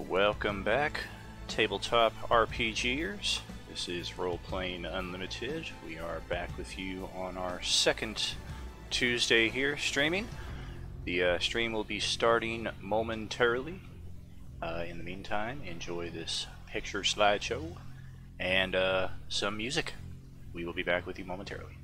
Welcome back, tabletop RPGers. This is Roleplaying Unlimited. We are back with you on our second Tuesday here streaming. The stream will be starting momentarily. In the meantime, enjoy this picture slideshow and some music. We will be back with you momentarily.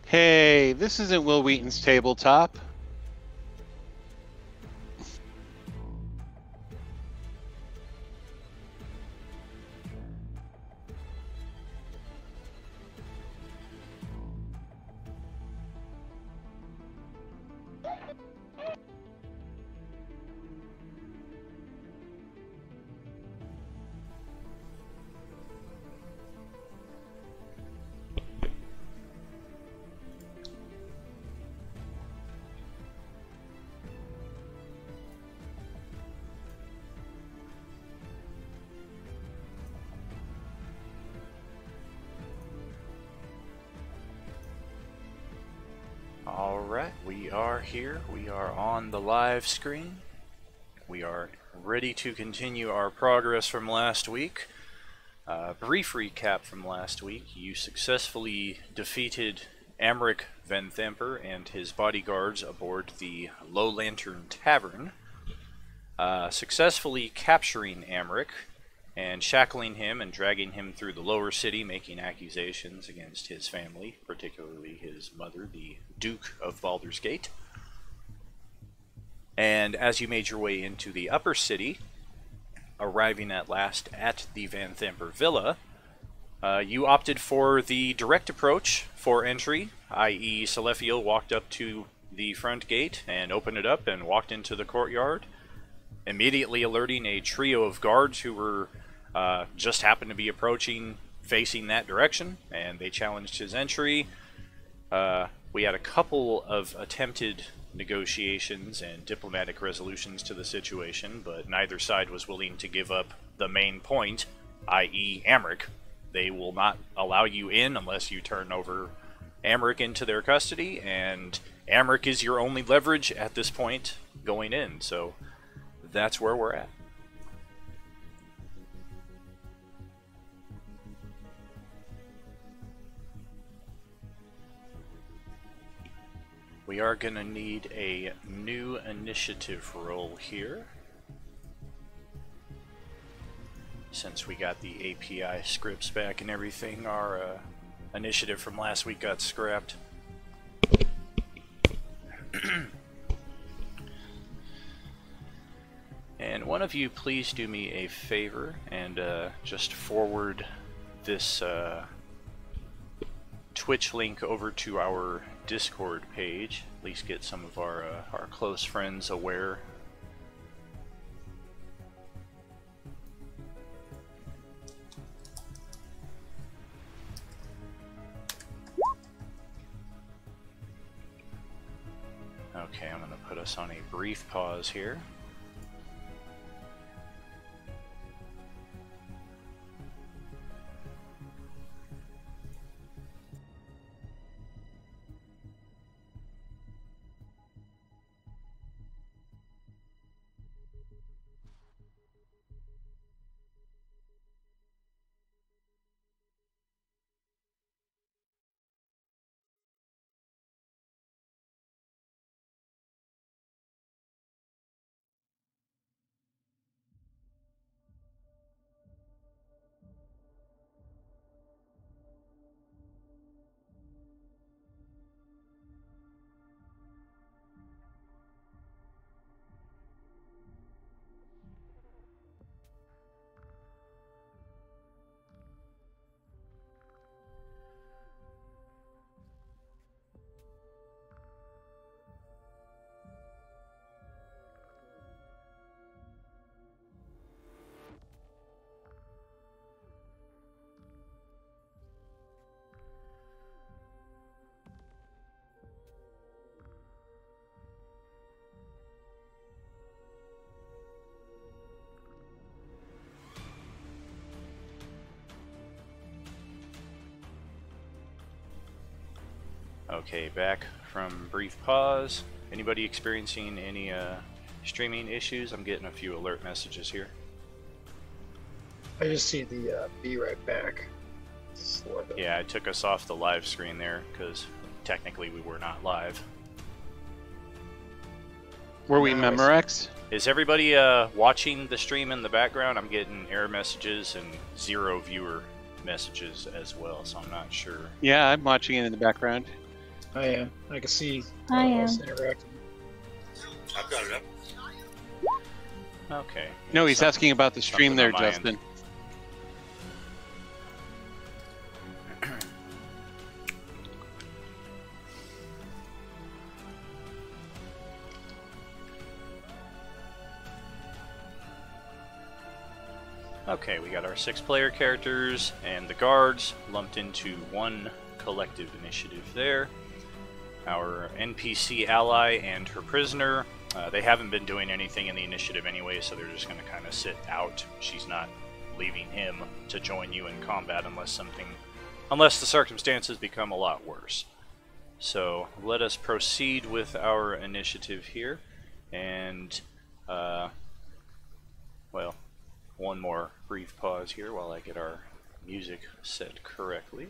Hey, this isn't Will Wheaton's tabletop. Alright, we are here. We are on the live screen. We are ready to continue our progress from last week. Brief recap from last week. You successfully defeated Amric Vanthampur and his bodyguards aboard the Low Lantern Tavern, successfully capturing Amric and shackling him and dragging him through the lower city, making accusations against his family, particularly his mother, the Duke of Baldur's Gate. And as you made your way into the upper city, arriving at last at the Vanthampur Villa, you opted for the direct approach for entry, i.e. Selaphiel walked up to the front gate and opened it up and walked into the courtyard, immediately alerting a trio of guards who were just happened to be approaching facing that direction, and they challenged his entry. We had a couple of attempted negotiations and diplomatic resolutions to the situation, but neither side was willing to give up the main point, i.e. Amric. They will not allow you in unless you turn over Amric into their custody, and Amric is your only leverage at this point going in, so that's where we're at. We are going to need a new initiative roll here. Since we got the API scripts back and everything, our initiative from last week got scrapped. And one of you please do me a favor and just forward this Twitch link over to our Discord page. At least get some of our close friends aware. Okay, I'm going to put us on a brief pause here. Okay, back from brief pause. Anybody experiencing any streaming issues? I'm getting a few alert messages here. I just see the be right back. Yeah, I took us off the live screen there because technically we were not live. Were we Memorex? Is everybody watching the stream in the background? I'm getting error messages and 0 viewer messages as well, so I'm not sure. Yeah, I'm watching it in the background. I am. I can see I am. us interacting. I've got it up. Okay. No, he's asking about the stream there, on my end. Justin. Okay, we got our 6 player characters and the guards lumped into one collective initiative there. Our NPC ally and her prisoner, they haven't been doing anything in the initiative anyway, so they're just going to kind of sit out. She's not leaving him to join you in combat unless the circumstances become a lot worse. So let us proceed with our initiative here, and well, one more brief pause here while I get our music set correctly.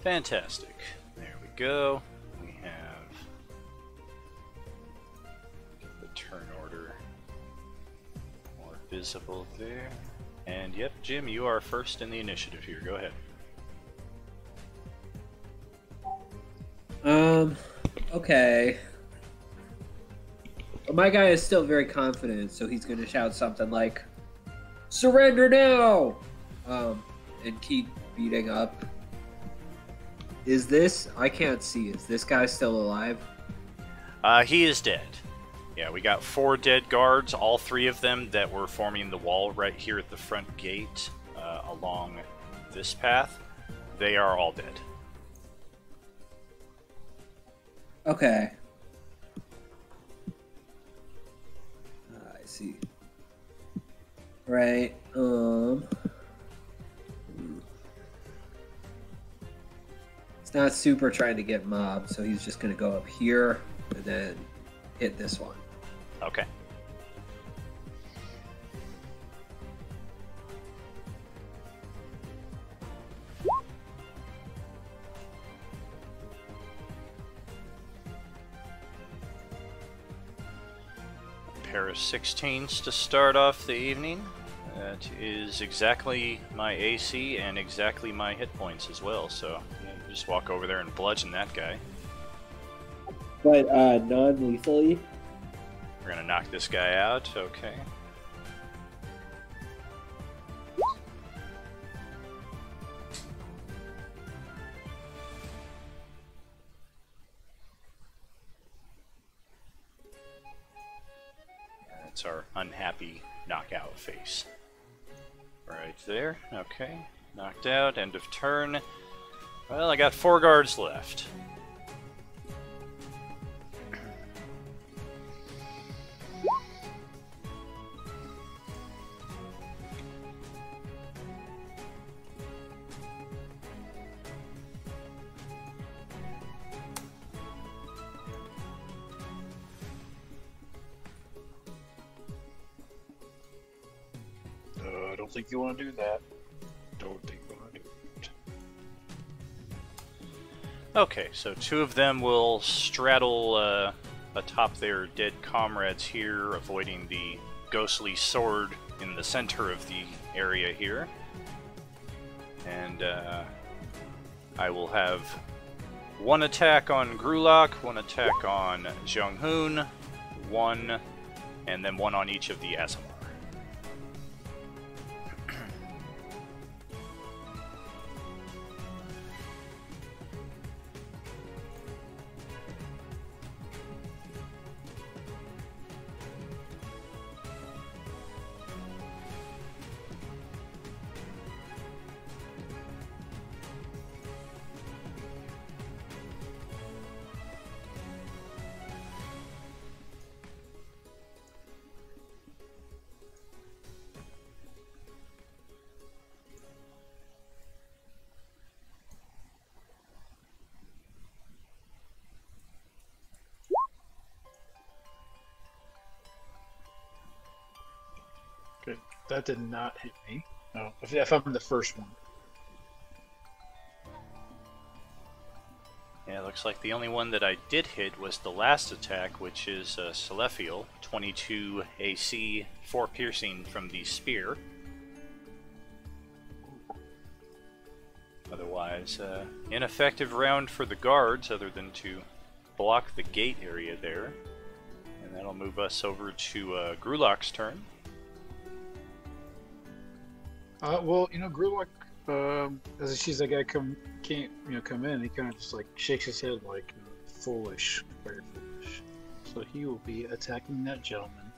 Fantastic. There we go. We have the turn order more visible there. And yep, Jim, you are first in the initiative here. Go ahead. Okay. My guy is still very confident, so he's going to shout something like, "Surrender now!" And keep beating up. I can't see, is this guy still alive? He is dead. Yeah, we got 4 dead guards, all 3 of them that were forming the wall right here at the front gate along this path. They are all dead. Okay. I see. Right, not super trying to get mobbed, so he's just going to go up here and then hit this one. Okay. Pair of 16s to start off the evening. That is exactly my AC and exactly my hit points as well, so yeah, you just walk over there and bludgeon that guy. But non-lethally? We're gonna knock this guy out, okay. That's our unhappy knockout face. Right there, okay. Knocked out, end of turn. Well, I got 4 guards left. I don't think you want to do that. Don't think you want to do it. Okay, so 2 of them will straddle atop their dead comrades here, avoiding the ghostly sword in the center of the area here. And I will have 1 attack on Gruhlak, 1 attack on Jeong-Hoon, 1, and then 1 on each of the Asimar. Good. That did not hit me. No, if I'm the first one. Yeah, it looks like the only one that I did hit was the last attack, which is Selaphiel, 22 AC, 4 piercing from the spear. Otherwise, ineffective round for the guards, other than to block the gate area there. And that'll move us over to Gruhlak's turn. Well, Gruhlak, as she's that guy come in, he kind of just like shakes his head like foolish, very foolish. So he will be attacking that gentleman,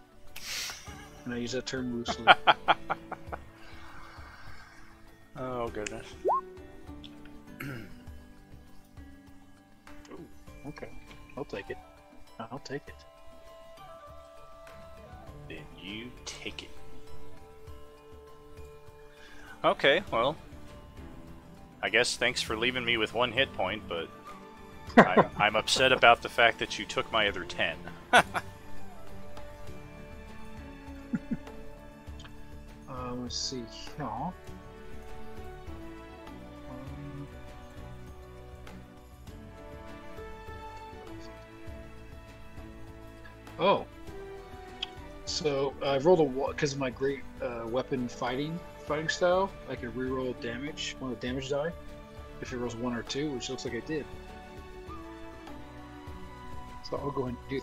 and I use that term loosely. Oh goodness. Ooh, okay, I'll take it. I'll take it. Then you take it. Okay, well, I guess thanks for leaving me with 1 hit point, but I'm upset about the fact that you took my other 10. Let's see here. Oh, so I rolled a because of my great weapon fighting style. I can reroll damage, one of the damage die, if it rolls 1 or 2, which looks like I did. So I'll go ahead and do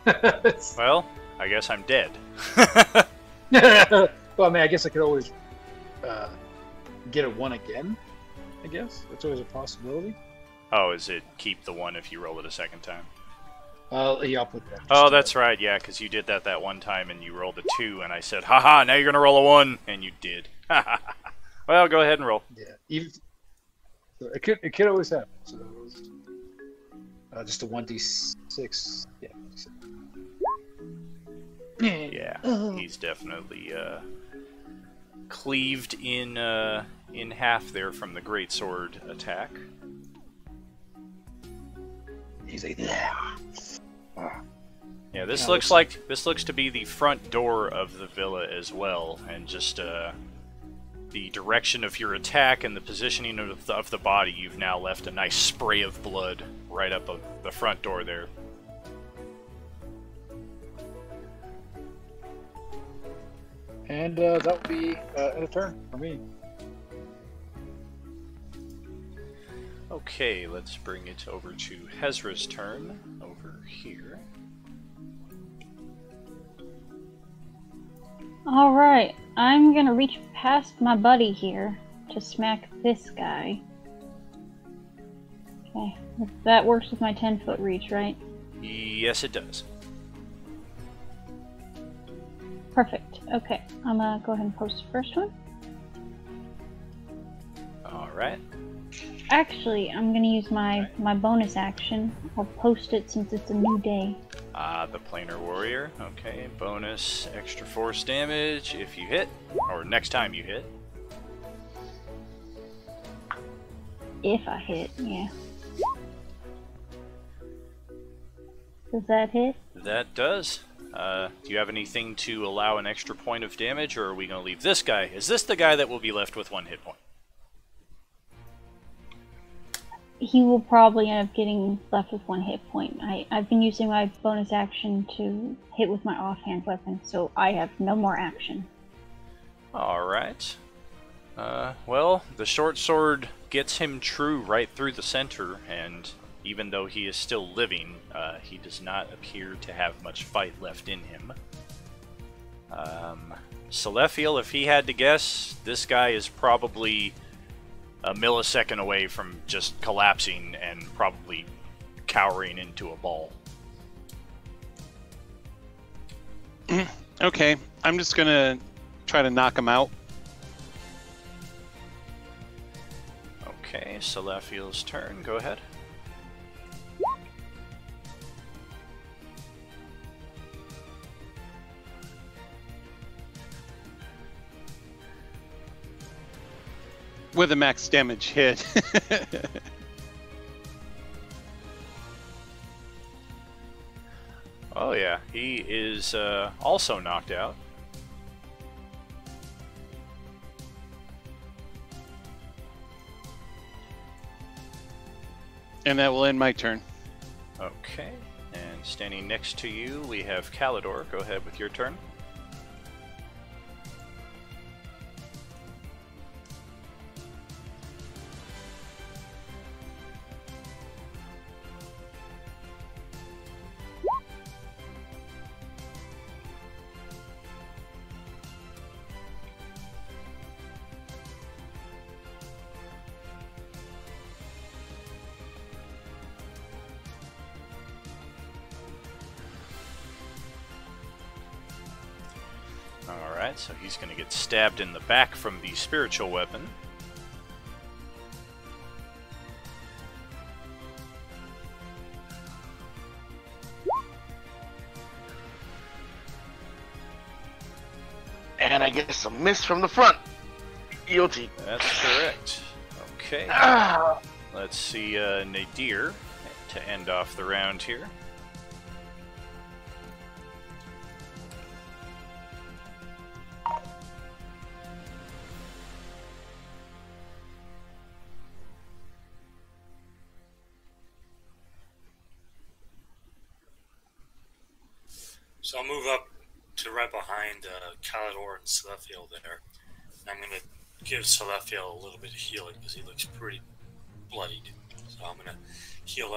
that. Well, I guess I'm dead. Well, I mean, I guess I could always get a 1 again. I guess that's always a possibility. Oh, is it keep the 1 if you roll it a second time? Yeah, I'll put that. Oh, that's right, yeah, because you did that one time and you rolled a 2, and I said, haha, now you're going to roll a 1, and you did. Well, go ahead and roll. Yeah, even so it could always happen. So just a 1d6. Yeah. Yeah, he's definitely cleaved in half there from the greatsword attack. He's like, yeah. Yeah, this looks to be the front door of the villa as well, and just the direction of your attack and the positioning of the body. You've now left a nice spray of blood right up the front door there. And that will be a turn for me. Okay, let's bring it over to Hezra's turn over here. Alright, I'm gonna reach past my buddy here to smack this guy. Okay, that works with my 10-foot reach, right? Yes, it does. Perfect. Okay, I'm gonna go ahead and post the first one. Alright. Actually, I'm gonna use my bonus action. I'll post it since it's a new day. The planar warrior. Okay, bonus extra force damage if you hit, or next time you hit. If I hit, yeah. Does that hit? That does. Do you have anything to allow an extra point of damage, or are we going to leave this guy? Is this the guy that will be left with 1 hit point? He will probably end up getting left with 1 hit point. I've been using my bonus action to hit with my offhand weapon, so I have no more action. Alright. Well, the short sword gets him true right through the center, and even though he is still living, he does not appear to have much fight left in him. Selaphiel, if he had to guess, this guy is probably a millisecond away from just collapsing and probably cowering into a ball. Okay, I'm just gonna try to knock him out. Okay, Selaphiel's turn. Go ahead. With a max damage hit. Oh yeah, he is also knocked out. And that will end my turn. Okay, and standing next to you we have Kalidor. Go ahead with your turn. Alright, so he's going to get stabbed in the back from the spiritual weapon. And I guess a miss from the front. Guilty. That's correct. Okay. Let's see Nadir to end off the round here. So I'll move up to right behind Kalidor and Selaphiel there. And I'm going to give Selaphiel a little bit of healing because he looks pretty bloodied. So I'm going to heal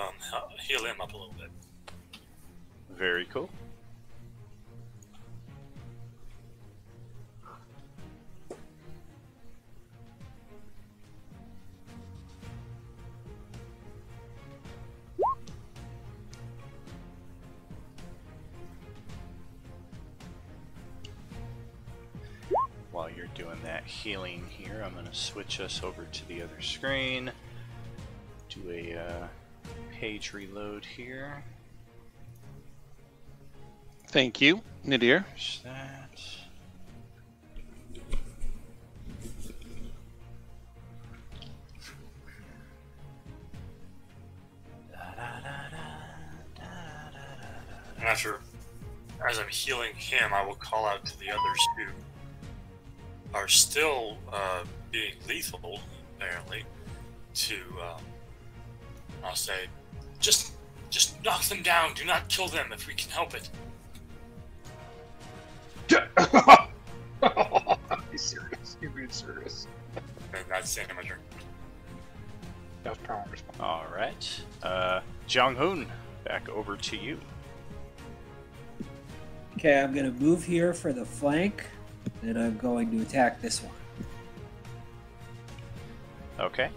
him up a little bit. Very cool. While you're doing that healing here, I'm going to switch us over to the other screen. Do a page reload here. Thank you, Nadir. There's that. Da, da, da, da. as I'm healing him, I will call out to the others who are still being lethal, apparently, to, I'll say, just knock them down. Do not kill them if we can help it. Be serious. You're being serious. And that's the end of my turn. That was power response. All right. Jeong-Hoon, back over to you. Okay, I'm gonna move here for the flank, and I'm going to attack this one. Okay.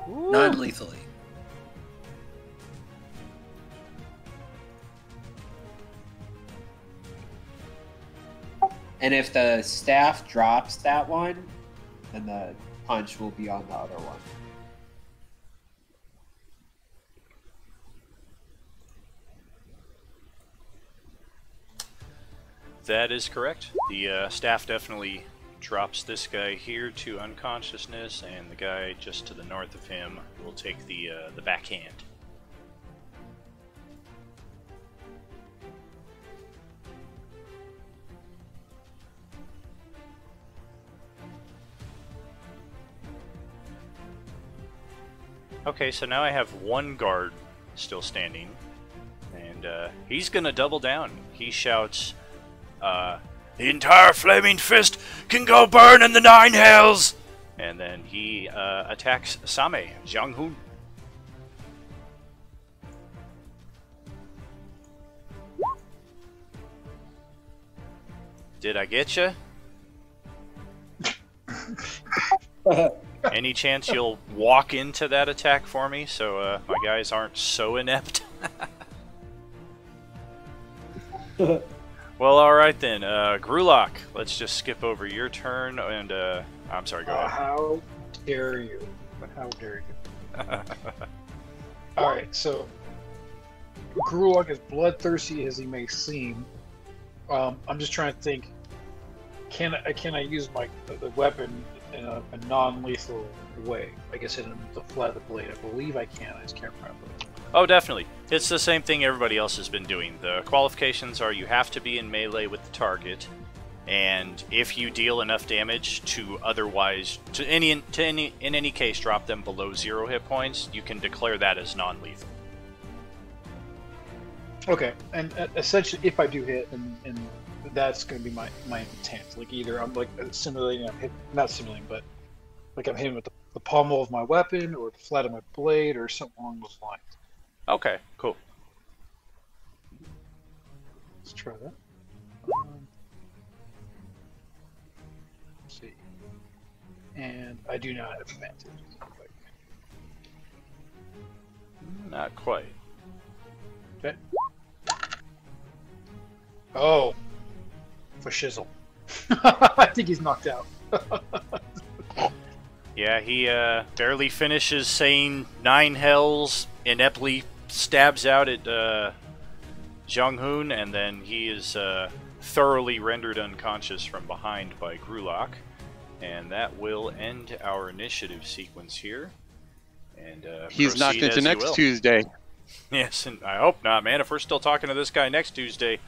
Non-lethally. And if the staff drops that one, then the punch will be on the other one. That is correct. The staff definitely drops this guy here to unconsciousness, and the guy just to the north of him will take the backhand. Okay, so now I have one guard still standing, and he's gonna double down. He shouts, "The entire flaming fist can go burn in the 9 hells!" And then he attacks Same, Jeong-Hoon. Did I get you? Any chance you'll walk into that attack for me so my guys aren't so inept? Well, alright then. Gruhlak, let's just skip over your turn and, I'm sorry, go ahead. How dare you? How dare you? Alright, so Gruhlak, as bloodthirsty as he may seem, I'm just trying to think, can I use the weapon in a non-lethal way? I guess in the flat of the blade. I believe I can. I just can't remember. Oh, definitely. It's the same thing everybody else has been doing. The qualifications are you have to be in melee with the target, and if you deal enough damage to otherwise, in any case, drop them below 0 hit points, you can declare that as non-lethal. Okay, and essentially, if I do hit, and that's going to be my intent. Like either I'm like simulating, not simulating, but like I'm hitting with the pommel of my weapon or the flat of my blade or something along those lines. Okay, cool. Let's try that. Let's see. And I do not have advantage. Not quite. Okay. Oh. For shizzle. I think he's knocked out. Yeah, he barely finishes saying 9 hells, ineptly stabs out at Jeong-Hoon, and then he is thoroughly rendered unconscious from behind by Gruhlak. And that will end our initiative sequence here. And he's knocked into next will. Tuesday. Yes, and I hope not, man. If we're still talking to this guy next Tuesday,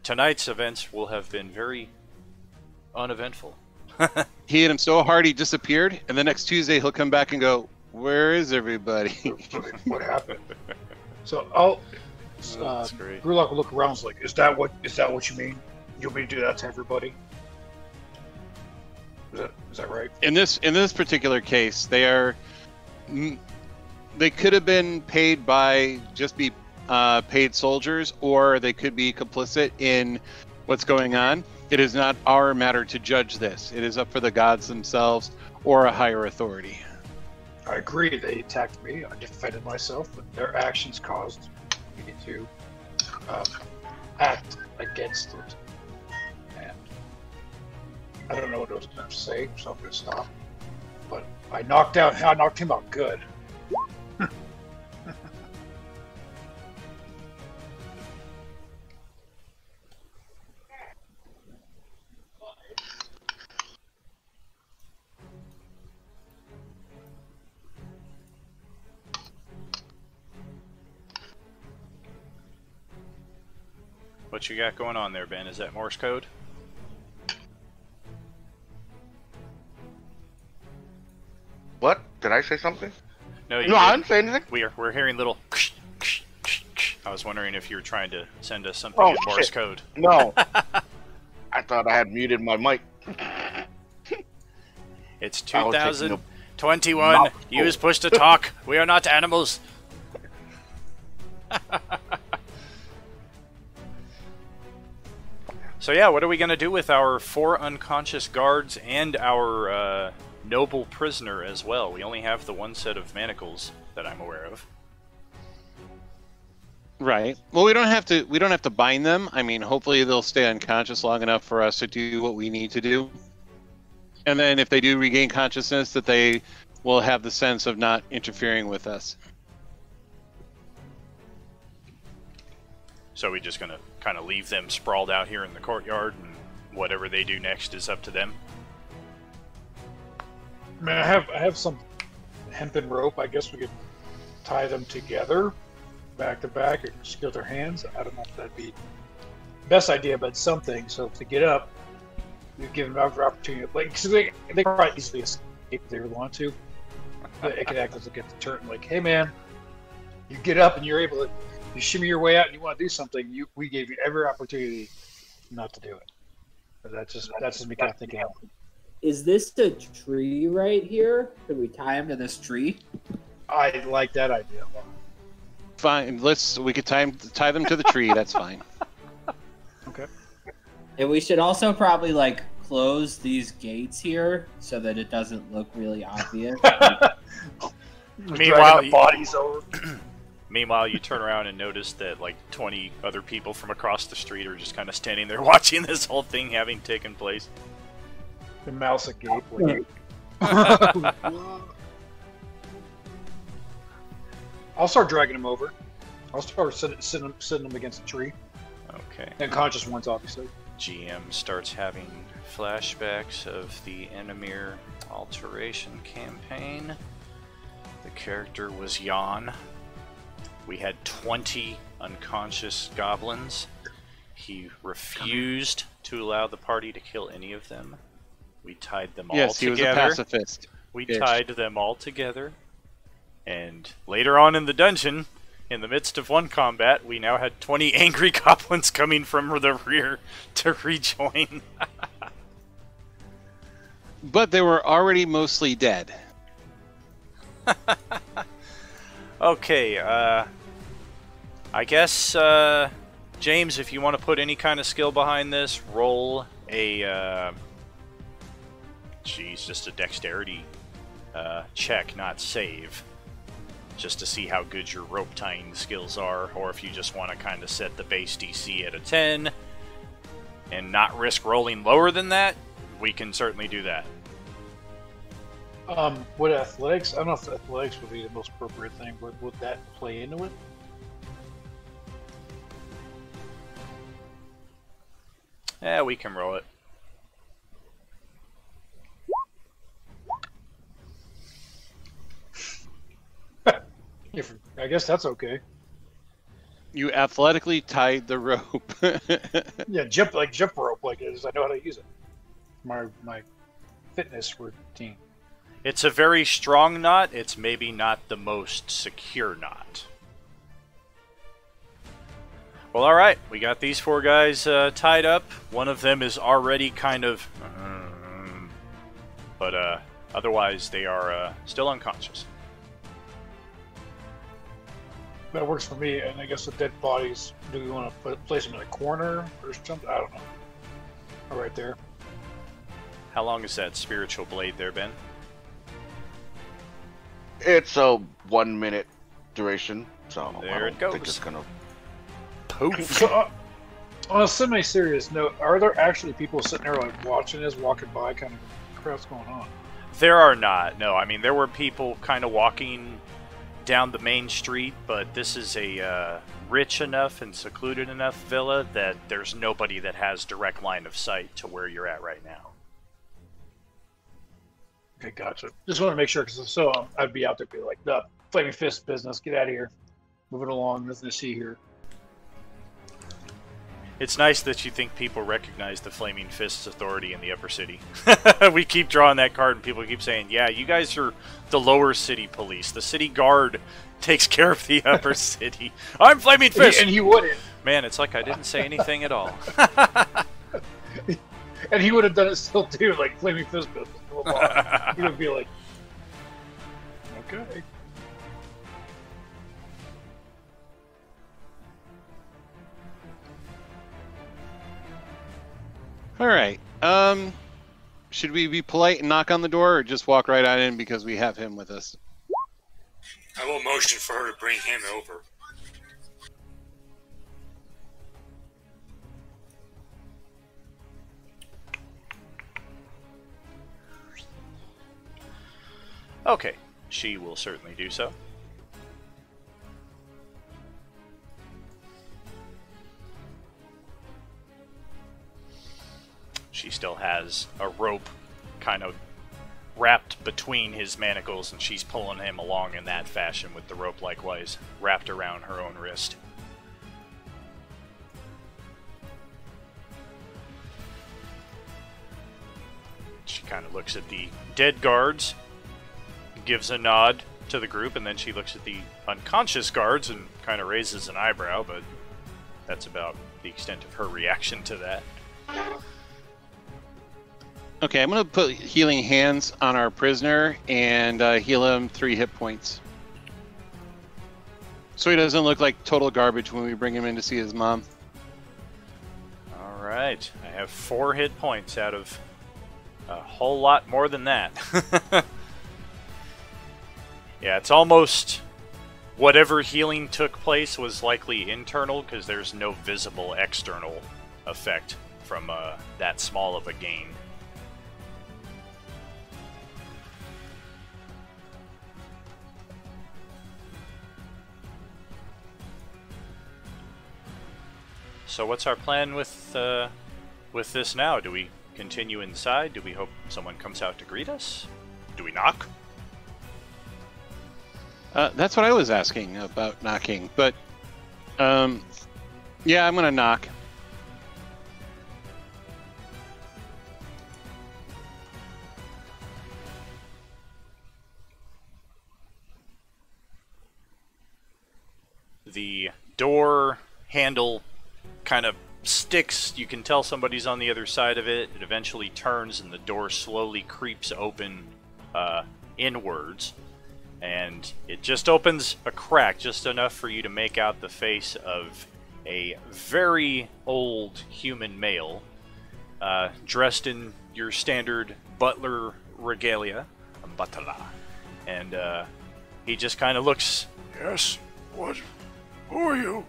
tonight's events will have been very uneventful. He hit him so hard he disappeared, and the next Tuesday he'll come back and go, "Where is everybody?" What happened? So I'll. That's great. Gruhlak will look around. And is like, is that what you mean? You want me to do that to everybody? Is that right? In this particular case, they could have been paid by just be paid soldiers, or they could be complicit in what's going on. It is not our matter to judge this. It is up for the gods themselves or a higher authority. I agree. They attacked me. I defended myself, but their actions caused me to act against it. And I don't know what I was going to say, so I'm going to stop. But I knocked him out good. what you got going on there, Ben? Is that Morse code? What? Did I say something? No, you No, I didn't. didn't say anything. We're hearing little. I was wondering if you were trying to send us something Oh, in Morse shit. code. No. I thought I had muted my mic. It's I was taking 2021. mouth Use code. push to talk. We are not animals. So yeah, what are we gonna do with our 4 unconscious guards and our noble prisoner as well? We only have the 1 set of manacles that I'm aware of. Right. Well, we don't have to bind them. I mean, hopefully they'll stay unconscious long enough for us to do what we need to do. And then if they do regain consciousness, that they will have the sense of not interfering with us. So we're just gonna kind of leave them sprawled out here in the courtyard, and whatever they do next is up to them. I mean, I have some hempen rope. I guess we could tie them together, back to back, or just get their hands. I don't know if that'd be the best idea, but something. So to get up, you give them another opportunity. Like, so they could probably easily escape if they want to. But it could act as a get the turn. Like, hey man, you get up and you're able to. You shimmy your way out and you want to do something. We gave you every opportunity not to do it. But that's just me kind of thinking. Is this a tree right here? Could we tie him to this tree? I like that idea. Fine. We could tie them to the tree. That's fine. Okay. And we should also probably like close these gates here so that it doesn't look really obvious. Meanwhile, bodies over. Meanwhile, you turn around and notice that like 20 other people from across the street are just kind of standing there watching this whole thing having taken place. The mouse agape. Like, I'll start dragging them over. I'll start sitting them against a tree. Okay. And conscious ones, obviously. GM starts having flashbacks of the Enemir alteration campaign. The character was Jan. We had 20 unconscious goblins. He refused to allow the party to kill any of them. We tied them all Yes, he together. was a pacifist. We tied them all together. And later on in the dungeon, in the midst of one combat, we now had 20 angry goblins coming from the rear to rejoin. But they were already mostly dead. Okay, I guess, James, if you want to put any kind of skill behind this, roll a, just a dexterity check, not save. Just to see how good your rope tying skills are, or if you just want to kind of set the base DC at a 10 and not risk rolling lower than that, we can certainly do that. Would athletics? I don't know if athletics would be the most appropriate thing. Would that play into it? Yeah, we can roll it. I guess that's okay. You athletically tied the rope. Yeah, jump rope like it is. I know how to use it. My fitness routine. It's a very strong knot. It's maybe not the most secure knot. Well, alright. We got these 4 guys tied up. One of them is already kind of... but otherwise, they are still unconscious. That works for me, and I guess the dead bodies, do we want to place them in a corner or something? I don't know. Oh, right there. How long is that spiritual blade there, Ben? It's a 1 minute duration, so There I it don't think goes. it's gonna. Poof! So, on a semi-serious note, are there actually people sitting there like watching us, walking by, kind of, what crap's going on? There are not. No, I mean, there were people kind of walking down the main street, but this is a rich enough and secluded enough villa that there's nobody that has direct line of sight to where you're at right now. Okay, gotcha. Just want to make sure, because if so, I'd be out there, be like, the flaming fist business, get out of here. Moving along, nothing to see here. It's nice that you think people recognize the Flaming Fist's authority in the upper city. We keep drawing that card and people keep saying, yeah, you guys are the lower city police. The city guard takes care of the upper city. I'm Flaming Fist! And he wouldn't. Man, it's like I didn't say anything at all. And he would have done it still too, like Flaming Fist. He would be like, okay. All right. Should we be polite and knock on the door, or just walk right on in because we have him with us? I will motion for her to bring him over. Okay, she will certainly do so. She still has a rope kind of wrapped between his manacles, and she's pulling him along in that fashion with the rope likewise wrapped around her own wrist. She kind of looks at the dead guards, gives a nod to the group, and then she looks at the unconscious guards and kind of raises an eyebrow, but that's about the extent of her reaction to that. Okay, I'm going to put healing hands on our prisoner and heal him 3 hit points. So he doesn't look like total garbage when we bring him in to see his mom. Alright, I have 4 hit points out of a whole lot more than that. Yeah, it's almost whatever healing took place was likely internal, because there's no visible external effect from that small of a gain. So what's our plan with this now? Do we continue inside? Do we hope someone comes out to greet us? Do we knock? That's what I was asking about knocking, but yeah, I'm going to knock. The door handle kind of sticks. You can tell somebody's on the other side of it. It eventually turns and the door slowly creeps open inwards. And it just opens a crack, just enough for you to make out the face of a very old human male, dressed in your standard butler regalia, batala. And he just kind of looks, yes, what? Who are you?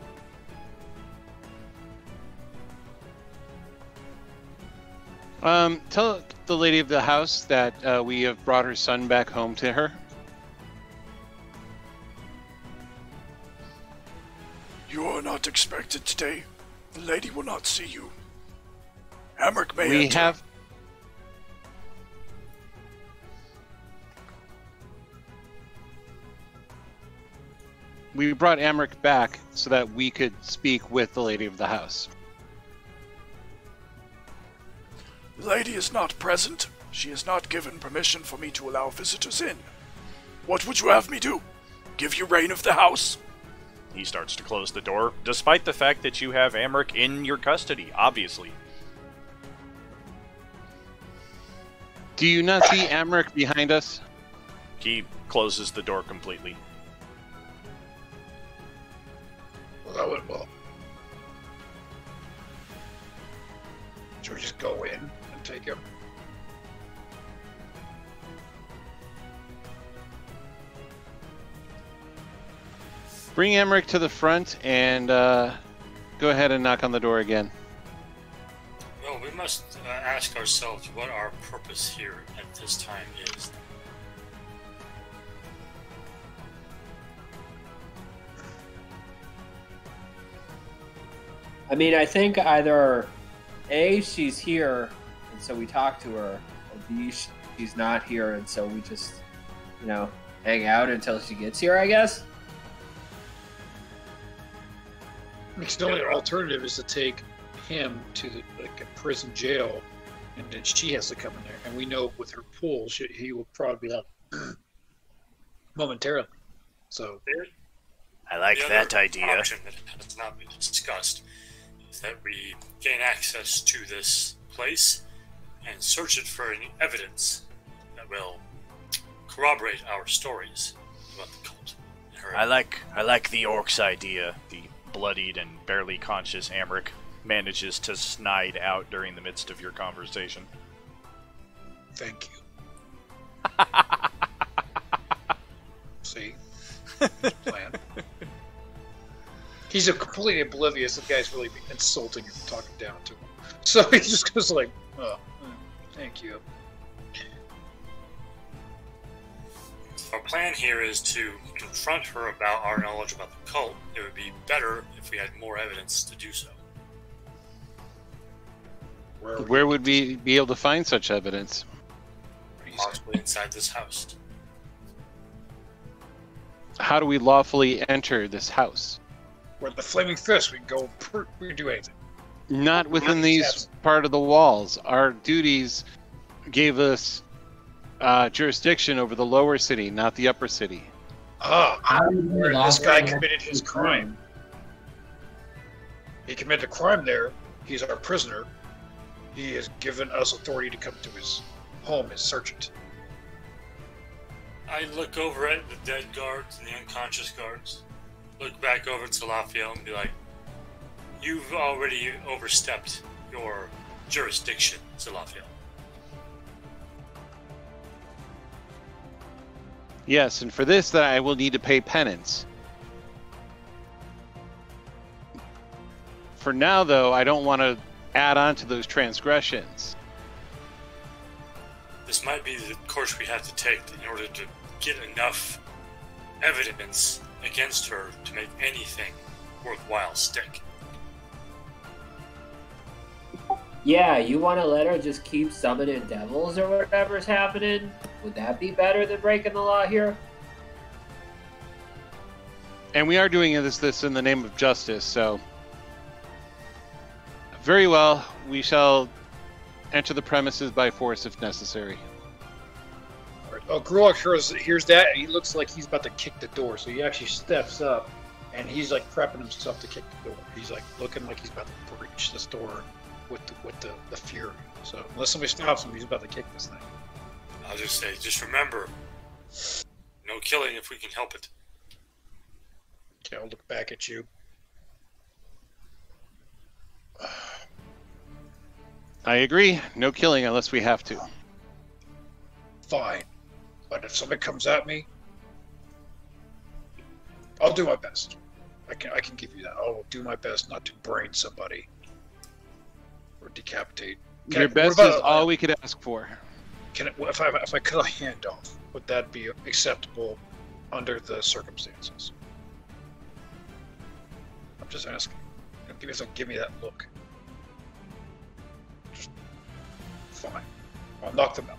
Tell the lady of the house that we have brought her son back home to her. You are not expected today. The lady will not see you. Hamrick may We enter. have... We brought Amric back so that we could speak with the lady of the house. The lady is not present. She has not given permission for me to allow visitors in. What would you have me do? Give you reign of the house? He starts to close the door, despite the fact that you have Amric in your custody, obviously. Do you not see Amric behind us? He closes the door completely. Well, that went well. Should we just go in and take him? Bring Amric to the front and go ahead and knock on the door again. Well, we must ask ourselves what our purpose here at this time is. I mean, I think either A, she's here, and so we talk to her, or B, she's not here, and so we just, hang out until she gets here, I guess? Because the only alternative is to take him to like a prison jail, and then she has to come in there. And we know with her pull, he will probably be out momentarily. So I like that idea. Option that has not been discussed is that we gain access to this place and search it for any evidence that will corroborate our stories about the cult. I like the orc's idea. The bloodied and barely conscious Amric manages to snide out during the midst of your conversation. Thank you. See? Plan. He's completely oblivious. The guy's really insulting him, talking down to him. So he just goes like, oh, thank you. Our plan here is to confront her about our knowledge about the cult. It would be better if we had more evidence to do so. Where would we be able to find such evidence? Possibly inside this house. How do we lawfully enter this house? With the flaming fist, we can go. We can do anything. Not within these part of the walls. Our duties gave us jurisdiction over the lower city, not the upper city. Where this guy committed his crime. He committed a crime there. He's our prisoner. He has given us authority to come to his home and search it. I look over at the dead guards and the unconscious guards. Look back over at Selaphiel and be like, you've already overstepped your jurisdiction, Selaphiel. Yes, and for this, that I will need to pay penance. For now, though, I don't want to add on to those transgressions. This might be the course we have to take in order to get enough evidence against her to make anything worthwhile stick. Yeah, you want to let her just keep summoning devils or whatever's happening? Would that be better than breaking the law here? And we are doing this in the name of justice, so... Very well, we shall enter the premises by force if necessary. All right. Oh, Gruhlak hears that, and he looks like he's about to kick the door, so he actually steps up, and he's like prepping himself to kick the door. He's like looking like he's about to breach this door with the fury. So unless somebody stops him, he's about to kick this thing. I'll just say, just remember, no killing if we can help it. Okay, I'll look back at you. I agree. No killing unless we have to. Fine. But if somebody comes at me, I'll do my best. I can give you that. I'll do my best not to brain somebody or decapitate. Your best is all we could ask for. If I cut a hand off, would that be acceptable under the circumstances? I'm just asking. Give me that look. Just fine. I'll knock them out.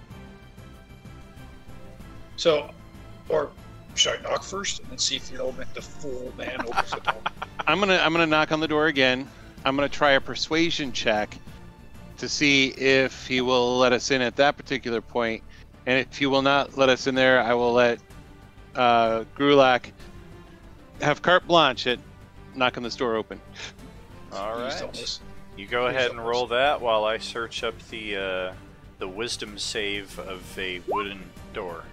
So, or should I knock first and then see if the full man opens the door? I'm gonna knock on the door again. I'm gonna try a persuasion check to see if he will let us in at that particular point. And if he will not let us in there, I will let Gruhlak have carte blanche at knocking this door open. All right. You go ahead and roll that while I search up the wisdom save of a wooden door.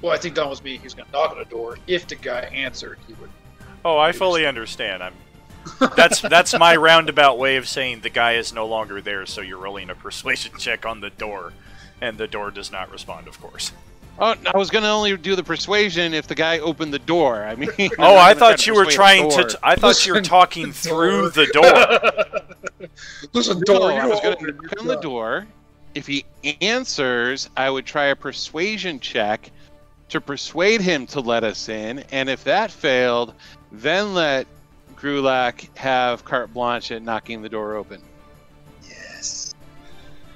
Well, I think that was me. He's going to knock on the door. If the guy answered, he would. Oh, I fully understand. That's my roundabout way of saying the guy is no longer there, so you're rolling a persuasion check on the door, and the door does not respond, of course. Oh, I was going to only do the persuasion if the guy opened the door. I mean, oh, I thought you were trying to. I thought you were talking through the door. Listen, door. I was going to knock on the door. If he answers, I would try a persuasion check to persuade him to let us in, and if that failed, then let Gruhlak have carte blanche at knocking the door open. Yes.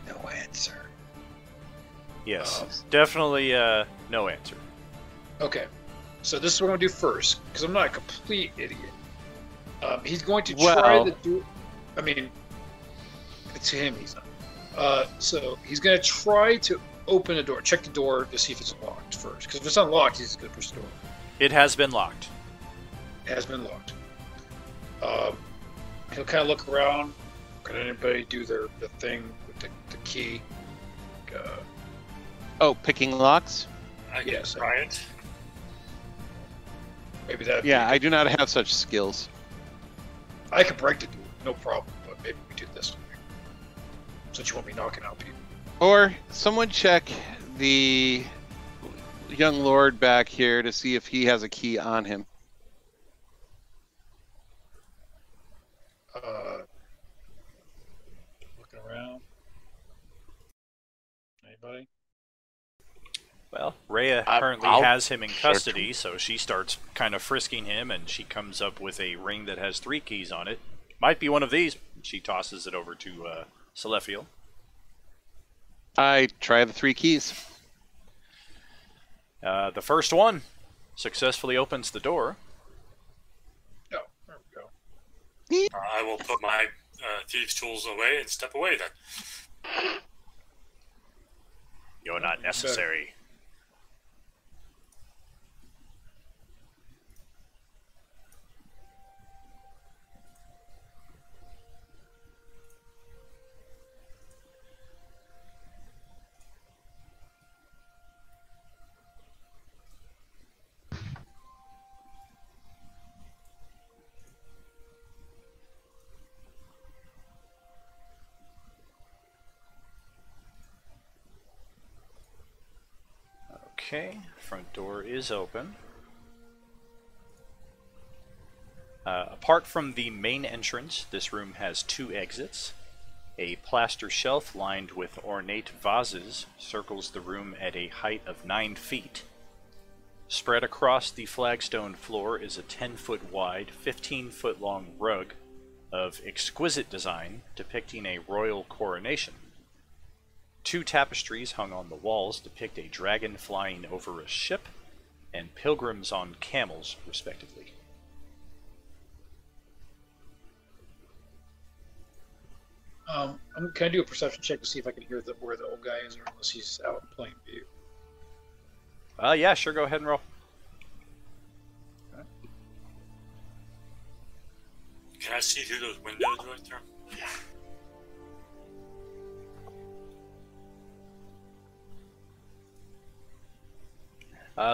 No answer. Yes, definitely no answer. Okay, so this is what I'm going to do first, because I'm not a complete idiot. He's going to try Well- to do. I mean, it's him. He's not. So he's going to try to open a door, check the door to see if it's locked first. Because if it's unlocked, he's going to push the door. It has been locked. It has been locked. He'll kind of look around. Can anybody do the thing with the key? Picking locks? I can Yes, try it. Maybe that. Yeah, I do not have such skills. I could break the door, no problem. But maybe we do this way, since you won't be knocking out people. Or someone check the young lord back here to see if he has a key on him. Looking around. Anybody? Well, Rhea currently has him in custody, so she starts kind of frisking him, and she comes up with a ring that has 3 keys on it. Might be one of these. She tosses it over to Selaphiel. I try the 3 keys. The first one successfully opens the door. Oh, there we go. I will put my thieves' tools away and step away then. You're not necessary. Okay, front door is open. Apart from the main entrance, this room has 2 exits. A plaster shelf lined with ornate vases circles the room at a height of 9 feet. Spread across the flagstone floor is a 10-foot wide, 15-foot long rug of exquisite design depicting a royal coronation. 2 tapestries hung on the walls depict a dragon flying over a ship and pilgrims on camels, respectively. Can I do a perception check to see if I can hear where the old guy is, or unless he's out in plain view? Yeah, sure, go ahead and roll. Can I see through those windows right there?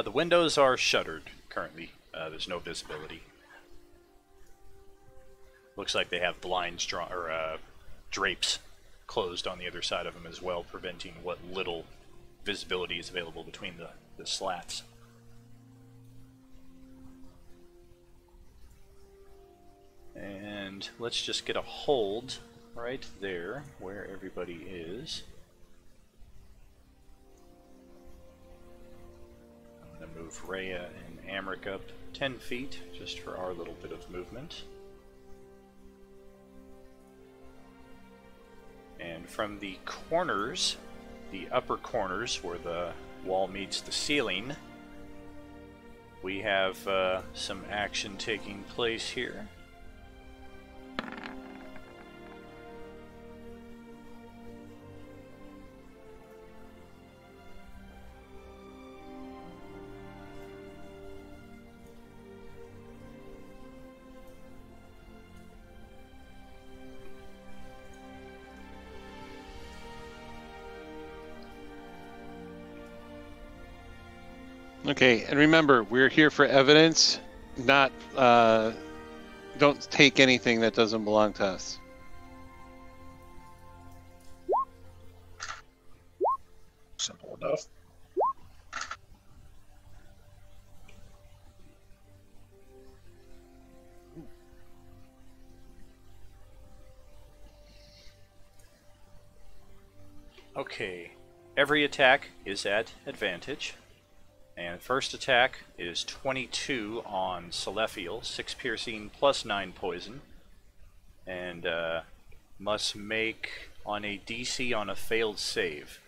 The windows are shuttered currently. There's no visibility. Looks like they have blinds drawn, or drapes closed on the other side of them as well, preventing what little visibility is available between the slats. And let's just get a hold right there where everybody is. I'm going to move Rhea and Amric up 10 feet just for our little bit of movement. And from the corners, the upper corners where the wall meets the ceiling, we have some action taking place here. Okay, and remember, we're here for evidence, not, don't take anything that doesn't belong to us. Simple enough. Okay, every attack is at advantage. And first attack is 22 on Selaphiel, 6 piercing plus 9 poison. And must make on a DC on a failed save.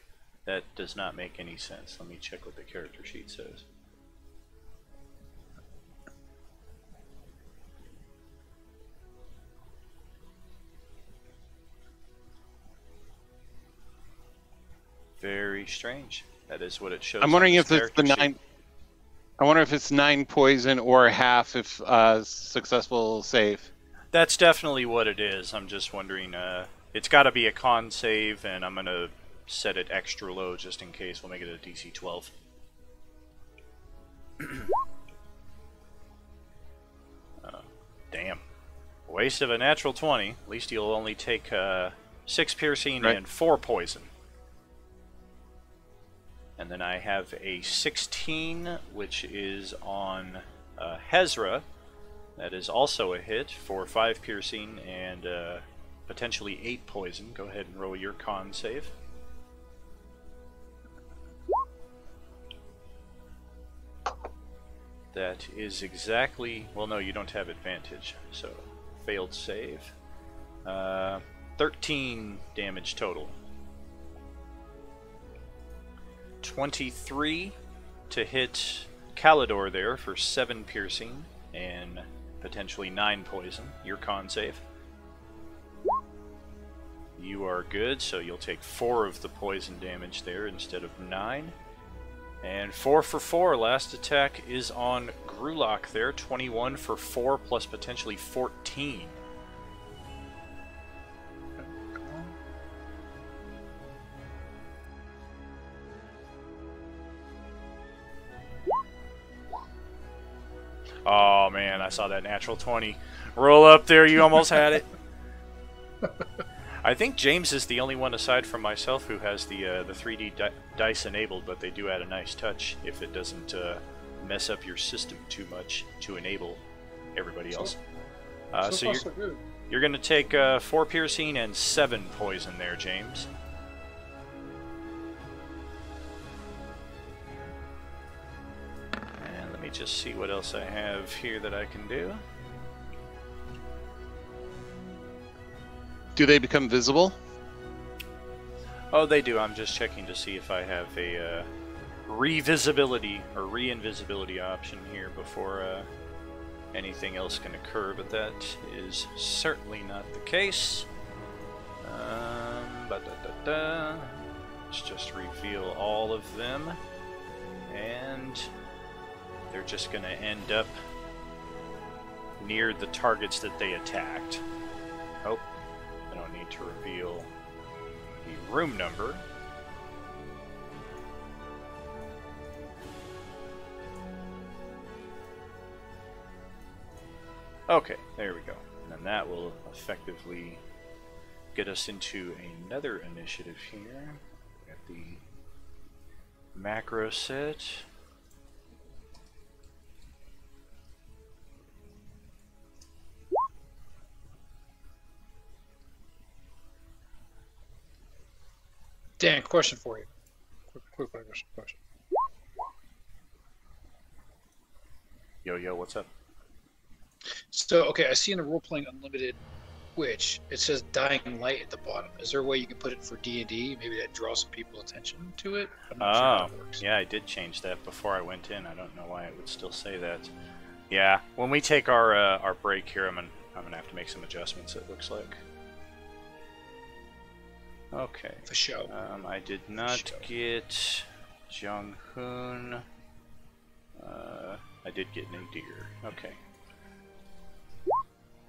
That does not make any sense. Let me check what the character sheet says. Very strange. That is what it shows. I'm wondering on if this it's the character sheet. 9. I wonder if it's 9 poison or half if successful save. That's definitely what it is. I'm just wondering. It's got to be a con save, and I'm gonna set it extra low just in case. We'll make it a DC 12. Damn. Waste of a natural 20. At least you'll only take 6 piercing Right. and 4 poison. And then I have a 16, which is on Hezra. That is also a hit for 5 piercing and potentially 8 poison. Go ahead and roll your con save. That is exactly... Well, no, you don't have advantage, so failed save. 13 damage total. 23 to hit Kalidor there for 7 piercing and potentially 9 poison. Your con save. You are good, so you'll take 4 of the poison damage there instead of 9. And 4 for 4, last attack is on Gruhlak there. 21 for 4 plus potentially 14. Oh man, I saw that natural 20. Roll up there, you almost had it. I think James is the only one aside from myself who has the 3D dice enabled, but they do add a nice touch if it doesn't mess up your system too much to enable everybody else. So you're going to take 4 piercing and 7 poison there, James. And let me just see what else I have here that I can do. Do they become visible? Oh, they do. I'm just checking to see if I have a revisibility or re-invisibility option here before anything else can occur, but that is certainly not the case. Let's just reveal all of them, and they're just going to end up near the targets that they attacked. Oh. I don't need to reveal the room number. Okay, there we go. And then that will effectively get us into another initiative here. Got the macro set. Dan, question for you. Quick question. Yo, what's up? So, okay, I see in the Roleplaying Unlimited Witch, it says Dying Light at the bottom. Is there a way you can put it for D&D? Maybe that draws some people's attention to it? I'm not sure how that works. Yeah, I did change that before I went in. I don't know why it would still say that. Yeah, when we take our break here, I'm gonna have to make some adjustments, it looks like. Okay. For sure. I did not get Jeong-Hoon. I did get Nadir. Okay.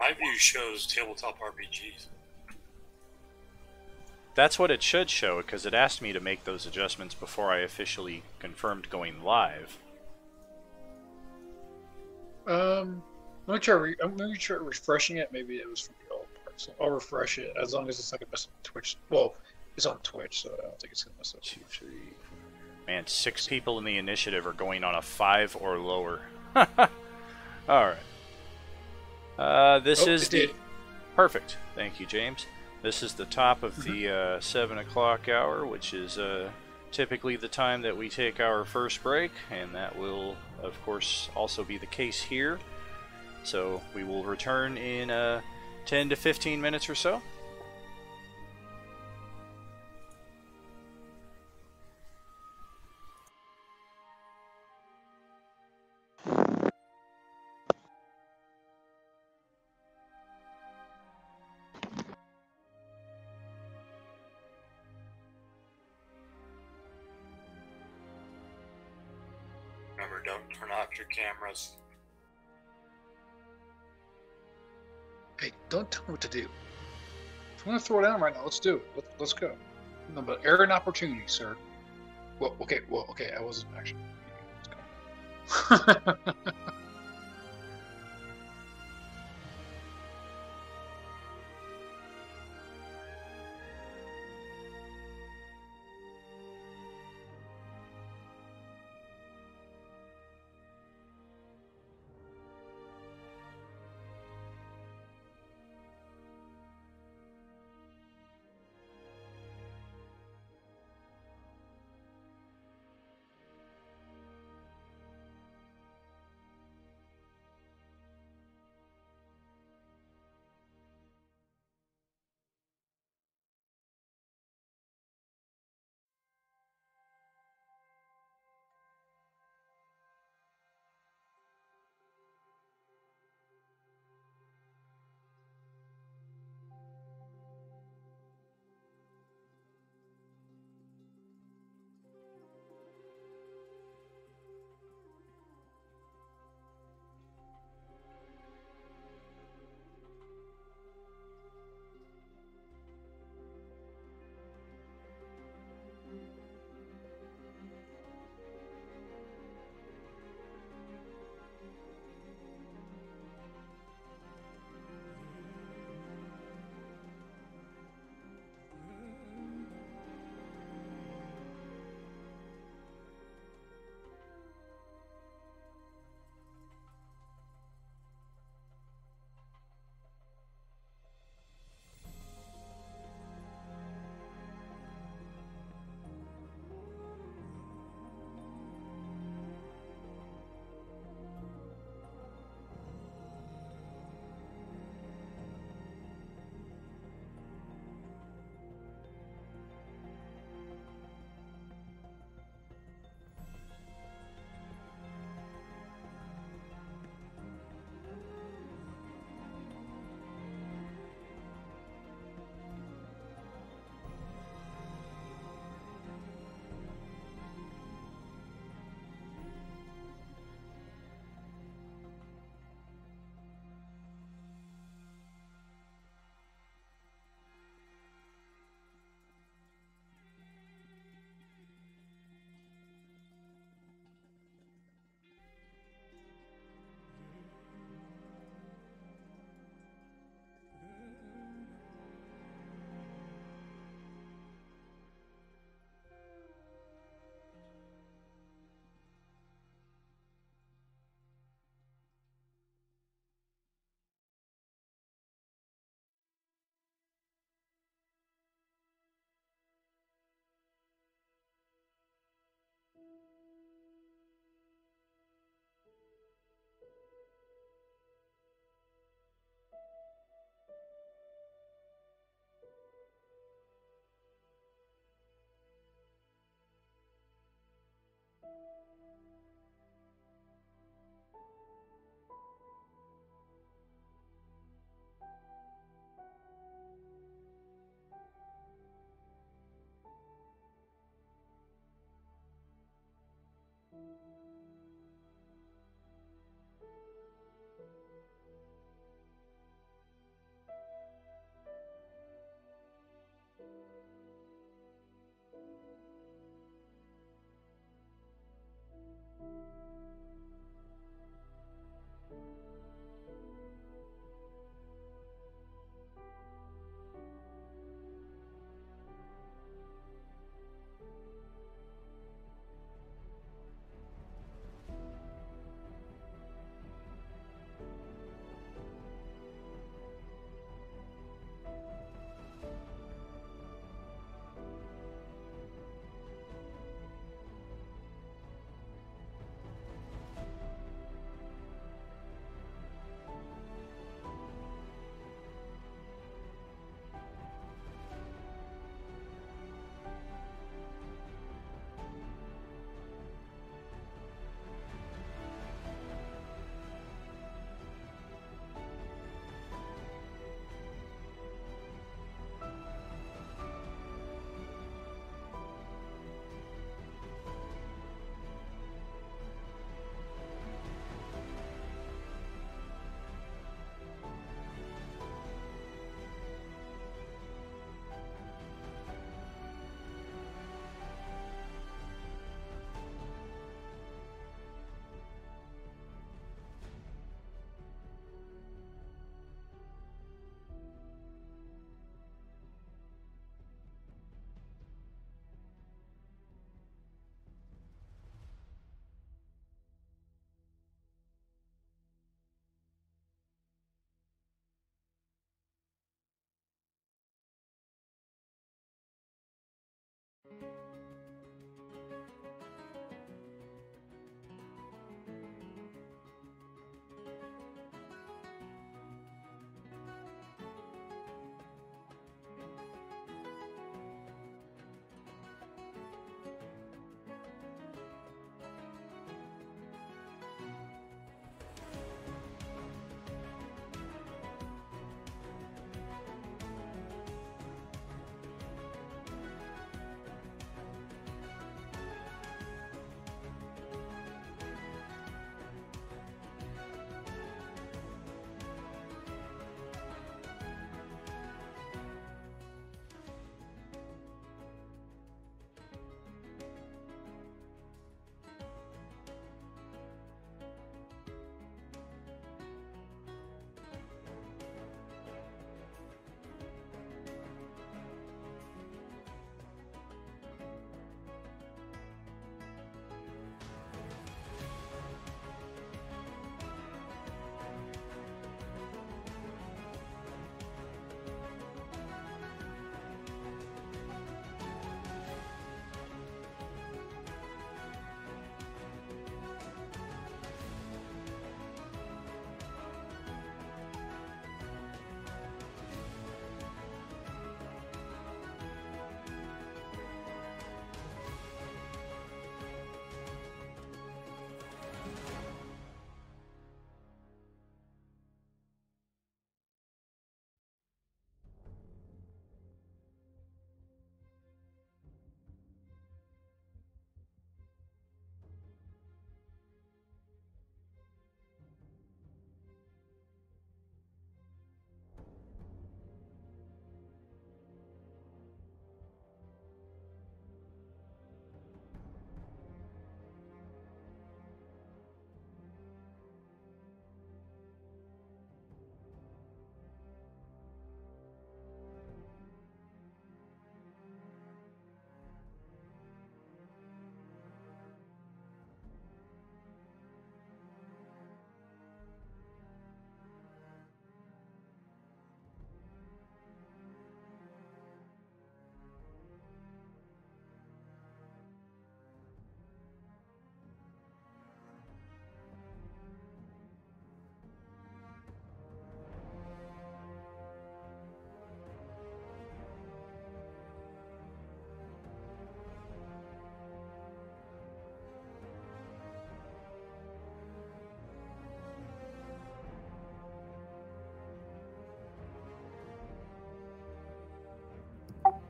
My view shows tabletop RPGs. That's what it should show, because it asked me to make those adjustments before I officially confirmed going live. I'm gonna try refreshing it. Maybe it was from the old part, so I'll refresh it as long as it's not gonna mess up Twitch. Well, it's on Twitch, so I don't think it's gonna mess up. 2, 3. Man, 6 people in the initiative are going on a 5 or lower. All right. This is the perfect. Thank you, James. This is the top of the 7 o'clock hour, which is typically the time that we take our first break, and that will, of course, also be the case here. So we will return in 10 to 15 minutes or so. turn off your cameras. Hey, don't tell me what to do. If I'm gonna throw it down right now, let's do it. Let's go. No, but air an opportunity, sir. Well, okay. I wasn't actually. Let's go.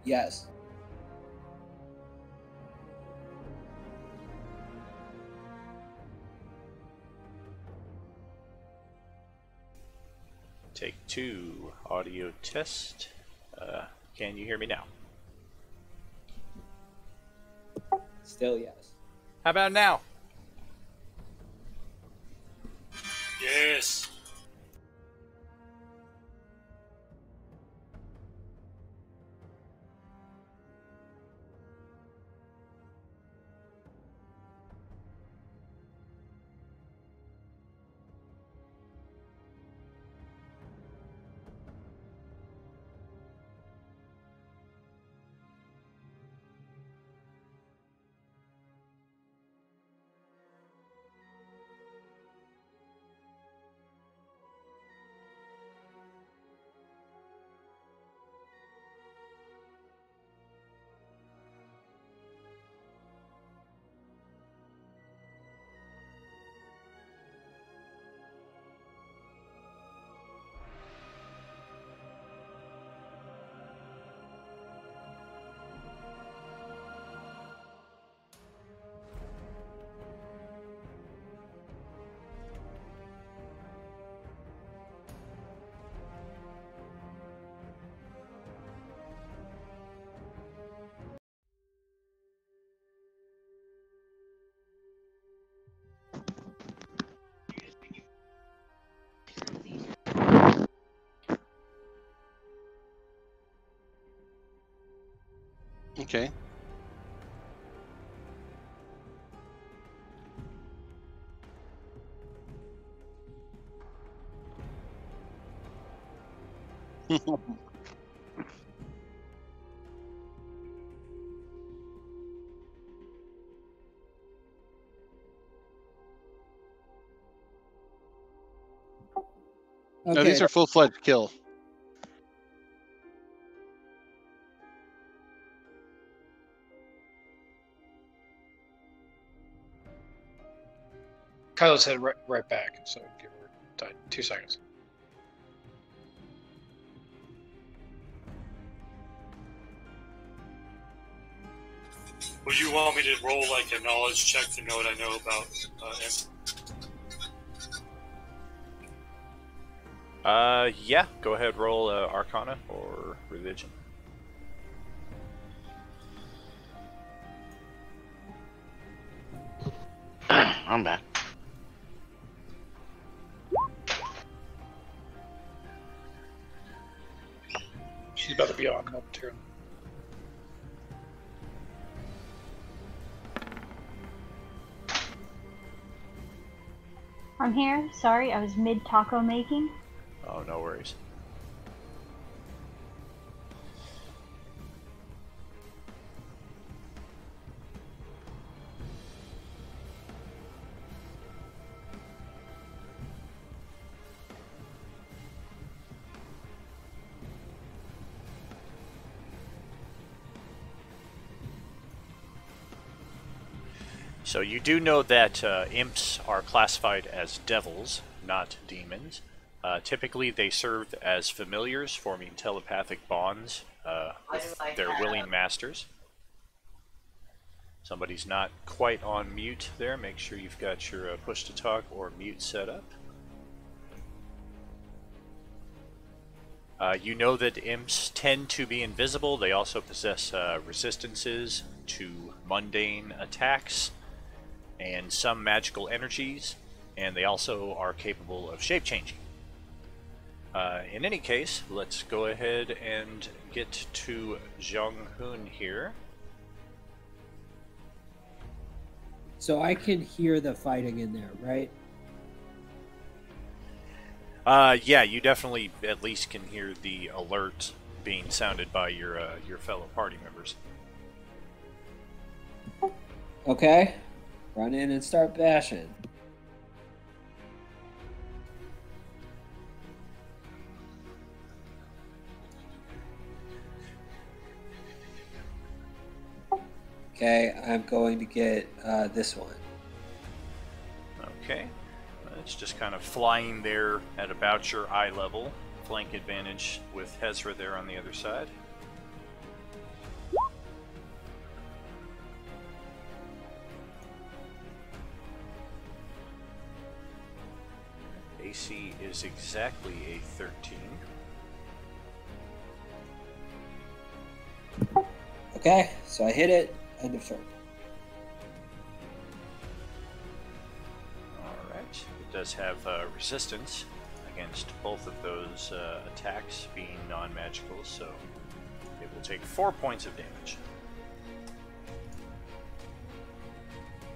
Yes. Take 2, audio test. Can you hear me now? Still yes. How about now? Yes. Okay. No, Okay. these are full-fledged kill. Kylo's head right back, so give her 2 seconds. Would you want me to roll like a knowledge check to know what I know about imps? Yeah, go ahead, roll Arcana or Religion. I'm back. She's about to be on momentarily. I'm here. Sorry, I was mid taco making. Oh, no worries. So you do know that imps are classified as devils, not demons. Typically they serve as familiars, forming telepathic bonds with their willing masters. Somebody's not quite on mute there. Make sure you've got your push to talk or mute set up. You know that imps tend to be invisible. They also possess resistances to mundane attacks and some magical energies, and they also are capable of shape-changing. In any case, let's go ahead and get to Jeong-Hoon here. So I can hear the fighting in there, right? Yeah, you definitely at least can hear the alert being sounded by your fellow party members. Okay. Run in and start bashing. Okay, I'm going to get this one. Okay. It's just kind of flying there at about your eye level. Flank advantage with Hezra there on the other side. AC is exactly a 13. Okay, so I hit it. End of turn. Alright. It does have resistance against both of those attacks being non-magical, so it will take 4 points of damage.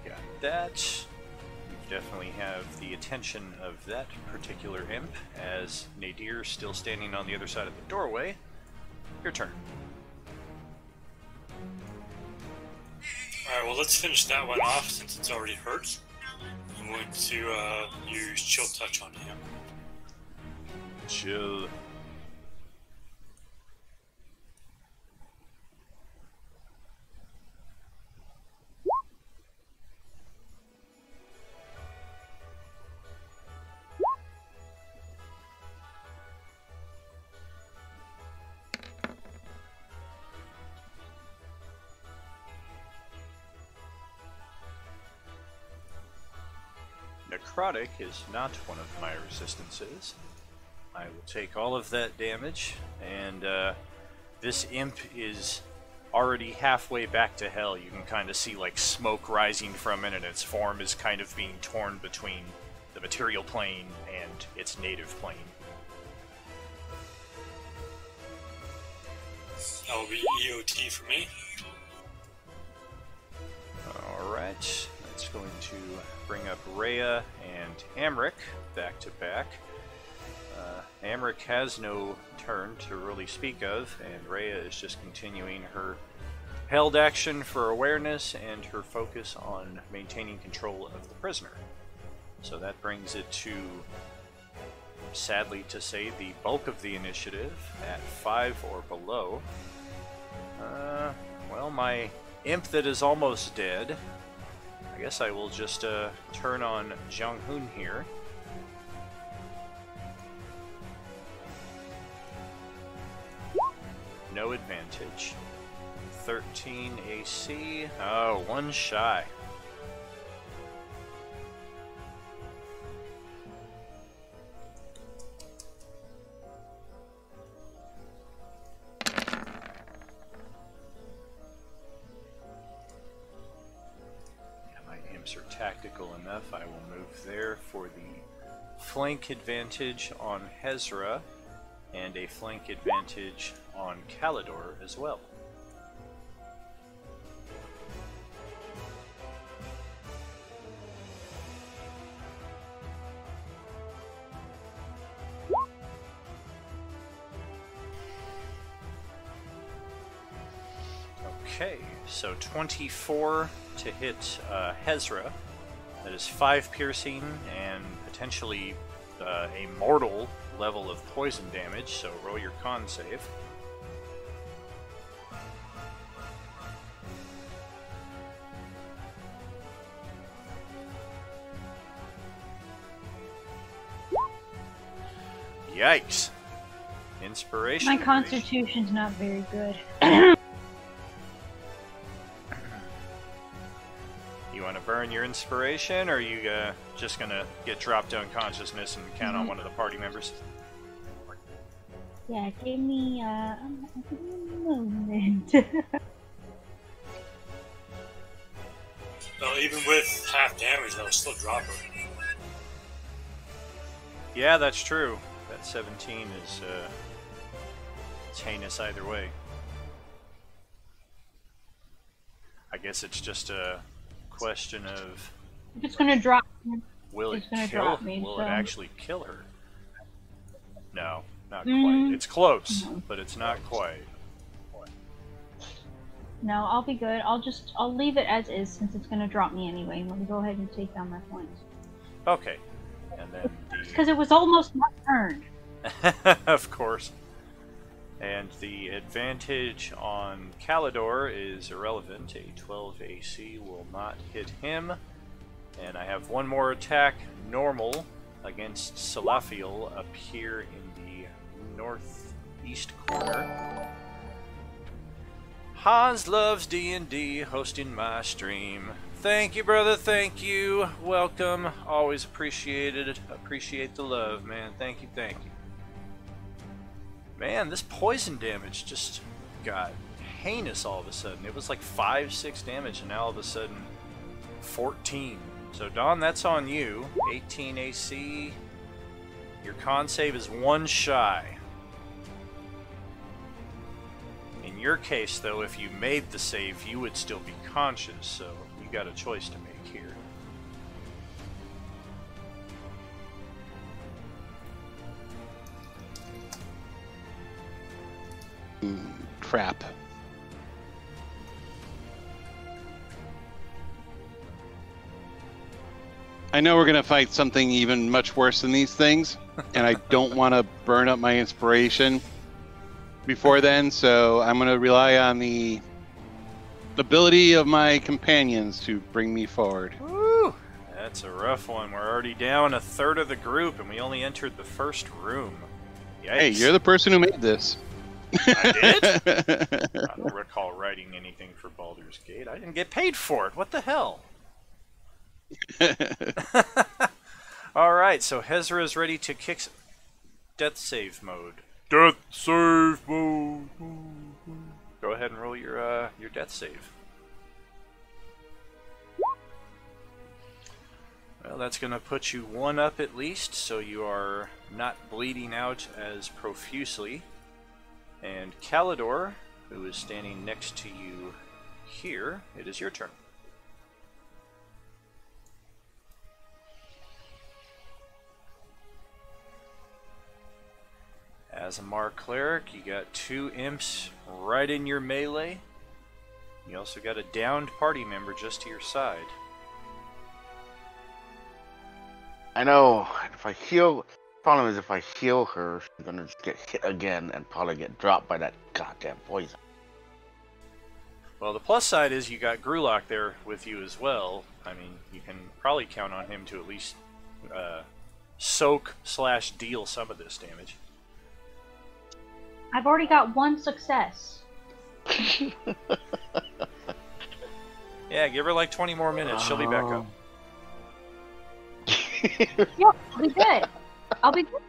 Got that. You definitely have the attention of that particular imp, as Nadir still standing on the other side of the doorway. Your turn. Alright, well, let's finish that one off since it's already hurt. I'm going to use Chill Touch on him. Chill. Necrotic is not one of my resistances. I will take all of that damage, and this imp is already halfway back to hell. You can kind of see like smoke rising from it, and its form is kind of being torn between the material plane and its native plane. That will be EOT for me. Alright, that's going to bring up Rhea and Amric back to back. Amric has no turn to really speak of, and Rhea is just continuing her held action for awareness and her focus on maintaining control of the prisoner. So that brings it to, sadly to say, the bulk of the initiative at 5 or below. Well, my imp that is almost dead, I guess I will just turn on Jeong-Hoon here. No advantage. 13 AC. Oh, one shy. Are tactical enough. I will move there for the flank advantage on Hezra and a flank advantage on Kalidor as well. Okay, so 24 to hit Hezra. That is 5 piercing and potentially a mortal level of poison damage, so roll your con save. Yikes. Inspiration. My constitution's not very good. You want to burn your inspiration, or are you just going to get dropped to unconsciousness and count on one of the party members? Yeah, give me a moment. Well, even with half damage, that was still drop her. Yeah, that's true. That 17 is it's heinous either way. I guess it's just a question of If it's gonna drop, will it it's gonna kill? drop me, Will so- it actually kill her? No, not quite. It's close, No. but it's not quite. no, I'll be good. I'll leave it as is since it's gonna drop me anyway. Let me go ahead and take down my points. Okay, and then Because it was almost my turn. of course. And the advantage on Kalidor is irrelevant. A 12 AC will not hit him. And I have one more attack, normal, against Selaphiel up here in the northeast corner. Hans loves D&D, hosting my stream. Thank you, brother, thank you. Welcome, always appreciated. Appreciate the love, man. Thank you, thank you. Man, this poison damage just got heinous all of a sudden. It was like 5-6 damage, and now all of a sudden 14. So Dawn, that's on you. 18 AC. Your con save is 1 shy. In your case, though, if you made the save, you would still be conscious, so you got a choice to make here. Crap. I know we're going to fight something even much worse than these things, and I don't want to burn up my inspiration before then, so I'm going to rely on the ability of my companions to bring me forward. Woo! That's a rough one. We're already down a third of the group, and we only entered the first room. Yikes. Hey, you're the person who made this. I did? I don't recall writing anything for Baldur's Gate. I didn't get paid for it. What the hell? Alright, so Hezra is ready to kick death save mode. Death save mode. Go ahead and roll your death save. Well, that's going to put you 1 up at least, so you are not bleeding out as profusely. And Kalidor, who is standing next to you here, it is your turn. As a Mar Cleric, you got 2 imps right in your melee. You also got a downed party member just to your side. I know. If I heal, problem is if I heal her, she's gonna just get hit again and probably get dropped by that goddamn poison. Well, the plus side is you got Gruhlak there with you as well. I mean, you can probably count on him to at least soak/deal some of this damage. I've already got 1 success. Yeah, give her like 20 more minutes. She'll be back up. Yeah, I'll be good. I'll be good.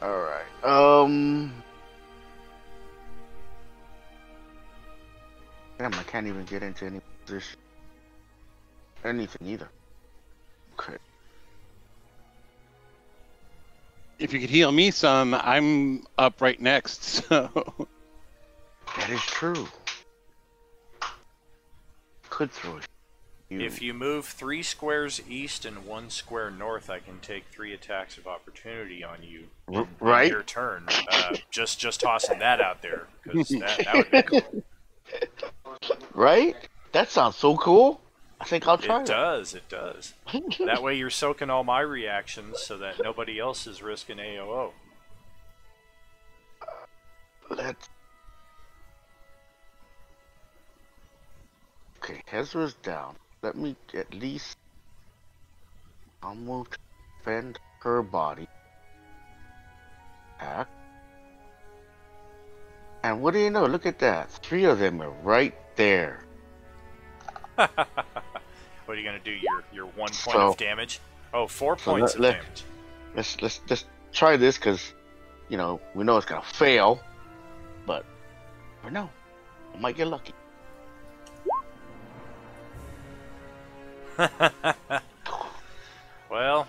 Alright. Damn, I can't even get into any position. Anything either. Okay. If you could heal me some, I'm up right next, so... That is true. Could throw it. If you move 3 squares east and 1 square north, I can take 3 attacks of opportunity on you. Right? Your turn. Just tossing that out there, because that would be cool. Right? That sounds so cool. I think I'll try it. Does, it does. That way you're soaking all my reactions so that nobody else is risking AOO. Let's... Okay, Hezra's down. Let me at least... I'll move to defend her body. Attack. And what do you know? Look at that. 3 of them are right there. What are you gonna do? Your 1 point of damage? Oh, 4 points of damage. Let's try this because, you know, we know it's gonna fail, but I know I might get lucky. Well,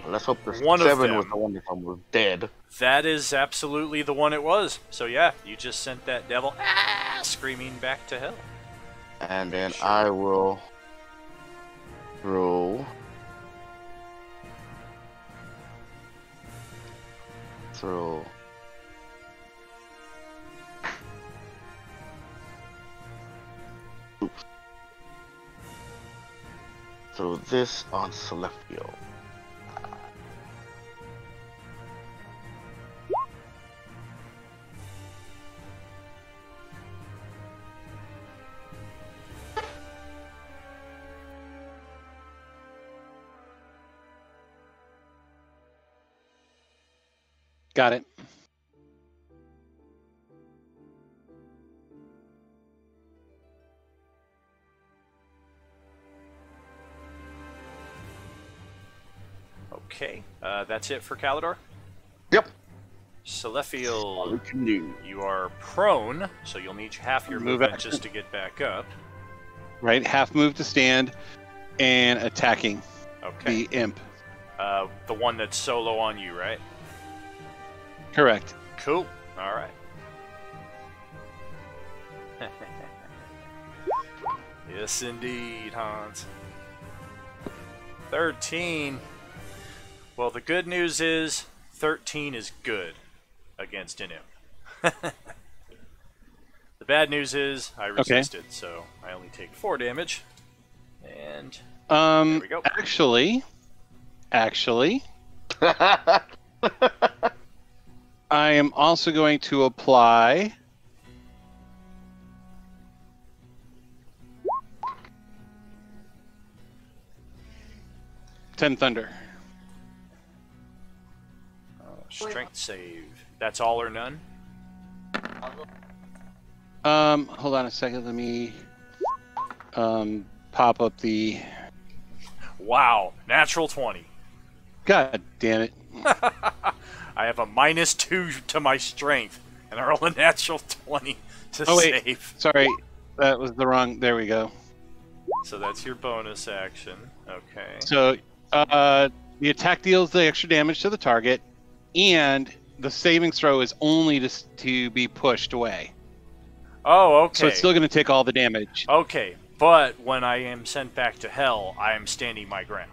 let's hope the 7 was the one that was dead. That is absolutely the one it was. So yeah, you just sent that devil screaming back to hell. And then I will throw this on Selaphiel. Got it. Okay, that's it for Kalidor. Yep. Selaphiel, We can do. you are prone, so you'll need half your Move movement action. just to get back up. Right, half move to stand, and attacking Okay. the imp. The one that's solo on you, right? Correct. Cool. All right. Yes, indeed, Hans. 13. Well, the good news is 13 is good against an imp. The bad news is I resisted, so I only take 4 damage. And there we go. Actually, I am also going to apply Ten Thunder. Strength save. That's all or none? Hold on a second. Let me pop up the. Wow, natural 20. God damn it! I have a -2 to my strength, and I roll a natural 20 to Oh wait, save. sorry, that was the wrong. There we go. So that's your bonus action. Okay. So, the attack deals the extra damage to the target, and the saving throw is only to be pushed away. Oh, okay. So it's still going to take all the damage. Okay, but when I am sent back to hell, I am standing my ground.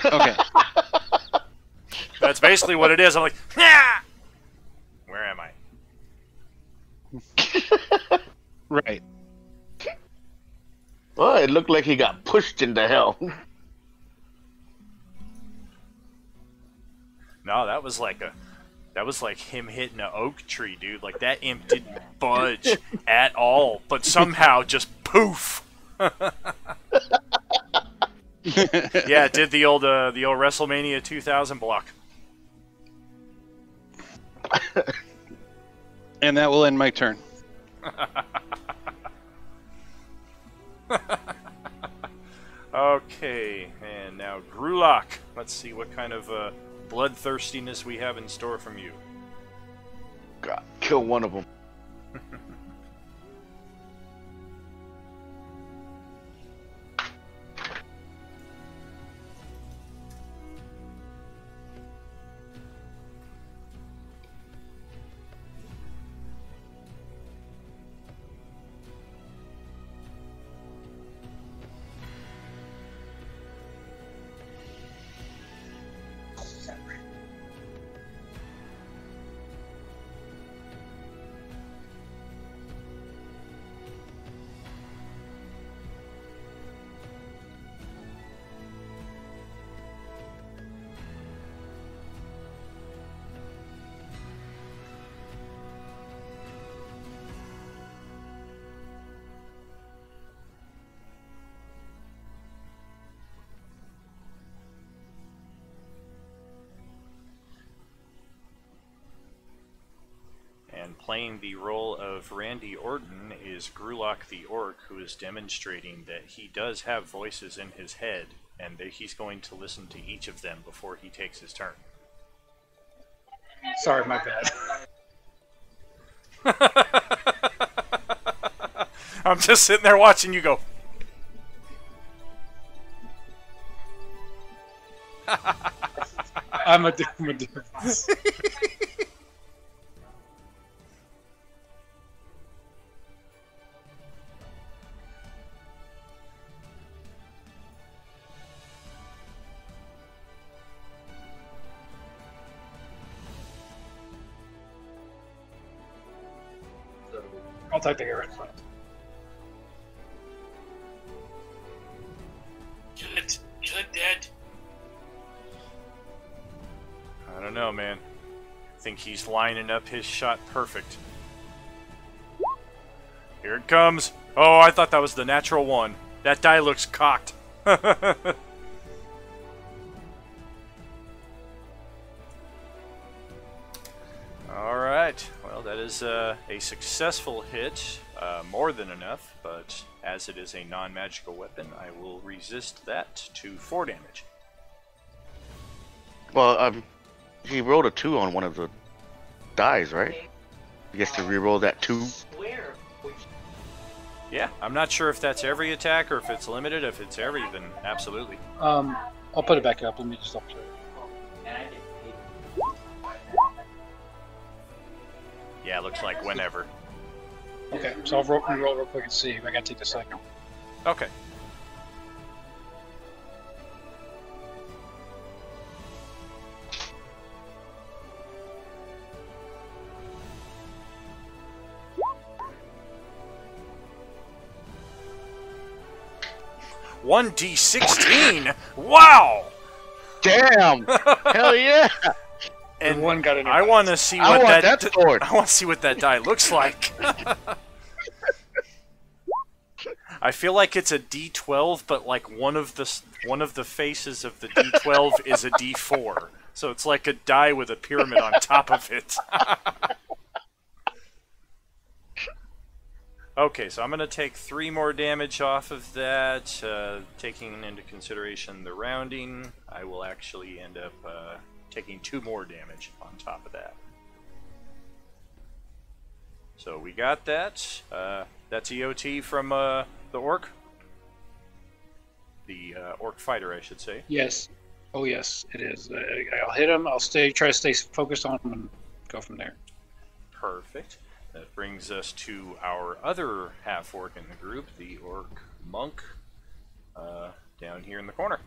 Okay. That's basically what it is. I'm like, ah! Where am I? Right. Well, it looked like he got pushed into hell. No, that was like him hitting an oak tree, dude. Like that imp didn't budge at all, but somehow just poof. Yeah, it did the old WrestleMania 2000 block. And that will end my turn. Okay, and now Gruhlak. Let's see what kind of bloodthirstiness we have in store from you. God, kill one of them. And playing the role of Randy Orton is Gruhlak the Orc, who is demonstrating that he does have voices in his head, and that he's going to listen to each of them before he takes his turn. Sorry, my bad. I'm just sitting there watching you go. I'm a difference. I'll take the arrow. Kill it. Kill it dead. I don't know, man. I think he's lining up his shot perfect. Here it comes. Oh, I thought that was the natural one. That die looks cocked. a successful hit, more than enough, but as it is a non-magical weapon, I will resist that to 4 damage. Well, he rolled a 2 on one of the dies, right? He gets to reroll that 2. Yeah, I'm not sure if that's every attack or if it's limited. If it's every, then absolutely. I'll put it back up. Let me just double check. Yeah, looks like whenever. Okay, so I'll roll real quick and see. I gotta take a second. Okay. One D16. Wow. Damn! Hell yeah! And one got in. I want to see I what want that sword. I want to see what that die looks like. I feel like it's a D12, but like one of the faces of the D12 is a D4. So it's like a die with a pyramid on top of it. Okay, so I'm going to take 3 more damage off of that. Taking into consideration the rounding, I will actually end up taking 2 more damage on top of that. So we got that. That's EOT from the orc. The orc fighter, I should say. Yes. Oh yes, it is. I'll hit him. I'll try to stay focused on him and go from there. Perfect. That brings us to our other half-orc in the group, the Orc Monk, down here in the corner.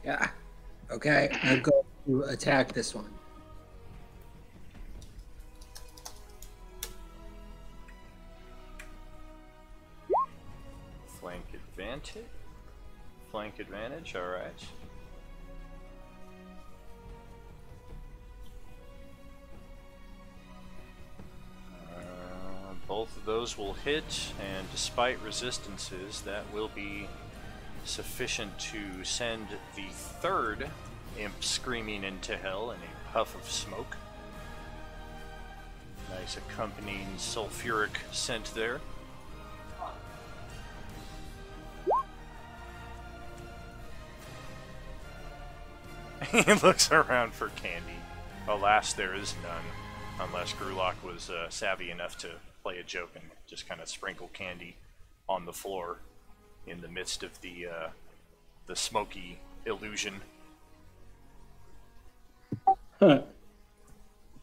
Yeah. Okay, I'm going to attack this one. Flank advantage. Flank advantage, alright. Both of those will hit, and despite resistances, that will be sufficient to send the 3rd imp screaming into hell in a puff of smoke. Nice accompanying sulfuric scent there. He looks around for candy. Alas, there is none, unless Gruhlak was savvy enough to play a joke and just kind of sprinkle candy on the floor in the midst of the smoky illusion.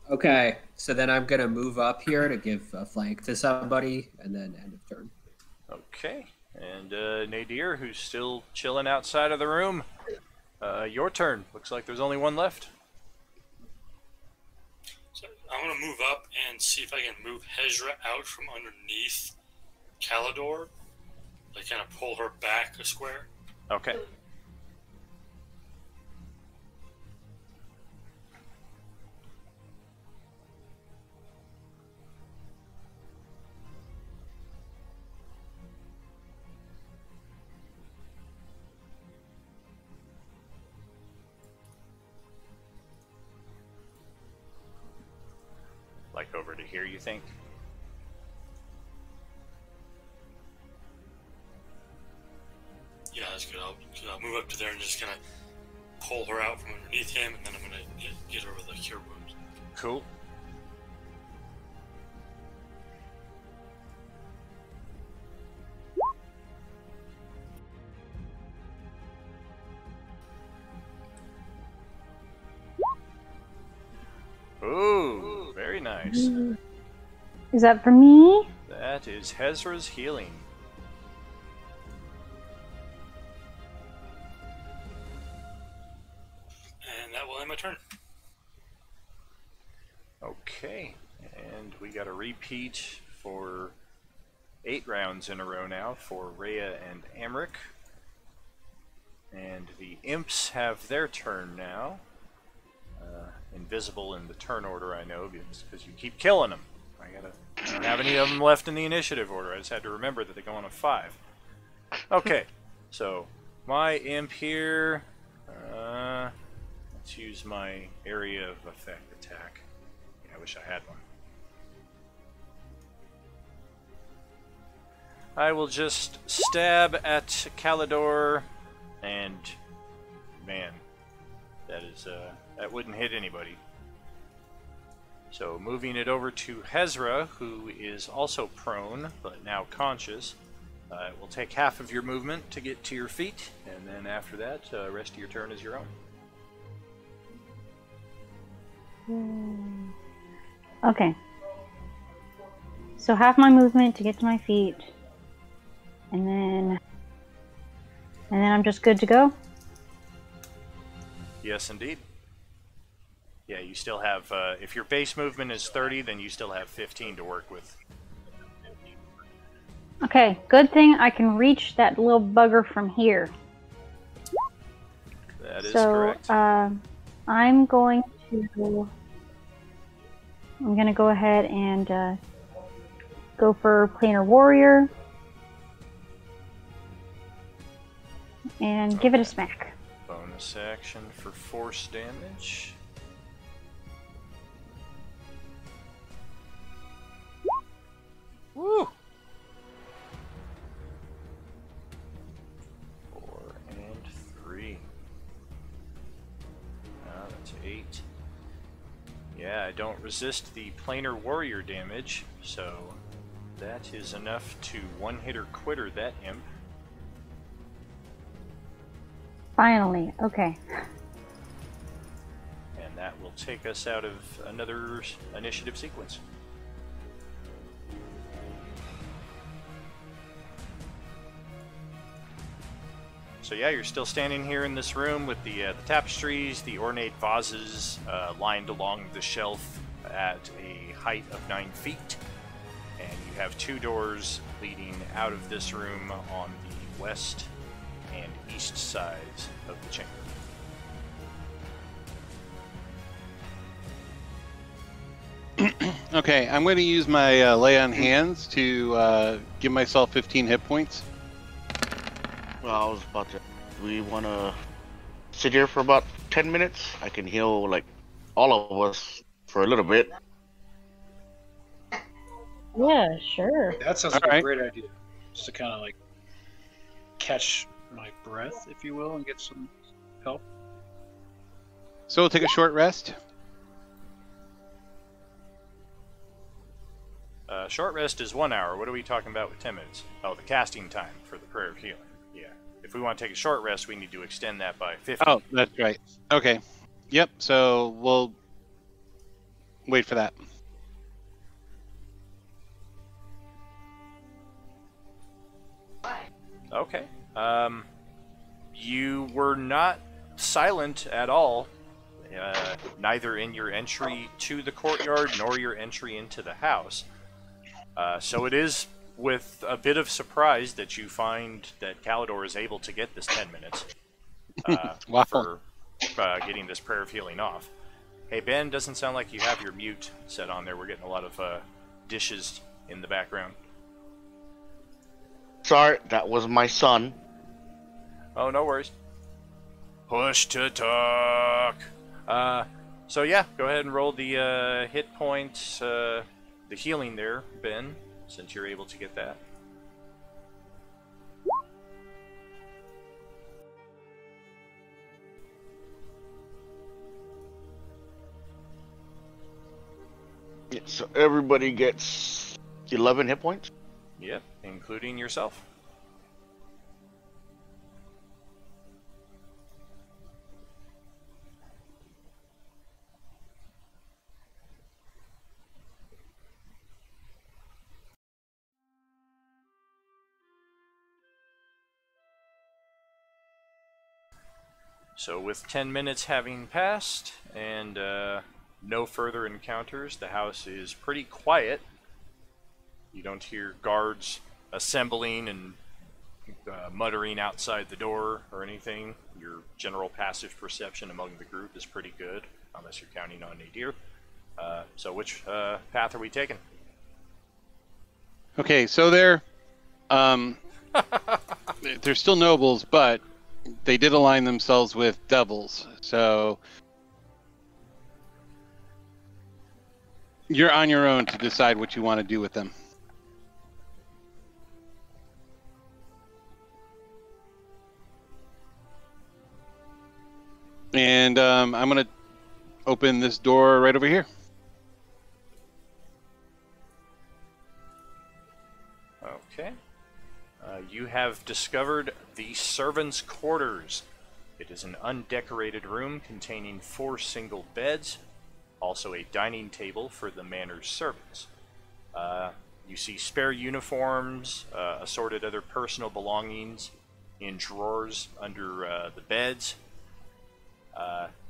Okay, so then I'm gonna move up here to give a flank to somebody, and then end of turn. Okay, and Nadir, who's still chilling outside of the room, your turn. Looks like there's only one left. So I'm going to move up and see if I can move Hezra out from underneath Kalidor. Like kind of pull her back a square. Okay. Like over to here, you think? Yeah, that's good. I'll move up to there and just kind of pull her out from underneath him, and then I'm going to get her with a cure wound. Cool. Ooh, very nice. Is that for me? That is Hezra's healing. And that will end my turn. Okay, and we got a repeat for 8 rounds in a row now for Rhea and Amric. And the imps have their turn now. Invisible in the turn order, I know, because you keep killing them. I don't have any of them left in the initiative order. I just had to remember that they go on a 5. Okay, so my imp here, Let's use my area of effect attack. Yeah, I wish I had one. I will just stab at Kalidor, and man, that wouldn't hit anybody. So moving it over to Hezra, who is also prone, but now conscious. It will take half of your movement to get to your feet, and then after that, rest of your turn is your own. Okay. So half my movement to get to my feet, and then I'm just good to go? Yes, indeed. Yeah, you still have, if your base movement is 30, then you still have 15 to work with. Okay, good thing I can reach that little bugger from here. That is correct. I'm going to go ahead and go for Planar Warrior. And give it a smack. Bonus action for force damage. Woo! 4 and 3. That's 8. Yeah, I don't resist the planar warrior damage, so that is enough to one-hitter quitter that imp. Finally, okay. And that will take us out of another initiative sequence. So yeah, you're still standing here in this room with the tapestries, the ornate vases lined along the shelf at a height of 9 feet. And you have 2 doors leading out of this room on the west and east sides of the chamber. Okay, I'm going to use my lay on hands to give myself 15 hit points. Well, I was about to. We want to sit here for about 10 minutes. I can heal, like, all of us for a little bit. Yeah, sure. That sounds like a great idea. Just to kind of, like, catch my breath, if you will, and get some help. So we'll take a short rest. Short rest is 1 hour. What are we talking about with 10 minutes? Oh, the casting time for the Prayer of Healing. Yeah. If we want to take a short rest, we need to extend that by 50. Oh, that's right. Okay. Yep, so we'll wait for that. Okay. You were not silent at all, neither in your entry to the courtyard nor your entry into the house. So it is with a bit of surprise that you find that Kalidor is able to get this 10 minutes Wow. for getting this Prayer of Healing off. Hey, Ben, doesn't sound like you have your mute set on there. We're getting a lot of dishes in the background. Sorry, that was my son. Oh, no worries. Push to talk. So yeah, go ahead and roll the hit points, the healing there, Ben, since you're able to get that. Yeah, so everybody gets 11 hit points? Yep, including yourself. So with 10 minutes having passed and no further encounters, the house is pretty quiet. You don't hear guards assembling and muttering outside the door or anything. Your general passive perception among the group is pretty good, unless you're counting on Nadir. So which path are we taking? Okay, so they're still nobles, but they did align themselves with devils. So You're on your own to decide what you want to do with them. And I'm going to open this door right over here. Okay. You have discovered the servants' quarters. It is an undecorated room containing 4 single beds, also a dining table for the manor's servants. You see spare uniforms, assorted other personal belongings in drawers under the beds.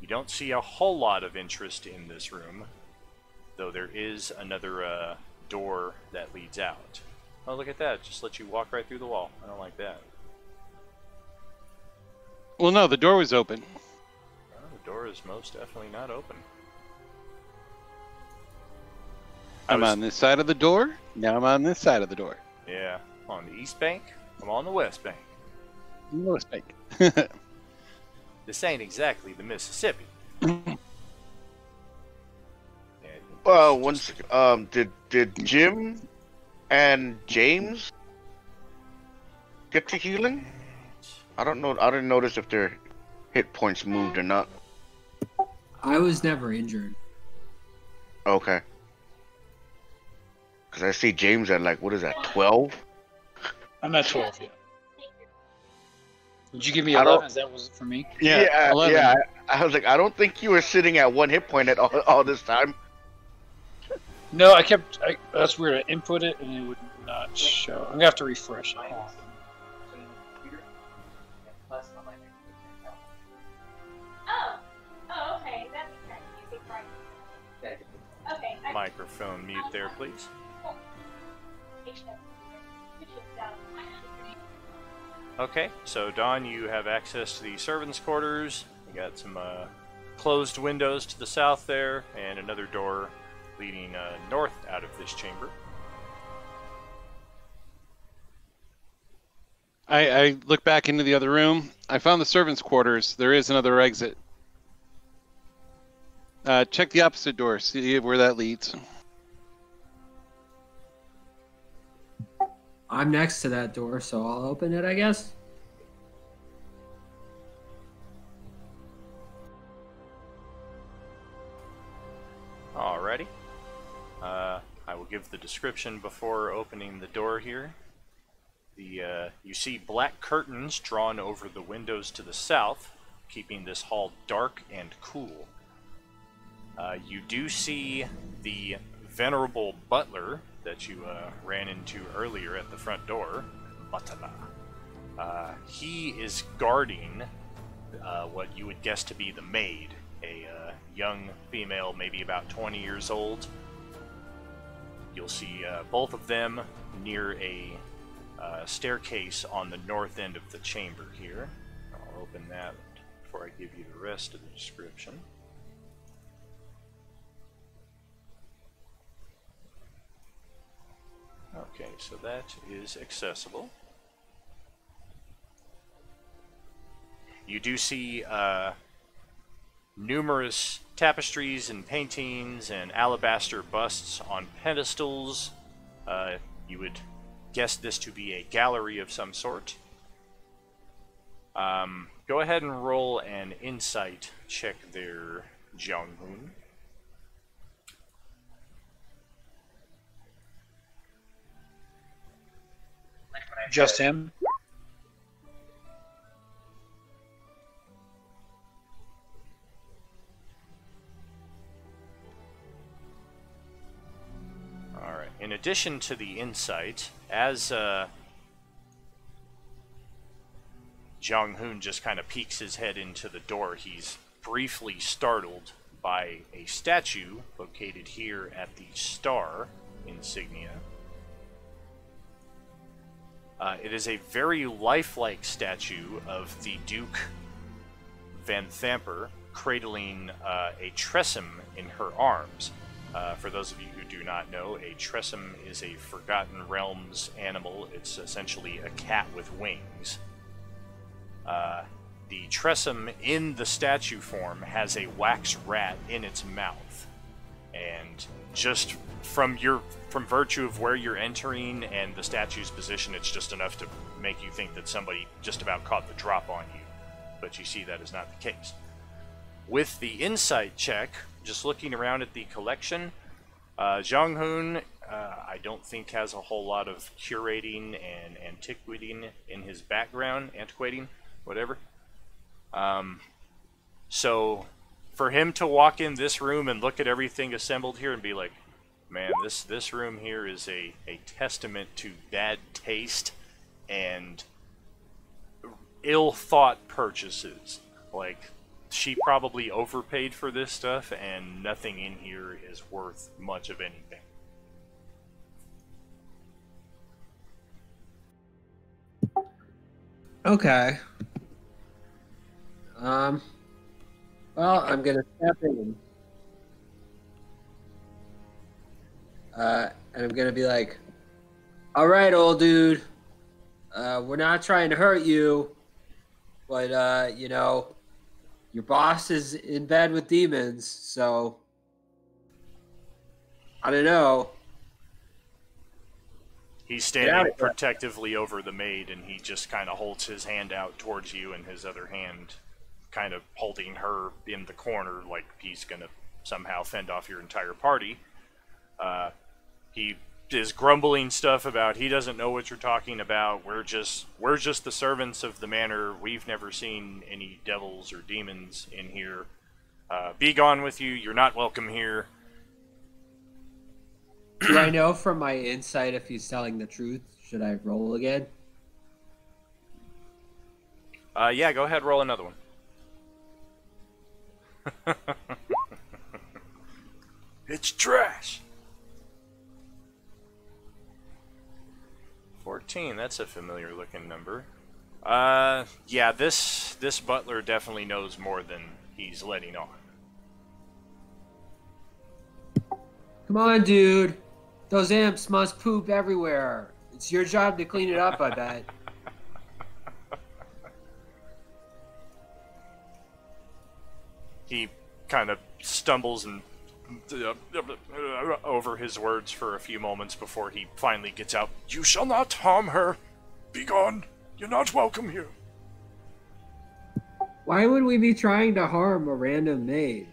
You don't see a whole lot of interest in this room, though there is another door that leads out. Oh, look at that. Just let you walk right through the wall. I don't like that. Well, no, the door was open. Oh, the door is most definitely not open. I'm on this side of the door. Now I'm on this side of the door. Yeah. On the east bank. I'm on the west bank. West bank. This ain't exactly the Mississippi. Did Jim and James get to healing? I don't know. I didn't notice if their hit points moved or not. I was never injured. Okay. Because I see James at like, what is that, 12? I'm at 12 yet. Did you give me 11? Is that was it for me? Yeah, 11. yeah. I was like, I don't think you were sitting at 1 hit point at all this time. No, that's weird. I input it and it would not show. I'm gonna have to refresh it. Hold on. Oh, okay. That makes sense. Okay. Microphone mute there, please. Okay, so Dawn, you have access to the servants' quarters. You got some closed windows to the south there, and another door leading north out of this chamber. I look back into the other room. I found the servants' quarters. There is another exit. Check the opposite door. See where that leads. I'm next to that door, so I'll open it, I guess. Alrighty. I will give the description before opening the door here. You see black curtains drawn over the windows to the south, keeping this hall dark and cool. You do see the venerable butler that you ran into earlier at the front door, Matala. He is guarding what you would guess to be the maid, a young female, maybe about 20 years old. You'll see both of them near a staircase on the north end of the chamber here. I'll open that before I give you the rest of the description. Okay, so that is accessible. You do see numerous tapestries and paintings and alabaster busts on pedestals. You would guess this to be a gallery of some sort. Go ahead and roll an insight check there, Jeong-Hoon. Just him? Alright, in addition to the insight, as Jeong-Hoon just kind of peeks his head into the door, he's briefly startled by a statue located here at the star insignia. It is a very lifelike statue of the Duke Vanthampur cradling a tressum in her arms. For those of you who do not know, a tressum is a Forgotten Realms animal. It's essentially a cat with wings. The tressum in the statue form has a wax rat in its mouth. And just from virtue of where you're entering and the statue's position, it's just enough to make you think that somebody just about caught the drop on you. But you see that is not the case. With the insight check, just looking around at the collection, Jeong-Hoon, I don't think has a whole lot of curating and antiquating in his background. Antiquating, whatever. So for him to walk in this room and look at everything assembled here and be like, man, this room here is a testament to bad taste and ill-thought purchases. Like, she probably overpaid for this stuff, and nothing in here is worth much of anything. Okay. Well, I'm gonna step in. And I'm gonna be like, all right, old dude, we're not trying to hurt you, but, you know, your boss is in bed with demons, so I don't know. He's standing protectively over the maid, and he just kind of holds his hand out towards you, and his other hand kind of holding her in the corner like he's going to somehow fend off your entire party. He is grumbling stuff about he doesn't know what you're talking about. We're just the servants of the manor. We've never seen any devils or demons in here. Be gone with you. You're not welcome here. Do I know from my insight if he's telling the truth? Should I roll again? Yeah, go ahead, roll another one. It's trash. 14, that's a familiar looking number. Yeah, this butler definitely knows more than he's letting on. Come on, dude. Those imps must poop everywhere. It's your job to clean it up, I bet. He kind of stumbles and over his words for a few moments before he finally gets out. You shall not harm her. Be gone. You're not welcome here. Why would we be trying to harm a random maid?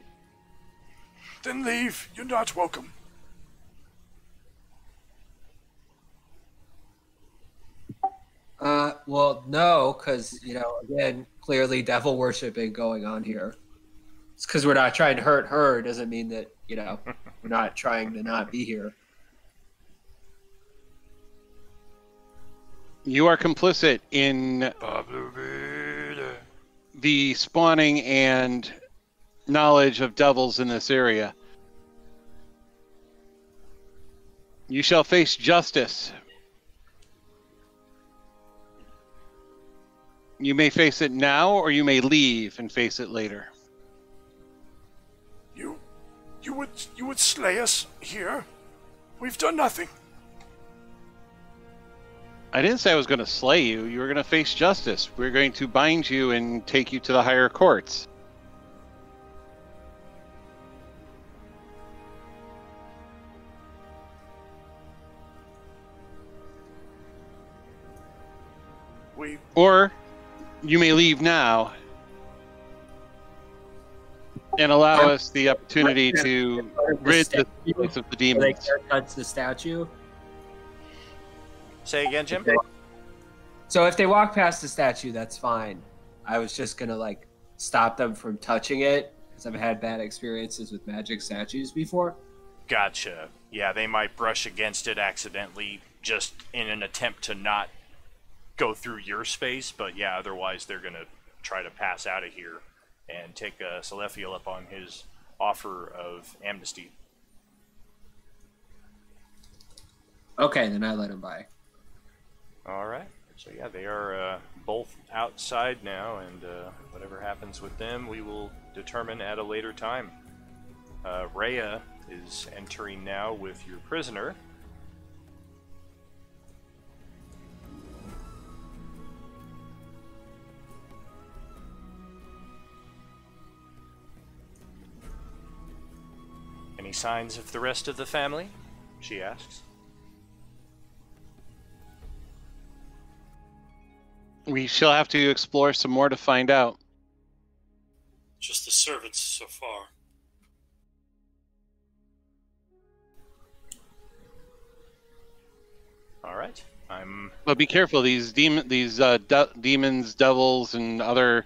Then leave. You're not welcome. Well, no, because, you know, again, clearly devil worshiping going on here. It's because we're not trying to hurt her doesn't mean that, you know, we're not trying to not be here. You are complicit in the spawning and knowledge of devils in this area. You shall face justice. You may face it now, or you may leave and face it later. You would slay us here? We've done nothing. I didn't say I was going to slay you. You were going to face justice. We're going to bind you and take you to the higher courts. Or you may leave now and allow us the opportunity to rid the place of the demons. Touch the statue. Say again, Jim? So if they walk past the statue, that's fine. I was just gonna like stop them from touching it because I've had bad experiences with magic statues before. Gotcha. Yeah, they might brush against it accidentally just in an attempt to not go through your space, but yeah, otherwise they're gonna try to pass out of here and take Selaphiel up on his offer of amnesty. Okay, then I let him by. Alright, so yeah, they are both outside now, and whatever happens with them, we will determine at a later time. Rhea is entering now with your prisoner. Any signs of the rest of the family? She asks. We shall have to explore some more to find out. Just the servants so far. All right. But be careful. These demons, devils, and other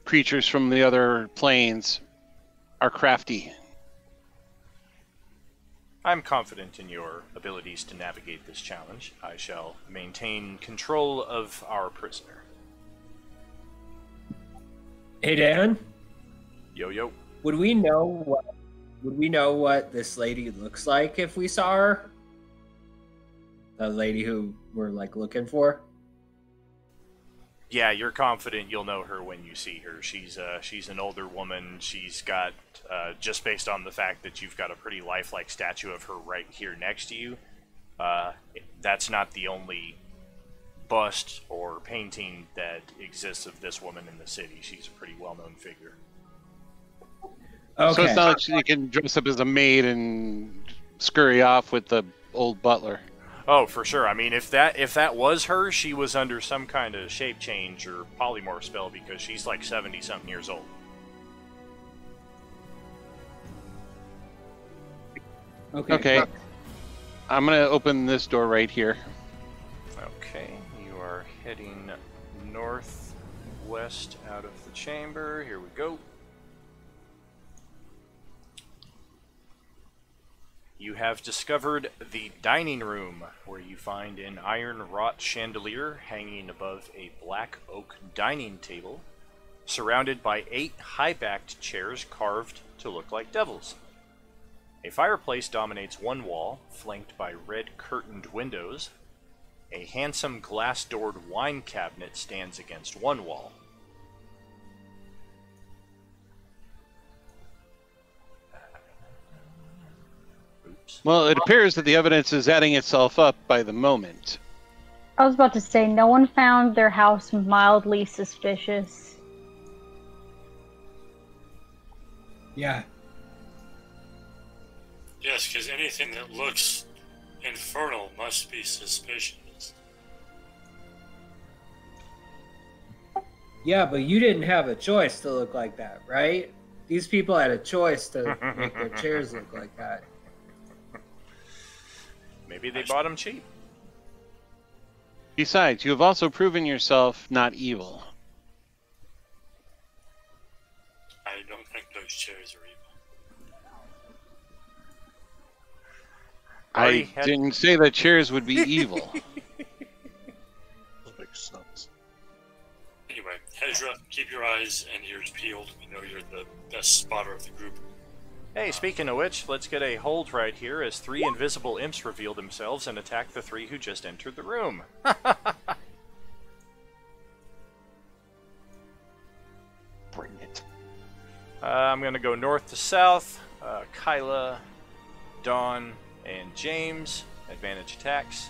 creatures from the other planes are crafty. I'm confident in your abilities to navigate this challenge. I shall maintain control of our prisoner. Hey, Dan. Yo. Would we know what this lady looks like if we saw her? The lady who we're looking for? Yeah, you're confident you'll know her when you see her. She's an older woman. She's got, just based on the fact that you've got a pretty lifelike statue of her right here next to you, that's not the only bust or painting that exists of this woman in the city. She's a pretty well-known figure. Okay. So it's not like she can dress up as a maid and scurry off with the old butler. Oh, for sure. I mean, if that was her, she was under some kind of shape change or polymorph spell because she's like 70-something years old. Okay. I'm going to open this door right here. Okay, you are heading northwest out of the chamber. Here we go. You have discovered the dining room, where you find an iron-wrought chandelier hanging above a black oak dining table, surrounded by 8 high-backed chairs carved to look like devils. A fireplace dominates one wall, flanked by red curtained windows. A handsome glass-doored wine cabinet stands against one wall. Well, it appears that the evidence is adding itself up by the moment. I was about to say, no one found their house mildly suspicious. Yeah. Yes, because anything that looks infernal must be suspicious. Yeah, but you didn't have a choice to look like that, right? These people had a choice to make their chairs look like that. Maybe they bought them cheap. Besides, you have also proven yourself not evil. I don't think those chairs are evil. I didn't say that chairs would be evil. That makes sense. Anyway, Hezra, keep your eyes and ears peeled. We know you're the best spotter of the group. Hey, speaking of which, let's get a hold right here as 3 invisible imps reveal themselves and attack the 3 who just entered the room. Bring it. I'm going to go north to south. Kyla, Dawn, and James. Advantage attacks.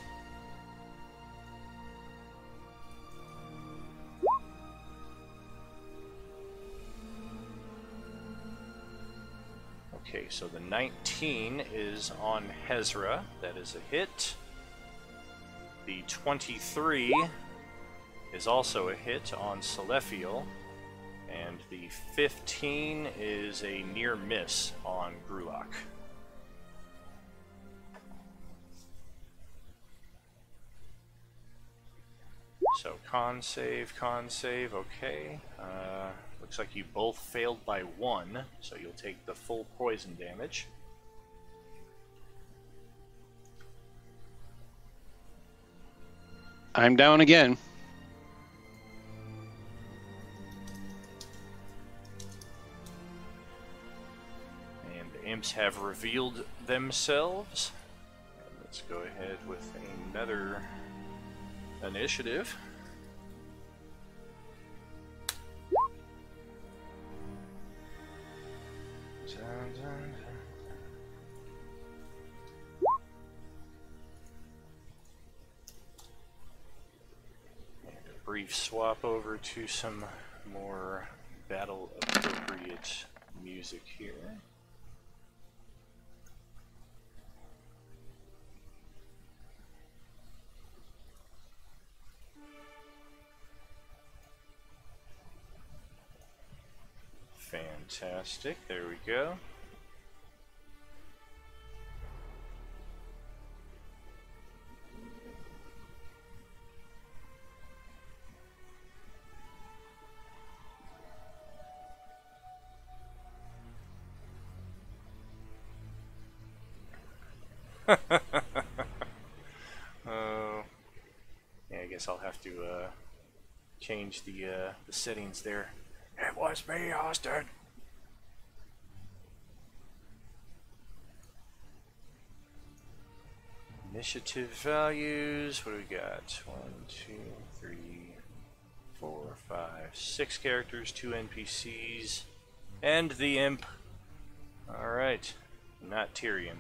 Okay, so the 19 is on Hezra. That is a hit. The 23 is also a hit on Selaphiel. And the 15 is a near miss on Gruhlak. So con save, okay. Looks like you both failed by 1, so you'll take the full poison damage. I'm down again. And the imps have revealed themselves. And let's go ahead with another initiative. Brief swap over to some more battle appropriate music here. Fantastic. There we go. Yeah, I guess I'll have to change the settings there. It was me, Austin. Initiative values. What do we got? 1, 2, 3, 4, 5, 6 characters, 2 NPCs, and the imp. All right, not Tyrion.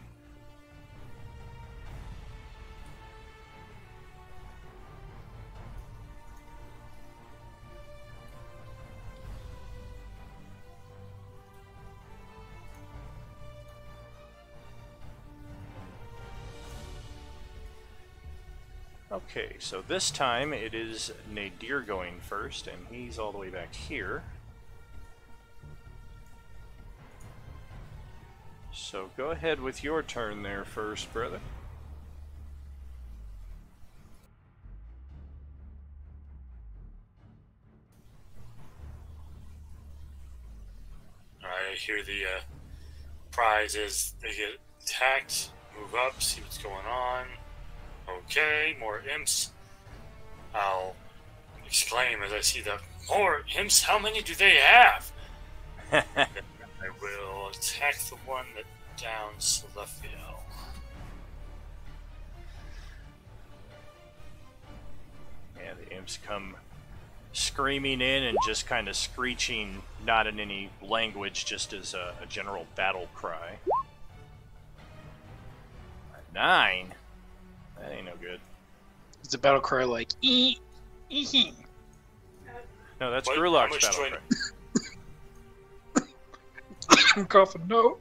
Okay, so this time it is Nadir going first, and he's all the way back here. So go ahead with your turn there first, brother. Alright, I hear the prize is they get attacked, move up, see what's going on. Okay, more imps. I'll exclaim as I see the more imps. How many do they have? I will attack the one that downs Selaphiel. Yeah, the imps come screaming in and just kind of screeching, not in any language, just as a general battle cry. 9. That ain't no good. It's a battle cry like ee. No, that's What? Gruhlak's battle cry. I'm coughing. No.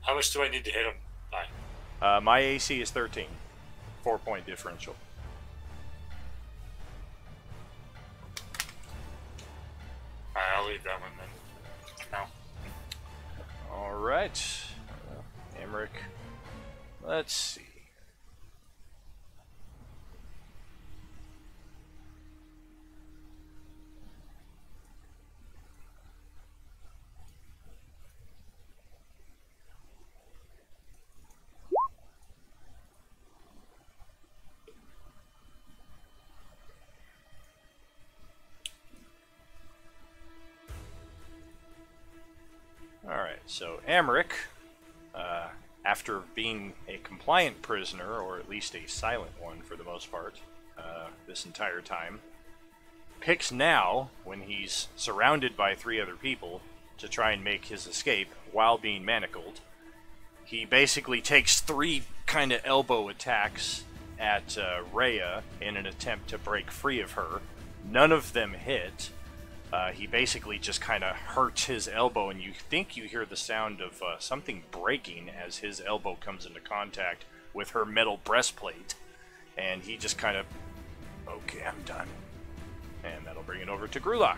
How much do I need to hit him by? My AC is 13. 4-point differential. I'll leave that one then. No. Alright. Emmerich. Let's see. Alright, so Emmerich, after being a compliant prisoner, or at least a silent one for the most part, this entire time, picks now, when he's surrounded by 3 other people, to try and make his escape while being manacled. He basically takes 3 kind of elbow attacks at Rhea in an attempt to break free of her. None of them hit. He basically just kind of hurts his elbow, and you think you hear the sound of something breaking as his elbow comes into contact with her metal breastplate. And he just kind of, okay, I'm done. And that'll bring it over to Gruhlak.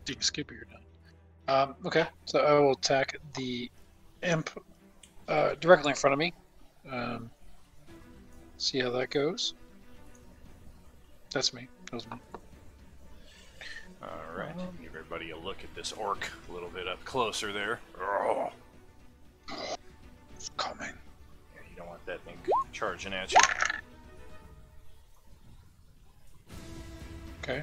Do you skip or you're done? Okay, so I will attack the imp directly in front of me. See how that goes. That's me. That was me. Alright, give everybody a look at this orc a little bit up closer there. Oh. It's coming. Yeah, you don't want that thing charging at you. Okay.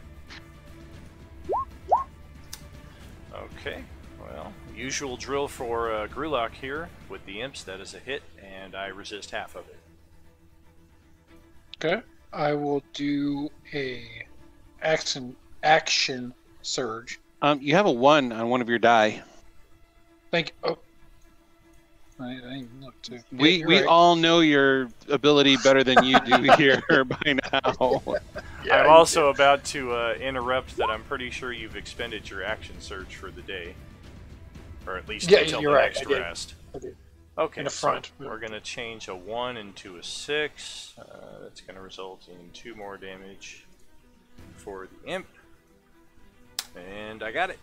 Okay, well, usual drill for Gruhlak here with the imps. That is a hit, and I resist half of it. Okay. I will do a action surge. You have a 1 on one of your die. Thank you. Oh. I didn't even look too. We Yeah, right. all know your ability better than you do here by now. I'm also about to interrupt that I'm pretty sure you've expended your action surge for the day. Or at least until the next rest. I did. Okay, In the front. so we're going to change a 1 into a 6. That's going to result in 2 more damage. for the imp. And I got it.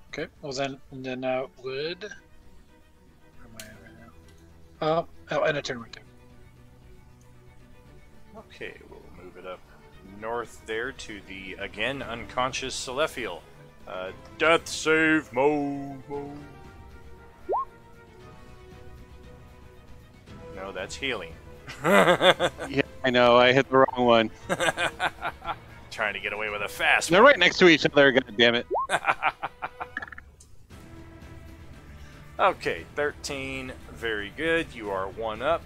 Okay. Well then would. Where am I at right now? Oh, and a turn right there. Okay, we'll move it up north there to the again unconscious Selaphiel. Death save mode. No, that's healing. Yeah, I know. I hit the wrong one. Trying to get away with a fast They're one. right next to each other. God damn it. Okay, 13. Very good. You are one up.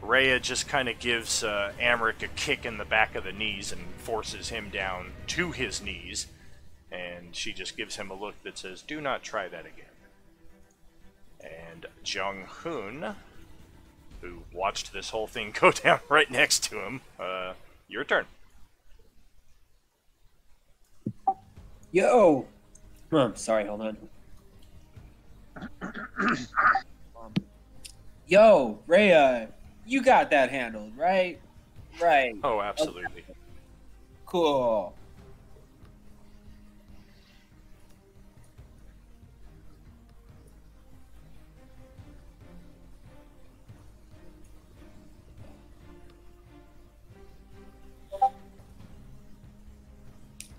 Rhea just kind of gives Amric a kick in the back of the knees and forces him down to his knees. And she just gives him a look that says, "Do not try that again." And Jeong-Hoon, who watched this whole thing go down right next to him, your turn. Yo! Sorry, hold on. Yo, Rhea, you got that handled, right? Right. Oh, absolutely. Okay. Cool.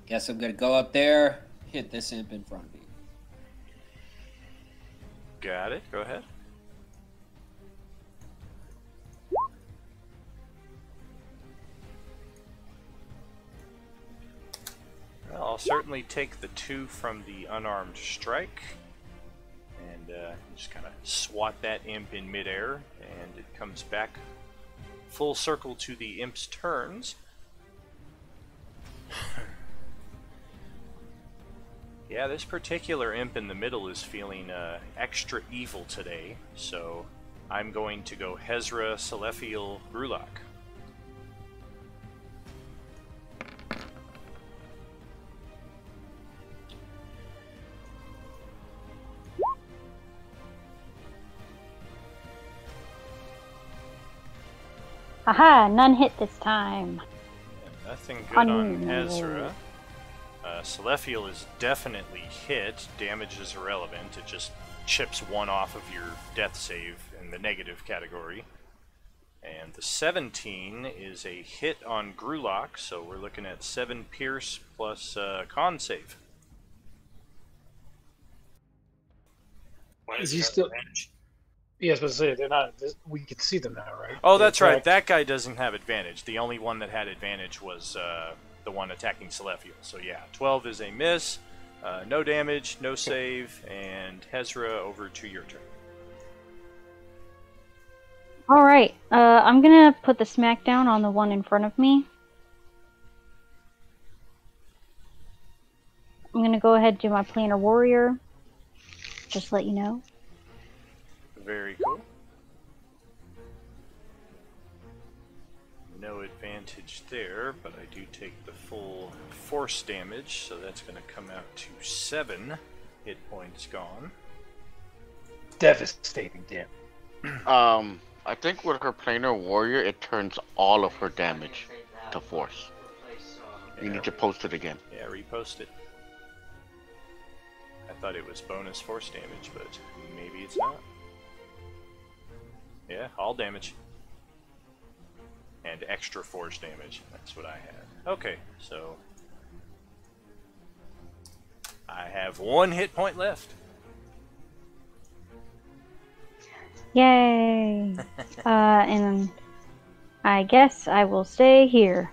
Guess I'm gonna go up there, hit this imp in front of me. Got it. Go ahead. Well, I'll certainly take the 2 from the unarmed strike. And just kind of swat that imp in midair. And it comes back full circle to the imp's turns. Yeah, this particular imp in the middle is feeling extra evil today, so I'm going to go Hezra, Selaphiel, Gruhlak. Haha, none hit this time. Yeah, nothing good on Hezra. Selaphiel is definitely hit. Damage is irrelevant. It just chips 1 off of your death save in the negative category. And the 17 is a hit on Gruhlak, so we're looking at 7 pierce plus con save. Why Is does he he have still- advantage? Yes, but say they're not. We can see them now, right? Oh, that's They're right. attacked. That guy doesn't have advantage. The only one that had advantage was the one attacking Selaphiel. So yeah, 12 is a miss. No damage, no save, and Hezra, over to your turn. Alright, I'm gonna put the smackdown on the one in front of me. I'm gonna go ahead and do my planar warrior. Just let you know. Very cool. No advantage there, but I do take the full force damage, so that's going to come out to 7 hit points gone. Devastating damage. I think with her planar warrior, it turns all of her damage to force. You need to post it again. Yeah, repost it. I thought it was bonus force damage, but maybe it's not. Yeah, all damage. And extra force damage. That's what I had. Okay, so I have 1 hit point left. Yay! And I guess I will stay here.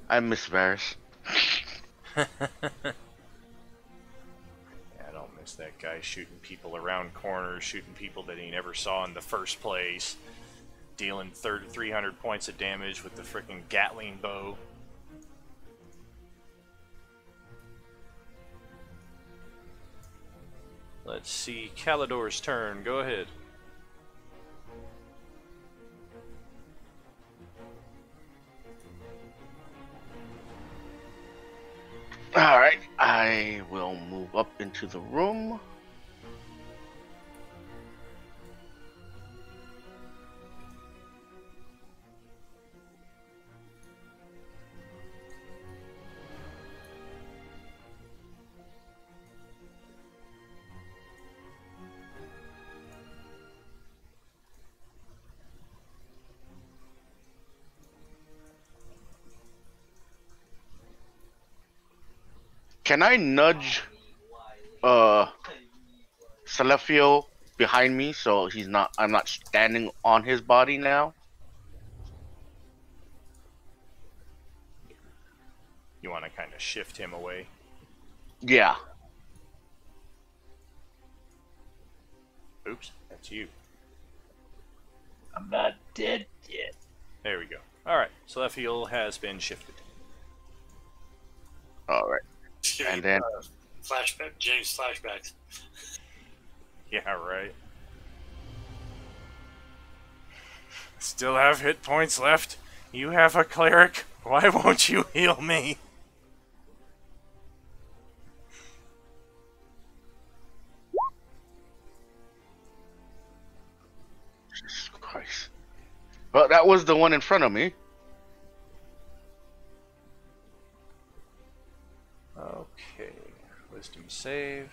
I miss Varys. Yeah, I don't miss that guy shooting people around corners, shooting people that he never saw in the first place, dealing 300 points of damage with the frickin' Gatling bow. Let's see, Kalidor's turn. Go ahead. Alright, I will move up into the room. Can I nudge Selaphiel behind me so I'm not standing on his body now? You want to kind of shift him away? Yeah. Oops, that's you. I'm not dead yet. There we go. Alright, Selaphiel has been shifted. Alright. And then flashback, James flashbacks. Yeah, right. Still have hit points left. You have a cleric. Why won't you heal me? Jesus Christ. Well, that was the one in front of me. Okay. Wisdom save.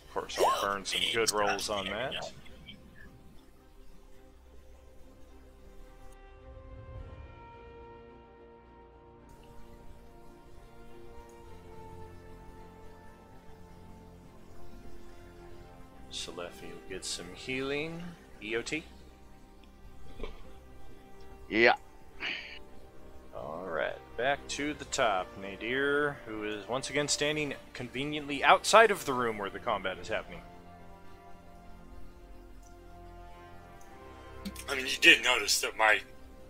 Of course, I'll burn some good rolls on that. Selaphiel gets some healing. EOT. Yeah. Alright, back to the top. Nadir, who is once again standing conveniently outside of the room where the combat is happening. I mean, you did notice that my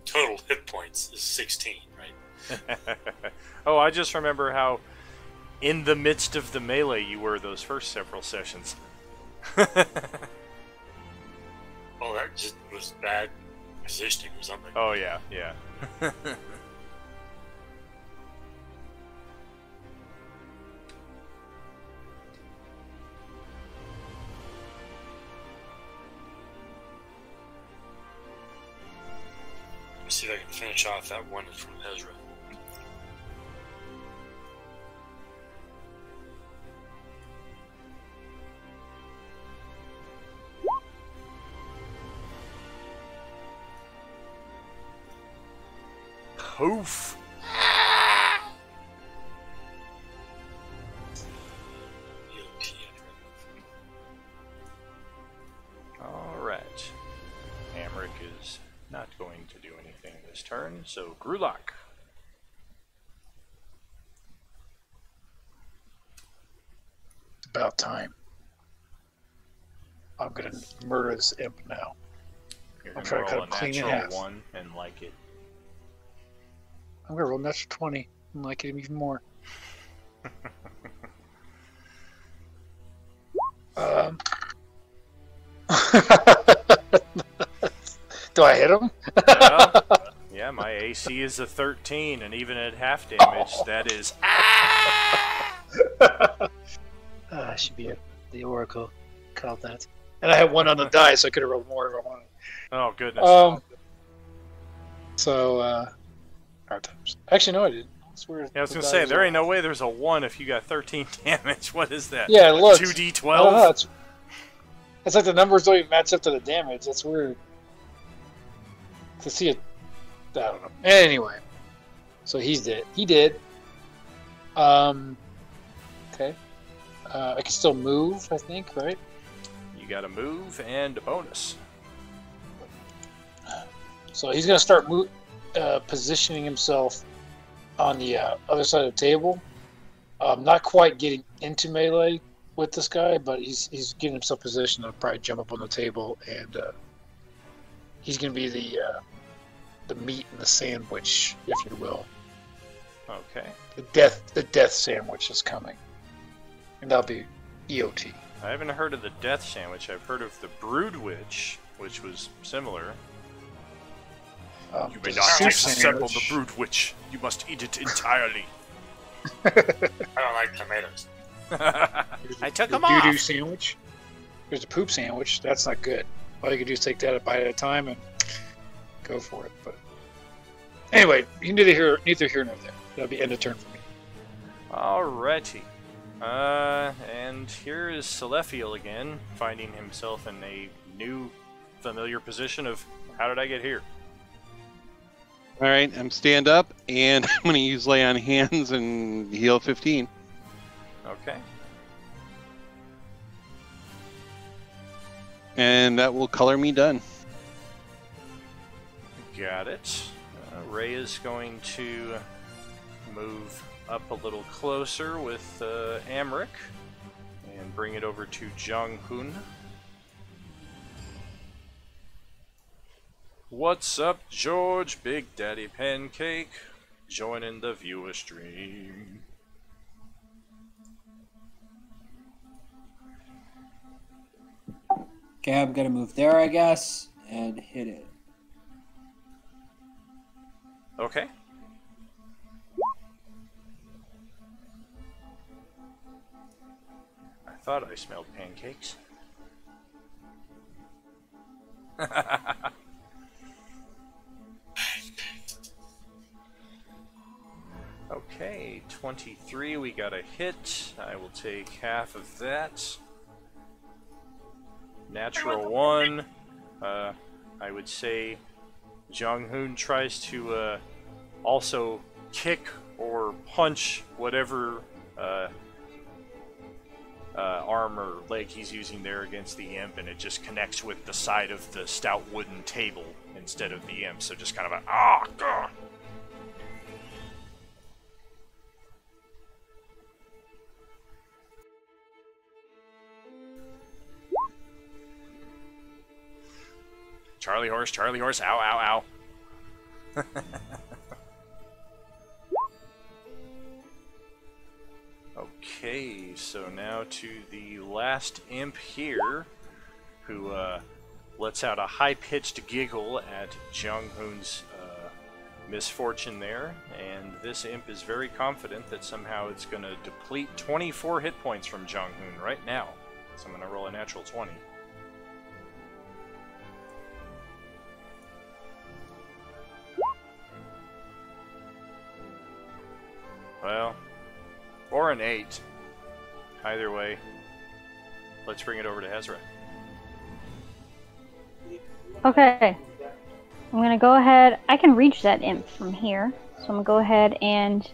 total hit points is 16, right? Oh, I just remember how in the midst of the melee you were those first several sessions. Oh, that just was bad positioning or something. Oh, yeah, yeah. Let's see if I can finish off that one from Hezra. Oof. Alright. Amric is not going to do anything this turn, so Gruhlak. It's about time. I'm gonna murder this imp now. You're I'm gonna trying to cut roll him a clean in natural half. 1 and like it. I'm gonna roll an extra 20 and like it even more. Do I hit him? Well, yeah, my AC is a 13, and even at half damage, that is... Should be the Oracle called that. And I had one on the die, so I could have rolled more if I wanted. Oh, goodness. Hard times. Actually, no, I didn't. Yeah, I was going to say, there ain't no way there's a 1 if you got 13 damage. What is that? Yeah, look. 2d12? I don't know, it's like the numbers don't even match up to the damage. That's weird. To see it, I don't know. Anyway, so he's dead. He did. Okay. I can still move, I think, right? You got a move and a bonus. So he's going to start positioning himself on the other side of the table. Not quite getting into melee with this guy, but he's getting himself positioned to probably jump up on the table, and he's going to be the meat in the sandwich, if you will. Okay. The death sandwich is coming, and that'll be EOT. I haven't heard of the death sandwich. I've heard of the brood witch, which was similar. You may not disassemble the brood witch. You must eat it entirely. I don't like tomatoes. I took them doo-doo off. sandwich. There's a poop sandwich. That's not good. All you can do is take that a bite at a time and go for it. But anyway, you neither here nor there. That'll be end of turn for me. Alrighty. And here is Selaphiel again, finding himself in a new, familiar position of, how did I get here? All right, I'm stand up, and I'm going to use lay on hands and heal 15. Okay. And that will color me done. Got it. Ray is going to move up a little closer with Amric and bring it over to Jeong-Hoon. What's up, George? Big Daddy Pancake, joining the viewer stream. Okay, I'm gonna move there, I guess, and hit it. Okay. I thought I smelled pancakes. Okay, 23, we got a hit. I will take half of that. Natural 1. I would say Jeong-Hoon tries to also kick or punch whatever arm or leg he's using there against the imp, and it just connects with the side of the stout wooden table instead of the imp, so just kind of a God. Charlie horse, ow, ow, ow. Okay, so now to the last imp here, who lets out a high-pitched giggle at Jeong-Hoon's misfortune there, and this imp is very confident that somehow it's going to deplete 24 hit points from Jeong-Hoon right now. So I'm going to roll a natural 20. Well, or an 8. Either way, let's bring it over to Hezra. Okay. I'm gonna go ahead. I can reach that imp from here. So I'm gonna go ahead and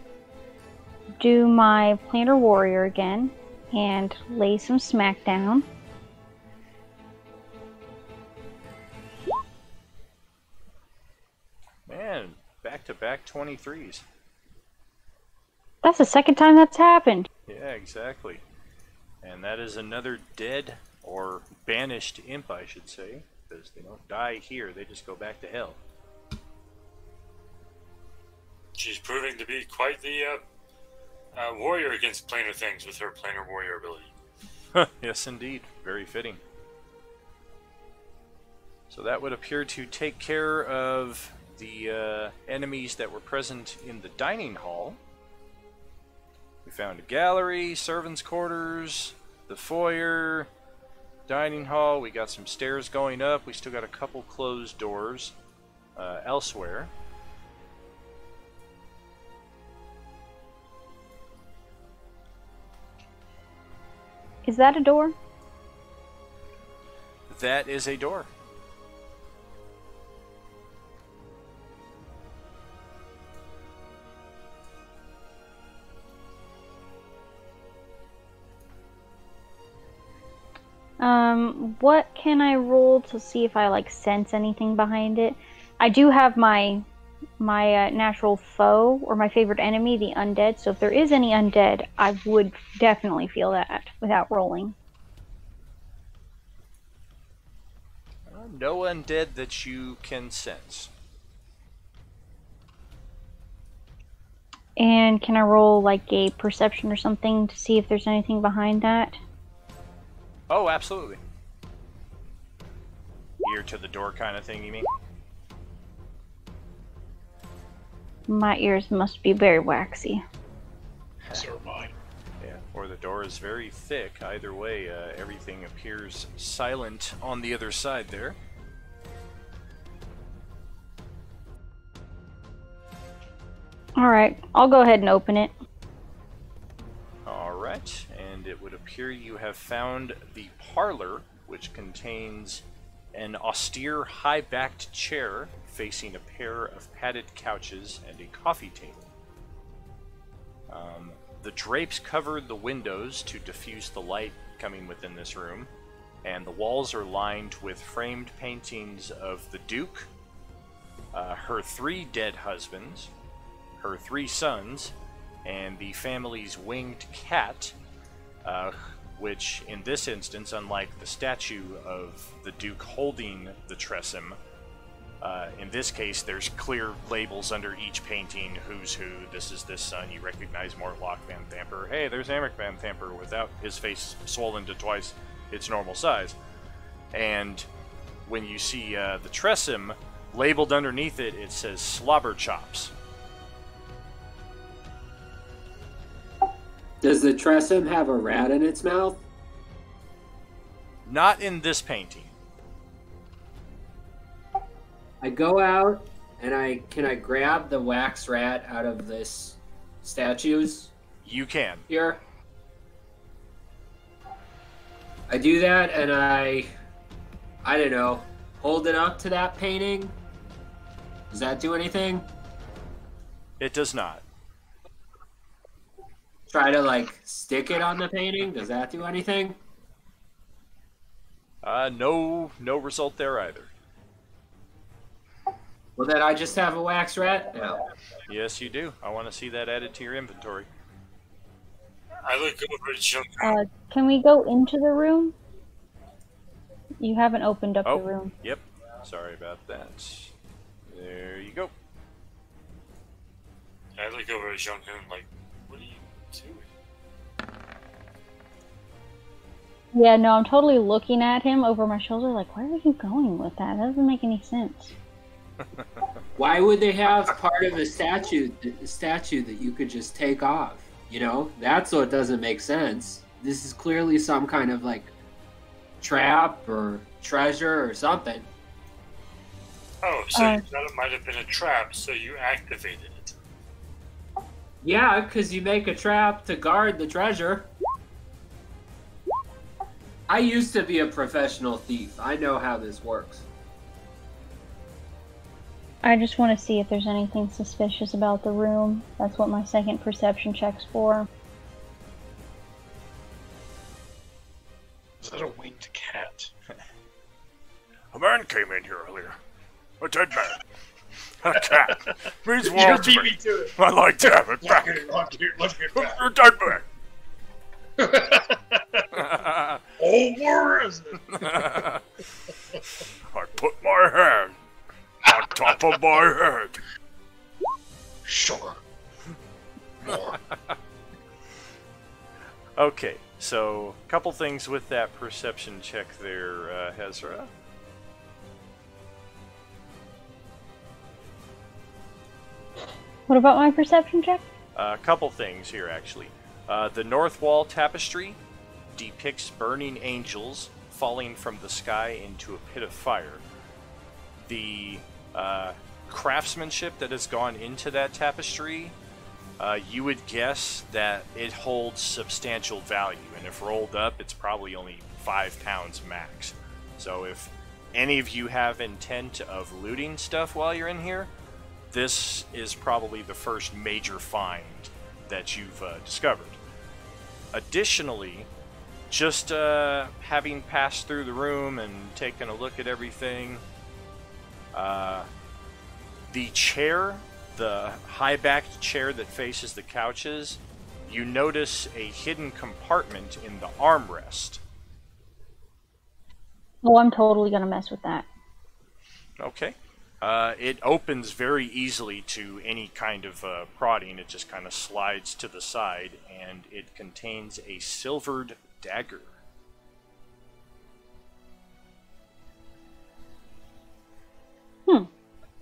do my Planter Warrior again and lay some smack down. Man, back-to-back 23s. That's the second time that's happened. Yeah, exactly. And that is another dead, or banished imp, I should say, because they don't die here, they just go back to hell. She's proving to be quite the warrior against planar things with her planar warrior ability. Yes, indeed. Very fitting. So that would appear to take care of the enemies that were present in the dining hall. We found a gallery, servants' quarters, the foyer, dining hall. We got some stairs going up. We still got a couple closed doors elsewhere. Is that a door? That is a door. What can I roll to see if I sense anything behind it? I do have my natural foe, or my favorite enemy, the undead. So if there is any undead, I would definitely feel that without rolling. No undead that you can sense. And can I roll a perception or something to see if there's anything behind that? Oh, absolutely. Ear to the door kind of thing, you mean? My ears must be very waxy. So are mine. Yeah, or the door is very thick. Either way, everything appears silent on the other side there. Alright, I'll go ahead and open it. Alright, it would appear you have found the parlor, which contains an austere, high-backed chair facing a pair of padded couches and a coffee table. The drapes cover the windows to diffuse the light coming within this room, and the walls are lined with framed paintings of the Duke, her 3 dead husbands, her 3 sons, and the family's winged cat, which in this instance, unlike the statue of the Duke holding the Tressym, in this case there's clear labels under each painting, who's who, this is this son, you recognize Mortlock Vanthampur, hey, there's Amric Vanthampur without his face swollen to twice its normal size. And when you see the Tressym, labeled underneath it, it says Slobber Chops. Does the Tressym have a rat in its mouth? Not in this painting. I go out and can I grab the wax rat out of this statues? You can. Here. I do that and I don't know, hold it up to that painting. Does that do anything? It does not. Try to like stick it on the painting. Does that do anything? No result there either. Well, then I just have a wax rat now. Yes, you do. I want to see that added to your inventory. I look over at Jeong-Hoon. Can we go into the room? You haven't opened up the room. Yep. Sorry about that. There you go. I look over at Jeong-Hoon like, what are you doing? Yeah, no, I'm totally looking at him over my shoulder like, where are you going with that? That doesn't make any sense. Why would they have part of a statue that you could just take off? You know, that's what doesn't make sense. This is clearly some kind of like trap or treasure or something. Oh, so you thought it might have been a trap, so you activated it. Yeah, because you make a trap to guard the treasure. I used to be a professional thief. I know how this works. I just want to see if there's anything suspicious about the room. That's what my second perception check's for. Is that a winged cat? A man came in here earlier. A dead man. A cat. Means You're world to beat me. me to it. I like to have it back. Let's get back. A dead man. Oh, where is it? I put my hand on top of my head. Sure. More. Okay, so a couple things with that perception check there, Hezra. What about my perception check? A couple things here, actually. The north wall tapestry depicts burning angels falling from the sky into a pit of fire. The craftsmanship that has gone into that tapestry, you would guess that it holds substantial value, and if rolled up, it's probably only 5 pounds max. So if any of you have intent of looting stuff while you're in here, this is probably the first major find that you've discovered. Additionally, just having passed through the room and taken a look at everything, the chair, the high-backed chair that faces the couches, you notice a hidden compartment in the armrest. Oh, I'm totally gonna mess with that. Okay. It opens very easily to any kind of prodding. It just kind of slides to the side, and it contains a silvered dagger.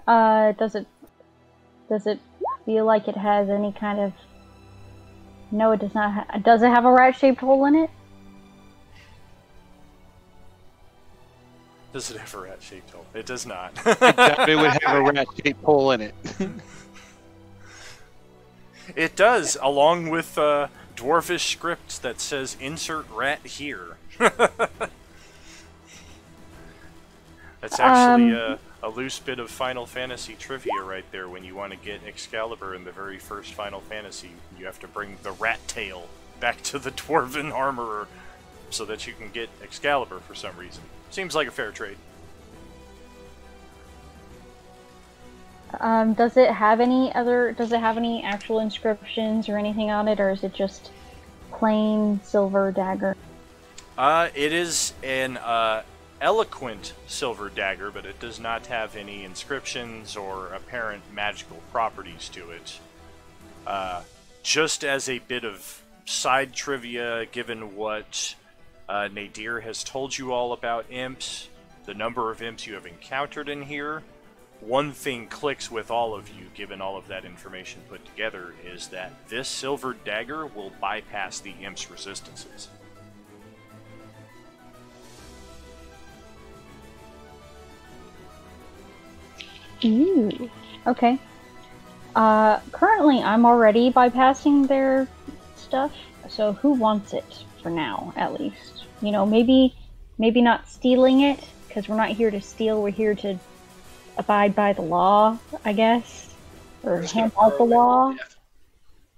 Does it feel like it has any kind of... No, it does not. Does it have a rat-shaped hole in it? Does it have a rat-shaped hole? It does not. It would have a rat-shaped hole in it. It does, along with dwarfish script that says "Insert rat here." That's actually a loose bit of Final Fantasy trivia right there. When you want to get Excalibur in the very first Final Fantasy, you have to bring the rat tail back to the dwarven armorer so that you can get Excalibur for some reason. Seems like a fair trade. Does it have any actual inscriptions or anything on it, or is it just plain silver dagger? It is an eloquent silver dagger, but it does not have any inscriptions or apparent magical properties to it. Just as a bit of side trivia, given what Nadir has told you all about imps, the number of imps you have encountered in here, one thing clicks with all of you, given all of that information put together, is that this silver dagger will bypass the imp's resistances. Ooh. Okay. Currently I'm already bypassing their stuff, so who wants it for now, at least? You know, maybe not stealing it, because we're not here to steal, we're here to abide by the law, I guess, or hand out the law.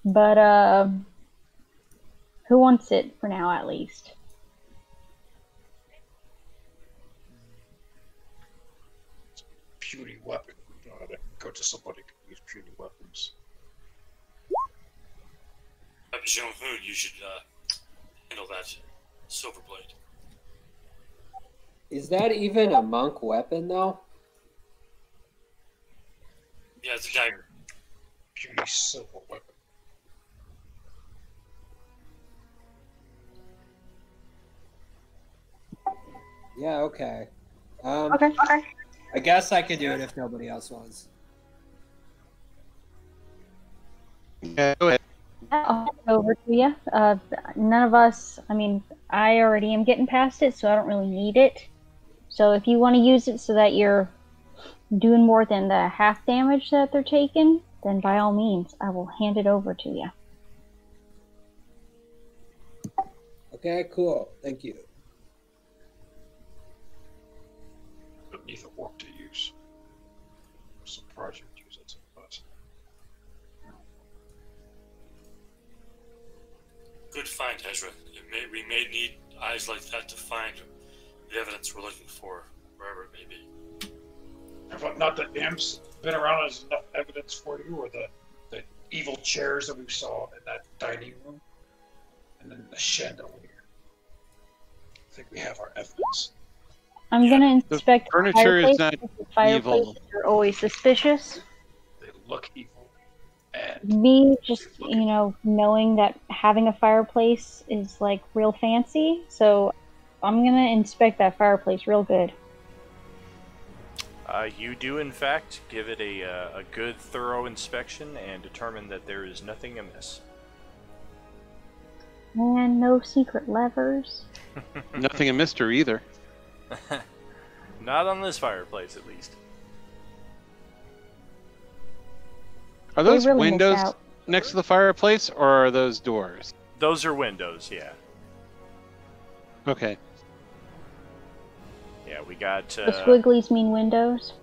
But who wants it for now, at least? Puny weapon. Go to somebody who can use puny weapons. Jeong-Hoon, you should handle that silver blade. Is that even a monk weapon, though? Yeah, it's a dagger. Puny silver weapon. Yeah, okay. Okay. I guess I could do it if nobody else wants. Yeah, go ahead. I'll hand it over to you. None of us, I mean, I already am getting past it, so I don't really need it. So if you want to use it so that you're doing more than the half damage that they're taking, then by all means, I will hand it over to you. Okay, cool. Thank you. But neither orc to use. Some project use it, but Good find, Hezra. We may need eyes like that to find the evidence we're looking for, wherever it may be. But not the imps been around as enough evidence for you, or the evil chairs that we saw in that dining room, and then the chandelier. I think we have our evidence. I'm gonna inspect the furniture is not fireplaces evil. are always suspicious. They look evil. And Me just, you know, knowing that having a fireplace is like real fancy, so I'm gonna inspect that fireplace real good. You do, in fact, give it a good, thorough inspection and determine that there is nothing amiss. And no secret levers. Nothing a mystery either. Not on this fireplace, at least. Are those really miss windows out. next to the fireplace, or are those doors? Those are windows, yeah. Okay. Yeah, we got... The squigglies mean windows.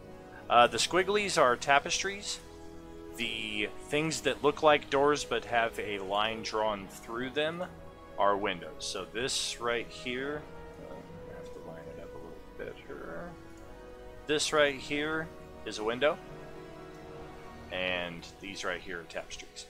The squigglies are tapestries. The things that look like doors but have a line drawn through them are windows. So this right here... I have to line it up a little better. This right here is a window. And these right here are tapestries.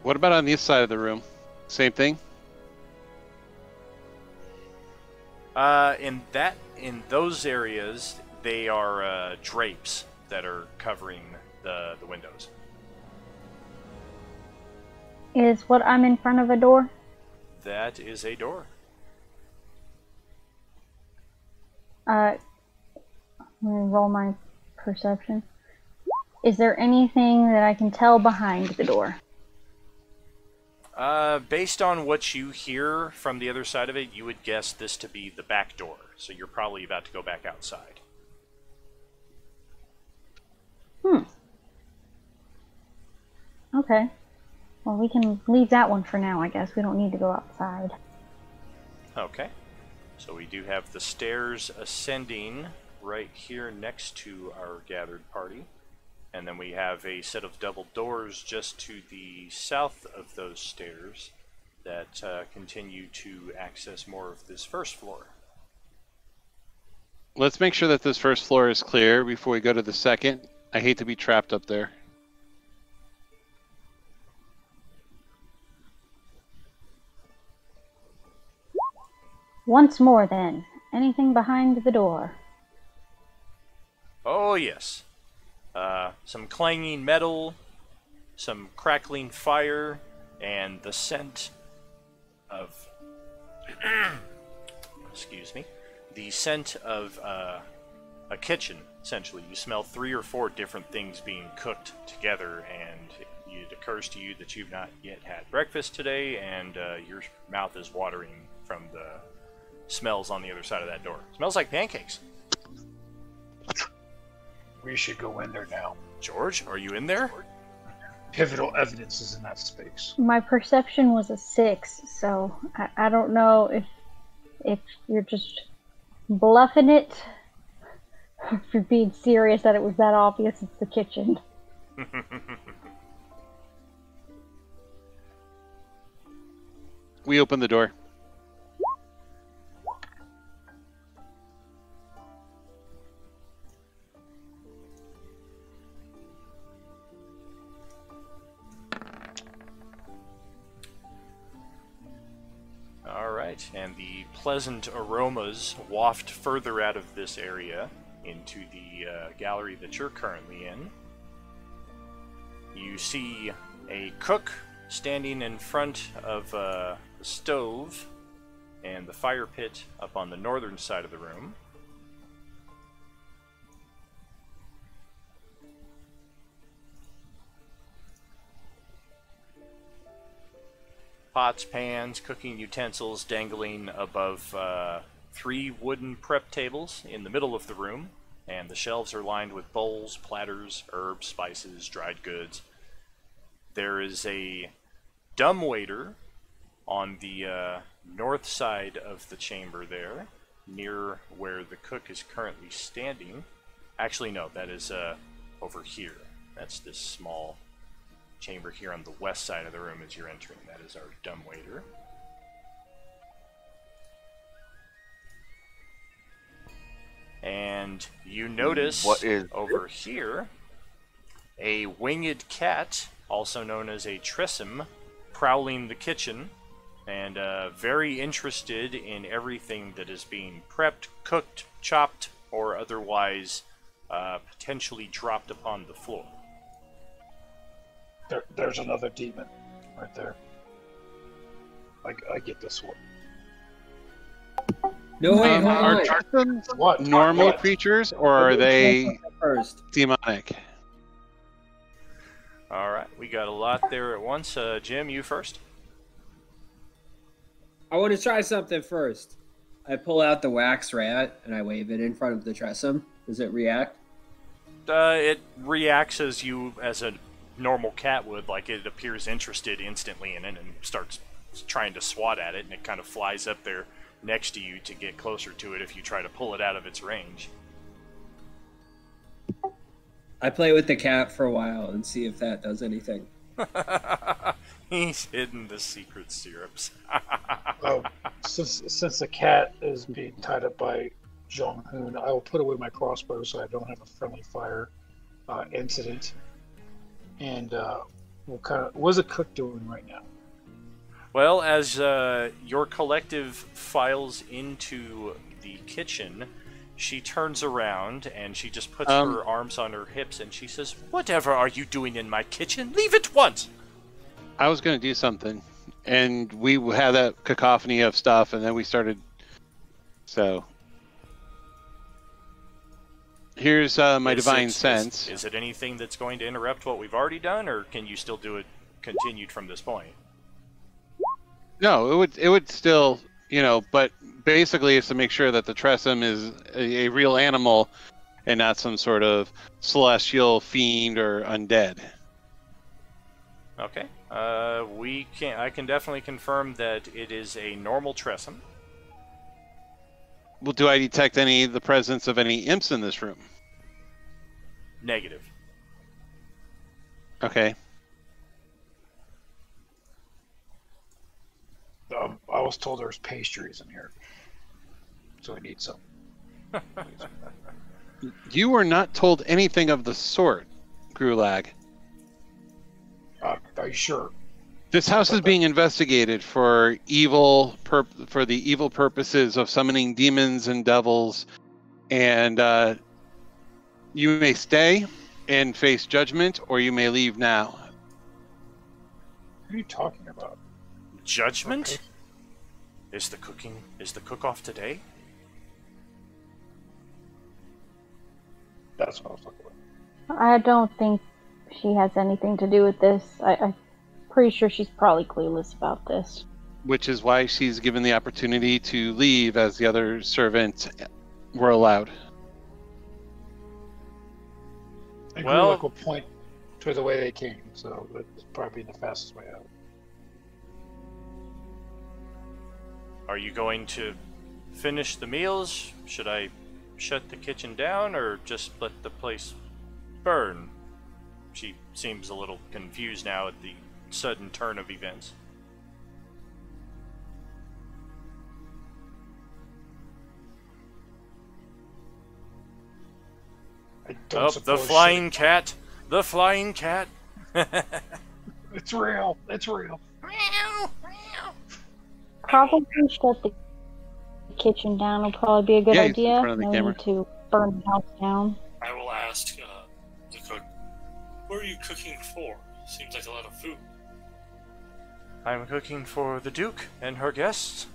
What about on this side of the room? Same thing? In those areas, they are drapes that are covering the windows. Is what I'm in front of a door? That is a door. Let me roll my perception. Is there anything that I can tell behind the door? Based on what you hear from the other side of it, you would guess this to be the back door. So you're probably about to go back outside. Okay. Well, we can leave that one for now, I guess. We don't need to go outside. Okay. So we do have the stairs ascending right here next to our gathered party. And then we have a set of double doors just to the south of those stairs that continue to access more of this first floor. Let's make sure that this first floor is clear before we go to the second. I hate to be trapped up there. Once more, then. Anything behind the door? Oh, yes. Some clanging metal, some crackling fire, and the scent of... excuse me. The scent of a kitchen, essentially. You smell 3 or 4 different things being cooked together, and it occurs to you that you've not yet had breakfast today, and your mouth is watering from the smells on the other side of that door. Smells like pancakes. We should go in there now. George, are you in there? Pivotal evidence is in that space. My perception was a 6, so I don't know if you're just bluffing it, or if you're being serious that it was that obvious it's the kitchen. We open the door. Alright, and the pleasant aromas waft further out of this area into the gallery that you're currently in. You see a cook standing in front of the stove and the fire pit up on the northern side of the room. Pots, pans, cooking utensils dangling above 3 wooden prep tables in the middle of the room, and the shelves are lined with bowls, platters, herbs, spices, dried goods. There is a dumbwaiter on the north side of the chamber there, near where the cook is currently standing. Actually, no, that is over here. That's this small chamber here on the west side of the room as you're entering. That is our dumbwaiter. And you notice over here a winged cat, also known as a tressum, prowling the kitchen and very interested in everything that is being prepped, cooked, chopped, or otherwise potentially dropped upon the floor. There's another demon right there. I get this one. No, wait, Are Tressums normal creatures, or are they demonic? Alright, we got a lot there at once. Jim, you first. I want to try something first. I pull out the wax rat and I wave it in front of the Tressum. Does it react? It reacts as a normal cat would. Like, it appears interested instantly in it and starts trying to swat at it, and it kind of flies up there next to you to get closer to it if you try to pull it out of its range. I play with the cat for a while and see if that does anything. He's hidden the secret syrups. Since the cat is being tied up by Jeong-Hoon, I will put away my crossbow so I don't have a friendly fire incident. And what's the cook doing right now? Well, as your collective files into the kitchen, she turns around and she just puts her arms on her hips and she says, "Whatever are you doing in my kitchen? Leave at once!" I was going to do something, and we had that cacophony of stuff, and then we started. So here's my divine sense. Is it anything that's going to interrupt what we've already done, or can you still do it continued from this point? No, it would still, but basically it's to make sure that the Tressum is a real animal and not some sort of celestial fiend or undead. Okay. I can definitely confirm that it is a normal Tressum. Well, do I detect the presence of any imps in this room? Negative. Okay. I was told there was pastries in here, so we need some. You were not told anything of the sort, Gruhlak. Are you sure? This house is being investigated for for the evil purposes of summoning demons and devils, and you may stay and face judgment, or you may leave now. What are you talking about? Judgment? Okay. Is the cook-off today? That's what I was looking for. I don't think she has anything to do with this. I'm pretty sure she's probably clueless about this. Which is why she's given the opportunity to leave, as the other servants were allowed. And Well- Gruhlak will point to the way they came, so that's probably the fastest way out. Are you going to finish the meals? Should I shut the kitchen down or just let the place burn? She seems a little confused now at the sudden turn of events. I don't Oh, the suppose flying cat! The flying cat! It's real. It's real. Probably shut the kitchen down will probably be a good Yeah, he's in idea. front of the No camera. need to burn the house down. I will ask the cook, what are you cooking for? Seems like a lot of food. I'm cooking for the Duke and her guests.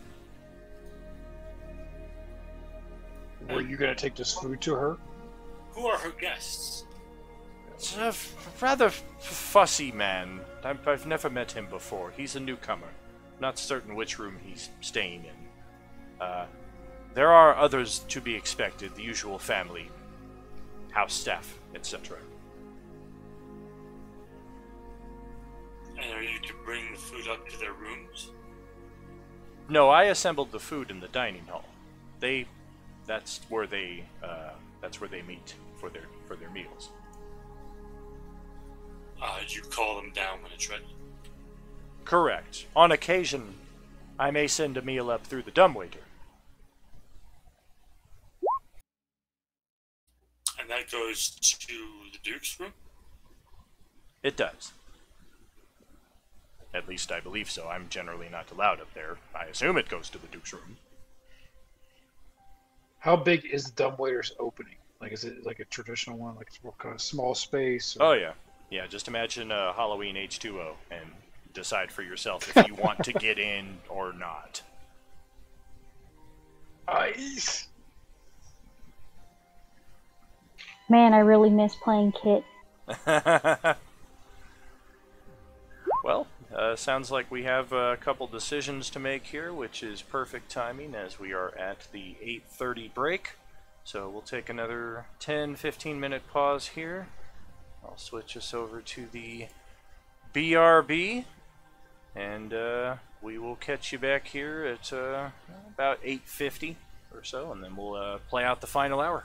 Were you going to take this food to her? Who are her guests? It's a rather fussy man. I've never met him before. He's a newcomer. Not certain which room he's staying in. There are others to be expected, the usual family, house staff, etc. And are you to bring the food up to their rooms? No, I assembled the food in the dining hall. That's where they meet for their meals. You call them down when it's ready. Correct. On occasion, I may send a meal up through the dumbwaiter. And that goes to the Duke's room? It does. At least I believe so. I'm generally not allowed up there. I assume it goes to the Duke's room. How big is the dumbwaiter's opening? Like, is it like a traditional one, like a small space? Oh yeah. Yeah, just imagine a Halloween H2O and decide for yourself if you want to get in or not. Ice. Man, I really miss playing Kit. Well, sounds like we have a couple decisions to make here, which is perfect timing as we are at the 8:30 break. So we'll take another 10-15 minute pause here. I'll switch us over to the BRB, and we will catch you back here at about 8:50 or so, and then we'll play out the final hour.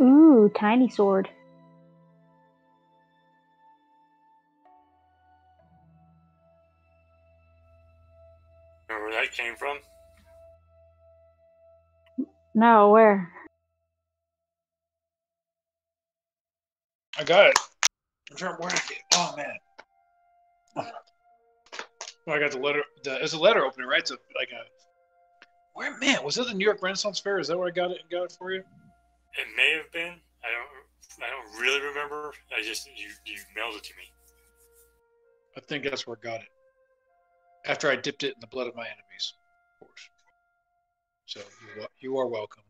Ooh, tiny sword. Remember where that came from? No, where? I got it. I'm trying where I get. Oh man. Oh, I got the letter. It's a letter opener, right? It's like a. Where man was it? The New York Renaissance Fair? Is that where I got it? Got it for you? It may have been. I don't really remember. I just you mailed it to me. I think that's where I got it. After I dipped it in the blood of my enemies, of course. So you are welcome.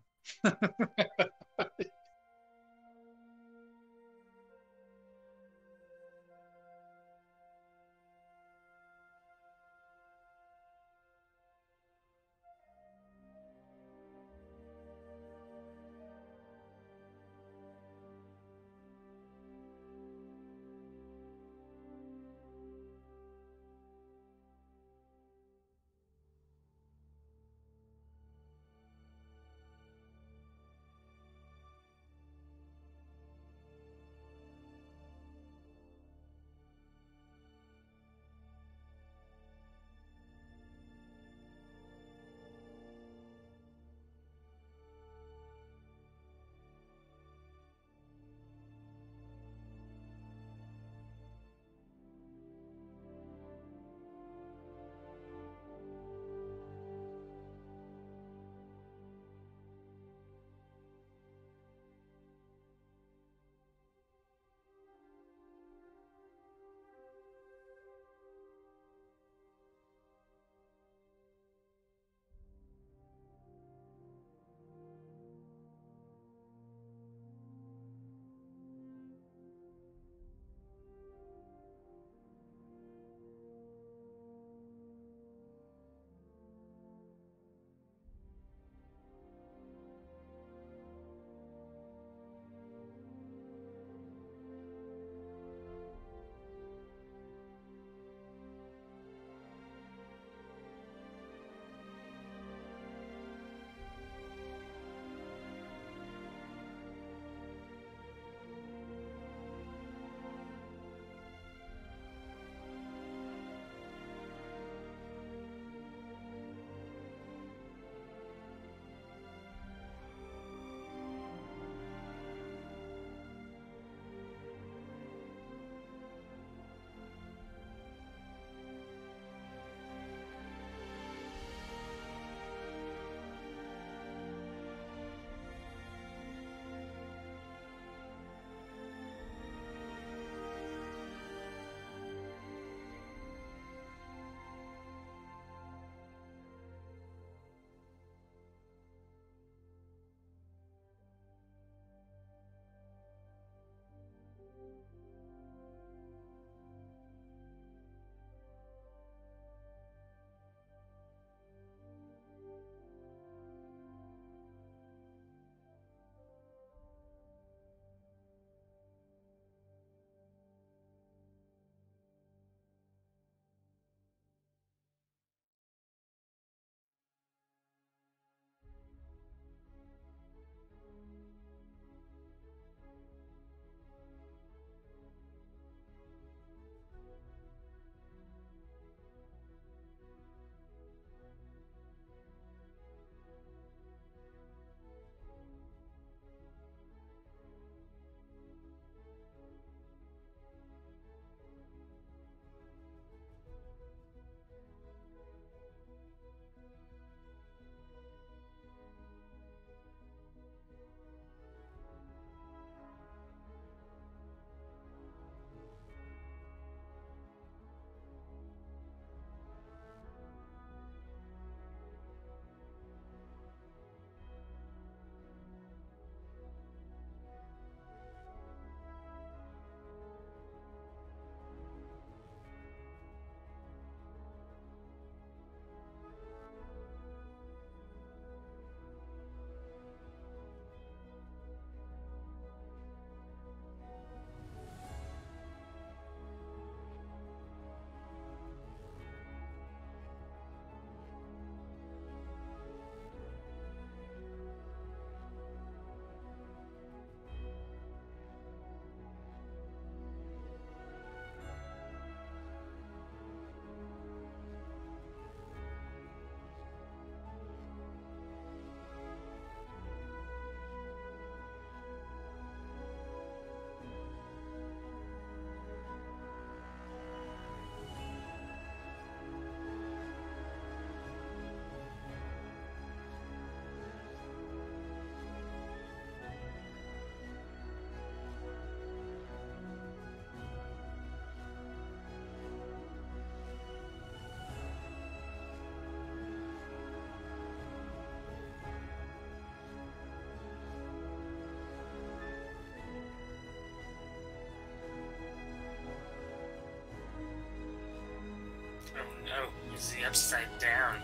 Is he upside down?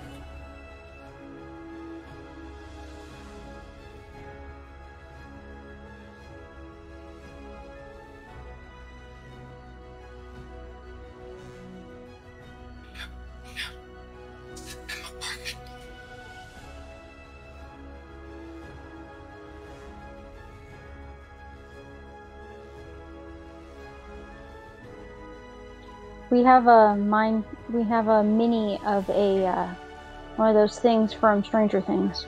We have a mini of a one of those things from Stranger Things.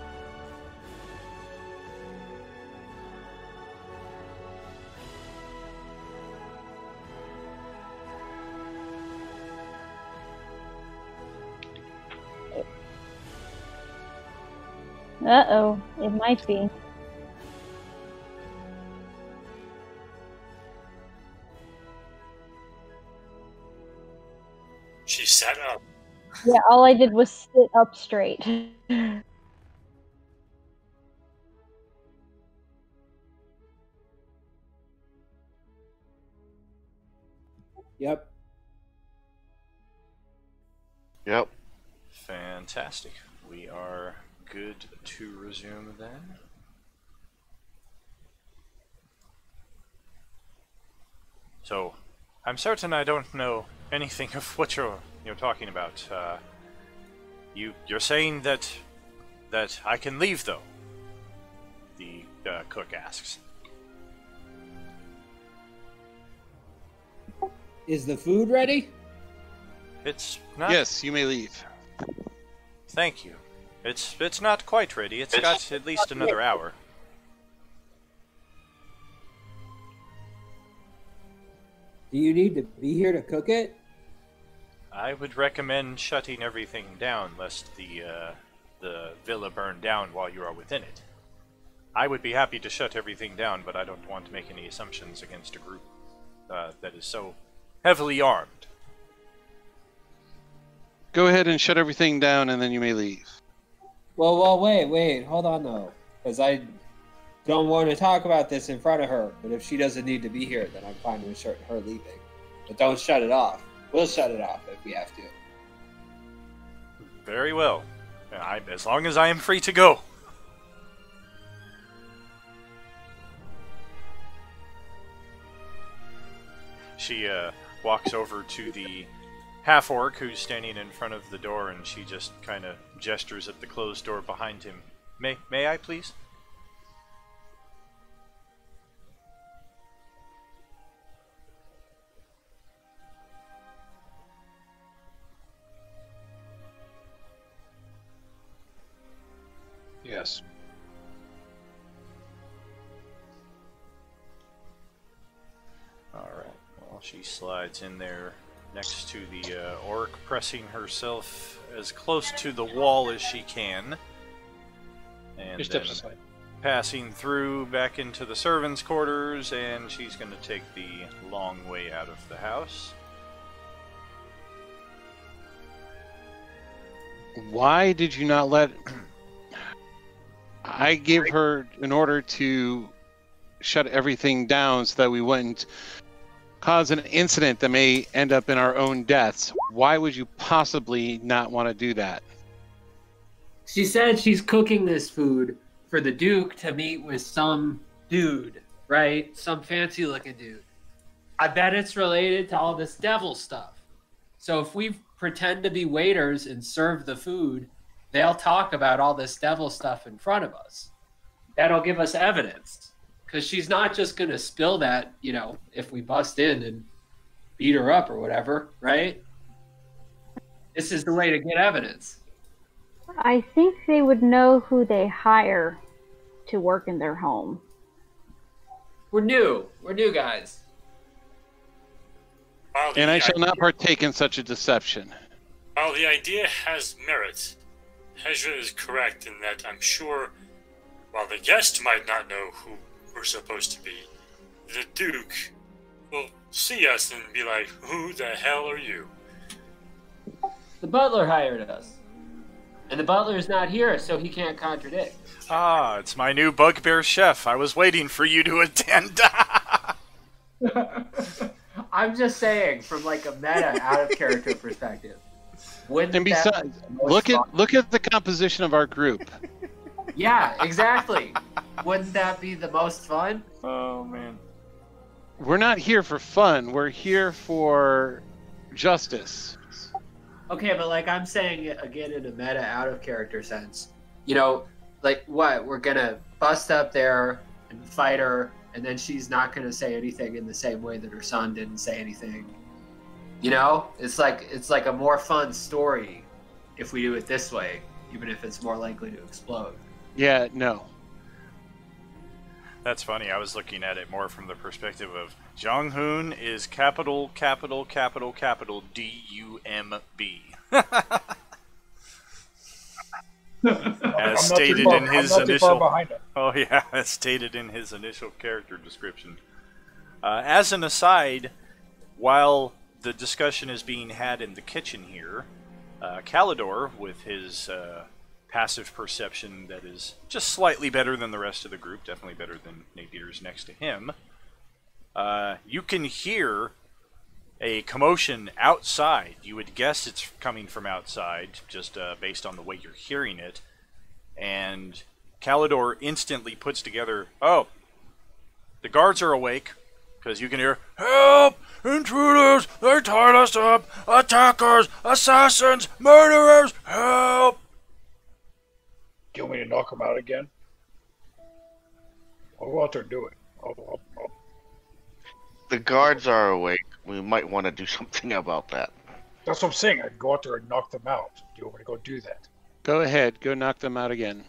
Uh-oh, it might be. She sat up. Yeah, all I did was sit up straight. Yep. Yep. Fantastic. We are good to resume then. So, I'm certain I don't know anything of what you're talking about. You're saying that I can leave, though? The cook asks. Is the food ready? It's not. Yes, you may leave. Thank you. It's not quite ready. It's got at least another hour. Do you need to be here to cook it? I would recommend shutting everything down, lest the villa burn down while you are within it. I would be happy to shut everything down, but I don't want to make any assumptions against a group that is so heavily armed. Go ahead and shut everything down, and then you may leave. Well, wait, hold on though, because I don't want to talk about this in front of her. But if she doesn't need to be here, then I'm fine with her leaving. But don't shut it off. We'll shut it off if we have to. Very well. As long as I am free to go. She walks over to the half-orc who's standing in front of the door, and she just kind of gestures at the closed door behind him. May I, please? Yes. Alright, well, she slides in there next to the orc, pressing herself as close to the wall as she can. And Just then steps aside. passing through back into the servants' quarters, and she's going to take the long way out of the house. Why did you not let... I gave her an order to shut everything down so that we wouldn't cause an incident that may end up in our own deaths. Why would you possibly not want to do that? She said she's cooking this food for the Duke to meet with some dude, right? Some fancy looking dude. I bet it's related to all this devil stuff. So if we pretend to be waiters and serve the food, they'll talk about all this devil stuff in front of us. That'll give us evidence. Because she's not just going to spill that, if we bust in and beat her up or whatever, right? This is the way to get evidence. I think they would know who they hire to work in their home. We're new guys. And I shall not partake in such a deception. While the idea has merit, Hezra is correct in that I'm sure, while the guest might not know who we're supposed to be, the Duke will see us and be like, who the hell are you? The butler hired us. And the butler's not here, so he can't contradict. Ah, it's my new bugbear chef. I was waiting for you to attend. I'm just saying, from like a meta out of character perspective. Wouldn't And that besides, be the most fun? look at the composition of our group. Yeah, exactly. Wouldn't that be the most fun? Oh man. We're not here for fun. We're here for justice. Okay, but like I'm saying it again in a meta out of character sense. You know, like what? We're gonna bust up there and fight her, and then she's not gonna say anything in the same way that her son didn't say anything. You know? It's like a more fun story if we do it this way, even if it's more likely to explode. Yeah, no. That's funny. I was looking at it more from the perspective of Jeong-Hoon is capital D-U-M-B. As stated in his initial. Oh yeah, as stated in his initial character description. As an aside, while the discussion is being had in the kitchen here, Kalidor, with his passive perception that is just slightly better than the rest of the group, definitely better than Nadir's next to him, you can hear a commotion outside. You would guess it's coming from outside, just based on the way you're hearing it. And Kalidor instantly puts together, oh, the guards are awake, because you can hear, help! Intruders! They tied us up! Attackers! Assassins! Murderers! Help! Do you want me to knock him out again? I'll go out there and do it. The guards are awake. We might want to do something about that. That's what I'm saying. I'd go out there and knock them out. Do you want me to go do that? Go ahead. Go knock them out again.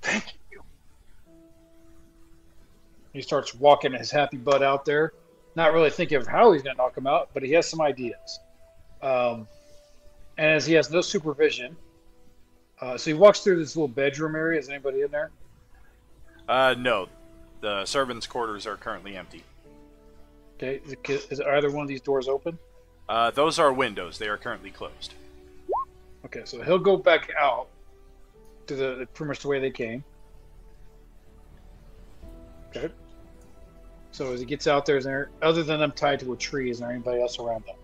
Thank you. He starts walking his happy butt out there, not really thinking of how he's going to knock them out, but he has some ideas. And as he has no supervision, so he walks through this little bedroom area. Is anybody in there? No. The servants' quarters are currently empty. Okay. Is either one of these doors open? Those are windows. They are currently closed. Okay, so he'll go back out to the pretty much the way they came. Okay. So as he gets out there, is there, other than them tied to a tree, is there anybody else around them?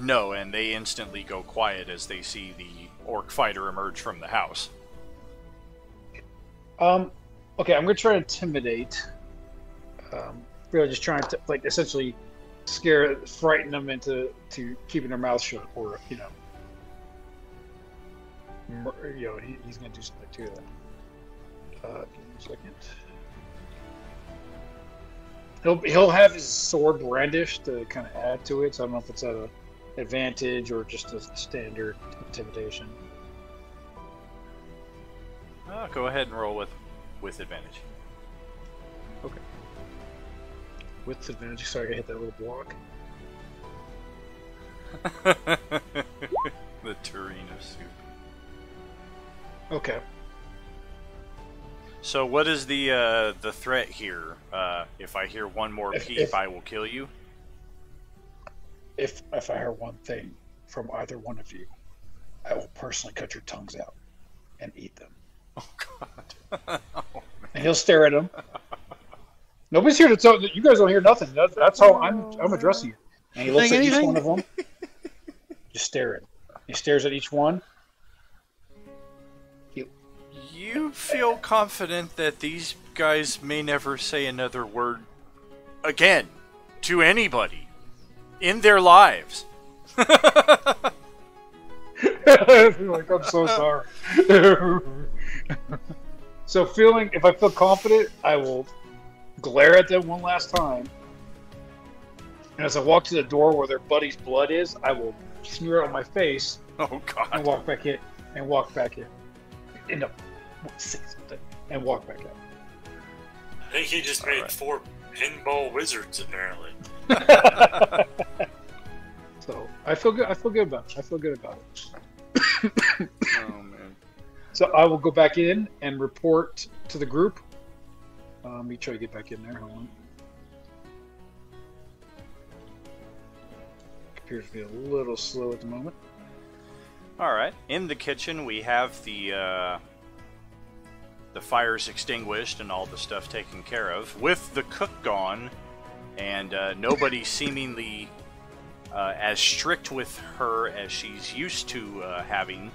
No, and they instantly go quiet as they see the orc fighter emerge from the house. Okay, I'm gonna try to intimidate. Really, just trying to essentially frighten them into keeping their mouth shut, or he's gonna do something to that. Give me a second. He'll have his sword brandished to kind of add to it. So I don't know if it's at an advantage or just a standard intimidation. Go ahead and roll with advantage. Okay. With advantage, sorry, I hit that little block. The tureen of soup. Okay. So what is the threat here? If I hear one more peep, I will kill you? If I hear one thing from either one of you, I will personally cut your tongues out and eat them. Oh, God. Oh, and he'll stare at them. Nobody's here to tell you guys don't hear nothing. That's how I'm addressing you. And he looks at each one of them. Just staring. He stares at each one. You feel confident that these guys may never say another word again to anybody in their lives. Like, I'm so sorry. So if I feel confident, I will glare at them one last time. And as I walk to the door where their buddy's blood is, I will smear it on my face. Oh, God. And walk back in. And walk back in. End up. Say something. And walk back out. I think he just made 4 pinball wizards, apparently. So I feel good. I feel good about it. Oh, man. So I will go back in and report to the group. Let me try to get back in there. Hold on. Appears to be a little slow at the moment. All right. In the kitchen, we have the fire's extinguished and all the stuff taken care of, with the cook gone, and nobody seemingly as strict with her as she's used to having.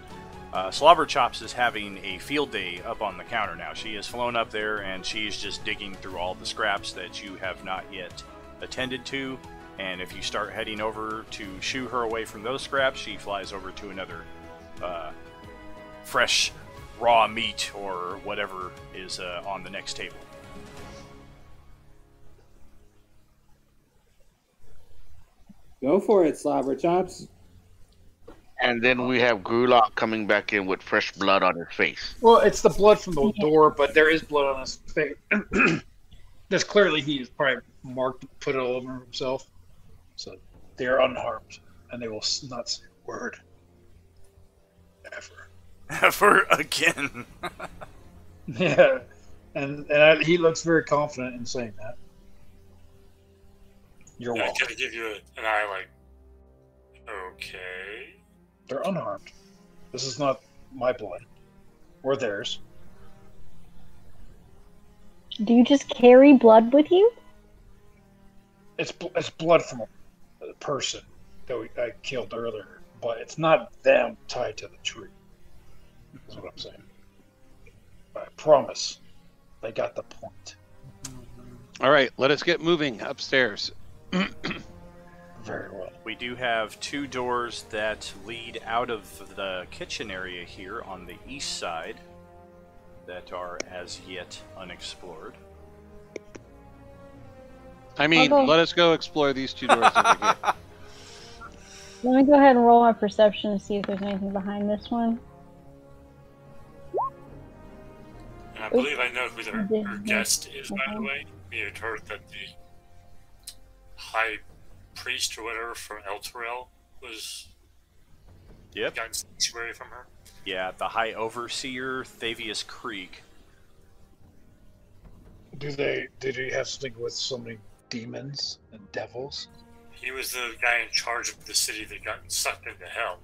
Slobberchops is having a field day up on the counter now. She has flown up there and she's just digging through all the scraps that you have not yet attended to. And if you start heading over to shoo her away from those scraps, she flies over to another fresh raw meat or whatever is on the next table. Go for it, Slobberchops. And then we have Gruhlak coming back in with fresh blood on his face. Well, it's the blood from the door, but there is blood on his face. That's clearly he's probably marked, put it all over himself. So they are unharmed, and they will not say a word. Ever. Ever again. Yeah. And he looks very confident in saying that. You're I welcome. gotta give you an eye like, okay. They're unharmed. This is not my blood. Or theirs. Do you just carry blood with you? It's blood from a person that I killed earlier, but it's not them tied to the tree. That's what I'm saying. I promise they got the point. All right, let us get moving upstairs. Very well. We do have two doors that lead out of the kitchen area here on the east side that are as yet unexplored. I mean, I'll go. let us go explore these two doors that we get. Let me go ahead and roll my perception to see if there's anything behind this one. And I believe I know who did her not- guest is, by the okay. way. We had heard that the high priest or whatever from El Torel was Yep. gotten sanctuary from her. Yeah, the High Overseer, Thavius Krieg. Did he have something with so many demons and devils? He was the guy in charge of the city that got sucked into hell.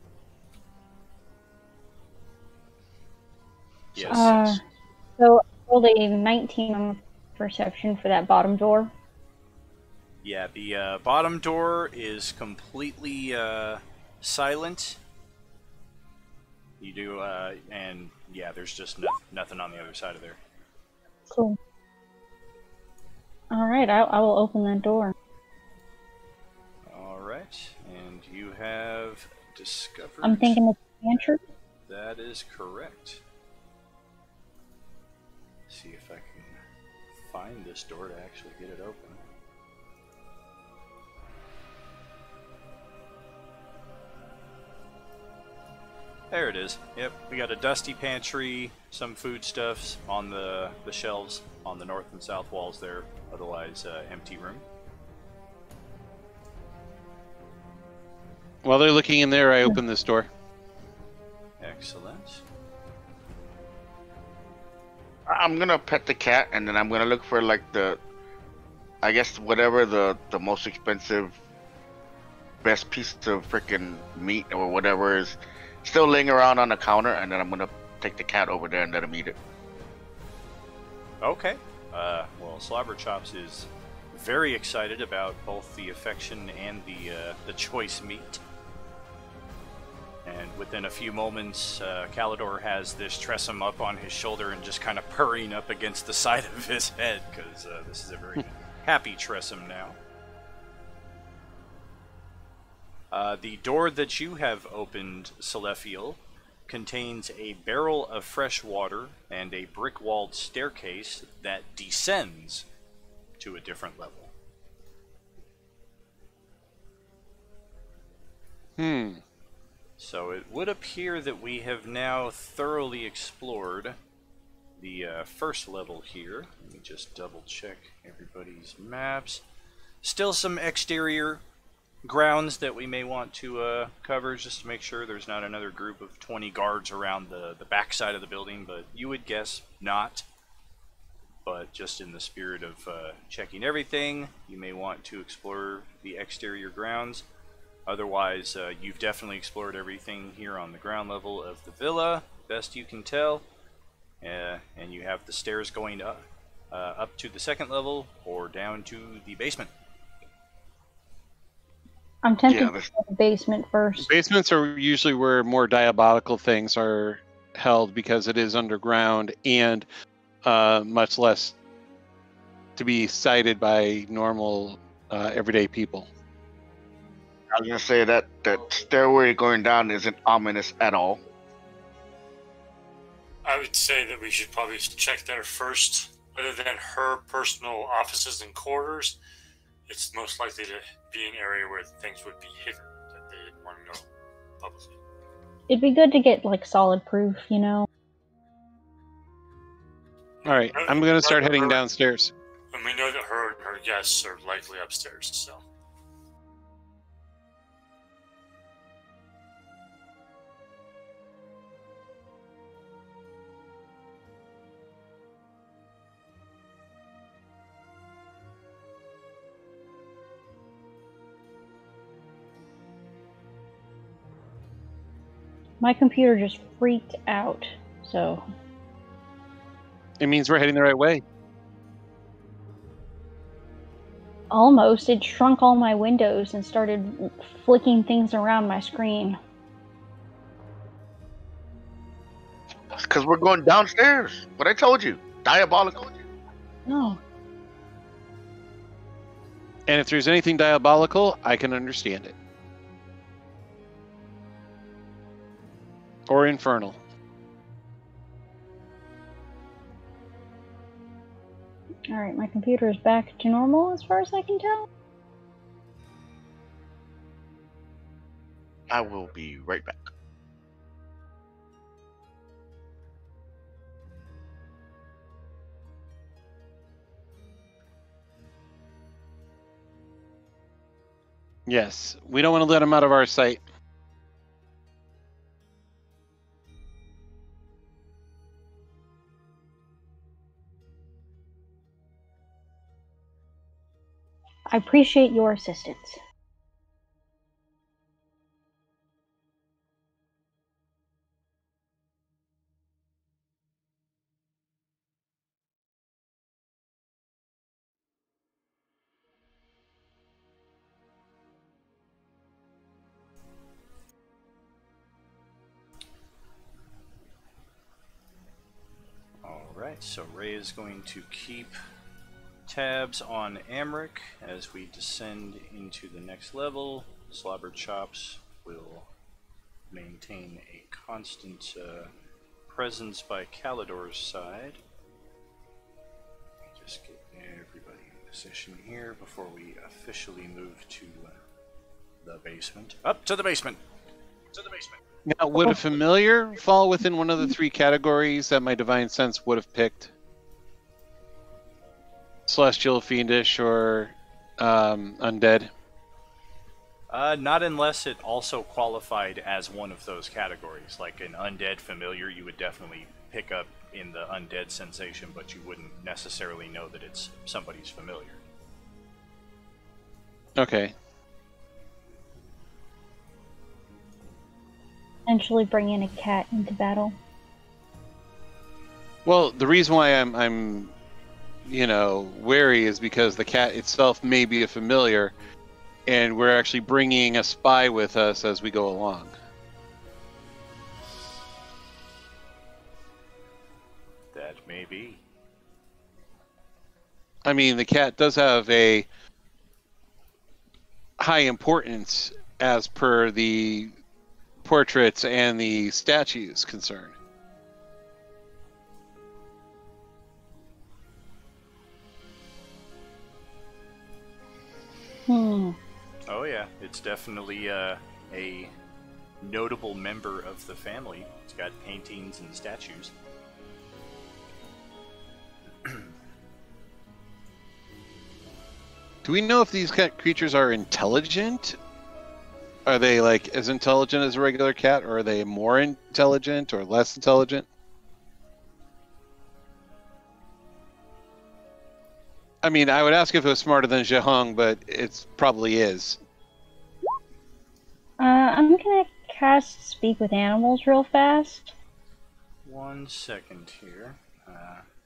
Yes. So I rolled a 19 on perception for that bottom door. Yeah, the bottom door is completely silent. You do, and yeah, there's just nothing on the other side of there. Cool. Alright, I will open that door. Alright, and you have discovered... I'm thinking it's pantry. That is correct. See if I can find this door to actually get it open. There it is. Yep, we got a dusty pantry, some foodstuffs on the shelves on the north and south walls there, otherwise empty room. While they're looking in there, I open this door. Excellent. I'm gonna pet the cat, and then I'm gonna look for like I guess whatever the most expensive, best piece of freaking meat or whatever is still laying around on the counter, and then I'm gonna take the cat over there and let him eat it. Okay. Well, Slobberchops is very excited about both the affection and the choice meat. And within a few moments, Kalidor has this Tressum up on his shoulder and just kind of purring up against the side of his head, because this is a very happy Tressum now. The door that you have opened, Selaphiel, contains a barrel of fresh water and a brick-walled staircase that descends to a different level. So it would appear that we have now thoroughly explored the first level here. Let me just double check everybody's maps. Still some exterior grounds that we may want to cover just to make sure there's not another group of 20 guards around the back side of the building, but you would guess not. But just in the spirit of checking everything, you may want to explore the exterior grounds. Otherwise, you've definitely explored everything here on the ground level of the villa, best you can tell. And you have the stairs going up to the second level or down to the basement. I'm tempted Yeah, to go to the basement first. Basements are usually where more diabolical things are held because it is underground and much less to be sighted by normal everyday people. I was gonna say that stairway going down isn't ominous at all. I would say that we should probably check there first. Other than her personal offices and quarters, it's most likely to be an area where things would be hidden that they didn't want to know publicly. It'd be good to get like solid proof, you know. All right, I'm going to start heading downstairs. And we know that her and her guests are likely upstairs, so. My computer just freaked out, so It means we're heading the right way. almost it shrunk all my windows and started flicking things around my screen. It's because we're going downstairs. What I told you, diabolical. No. And if there's anything diabolical, I can understand it. Or infernal. Alright, my computer is back to normal as far as I can tell. I will be right back. Yes, we don't want to let him out of our sight. I appreciate your assistance. Alright, so Ray is going to keep tabs on Amric as we descend into the next level. Slobber Chops will maintain a constant presence by Kalidor's side. Just get everybody in position here before we officially move to the basement. Up to the basement! To the basement! Now, would a familiar fall within one of the three categories that my divine sense would have picked? Celestial, fiendish, or undead? Not unless it also qualified as one of those categories. Like an undead familiar, you would definitely pick up in the undead sensation, but you wouldn't necessarily know that it's somebody's familiar. Okay. Potentially bring in a cat into battle. Well, the reason why I'm wary is because the cat itself may be a familiar, and we're actually bringing a spy with us as we go along. That may be. I mean, the cat does have a high importance as per the portraits and the statues concerned. Oh yeah, it's definitely a notable member of the family. It's got paintings and statues. Do we know if these creatures are intelligent? Are they like as intelligent as a regular cat, or are they more intelligent or less intelligent? I mean, I would ask if it was smarter than Jeong-Hoon, but it probably is. I'm gonna cast Speak with Animals real fast. 1 second here.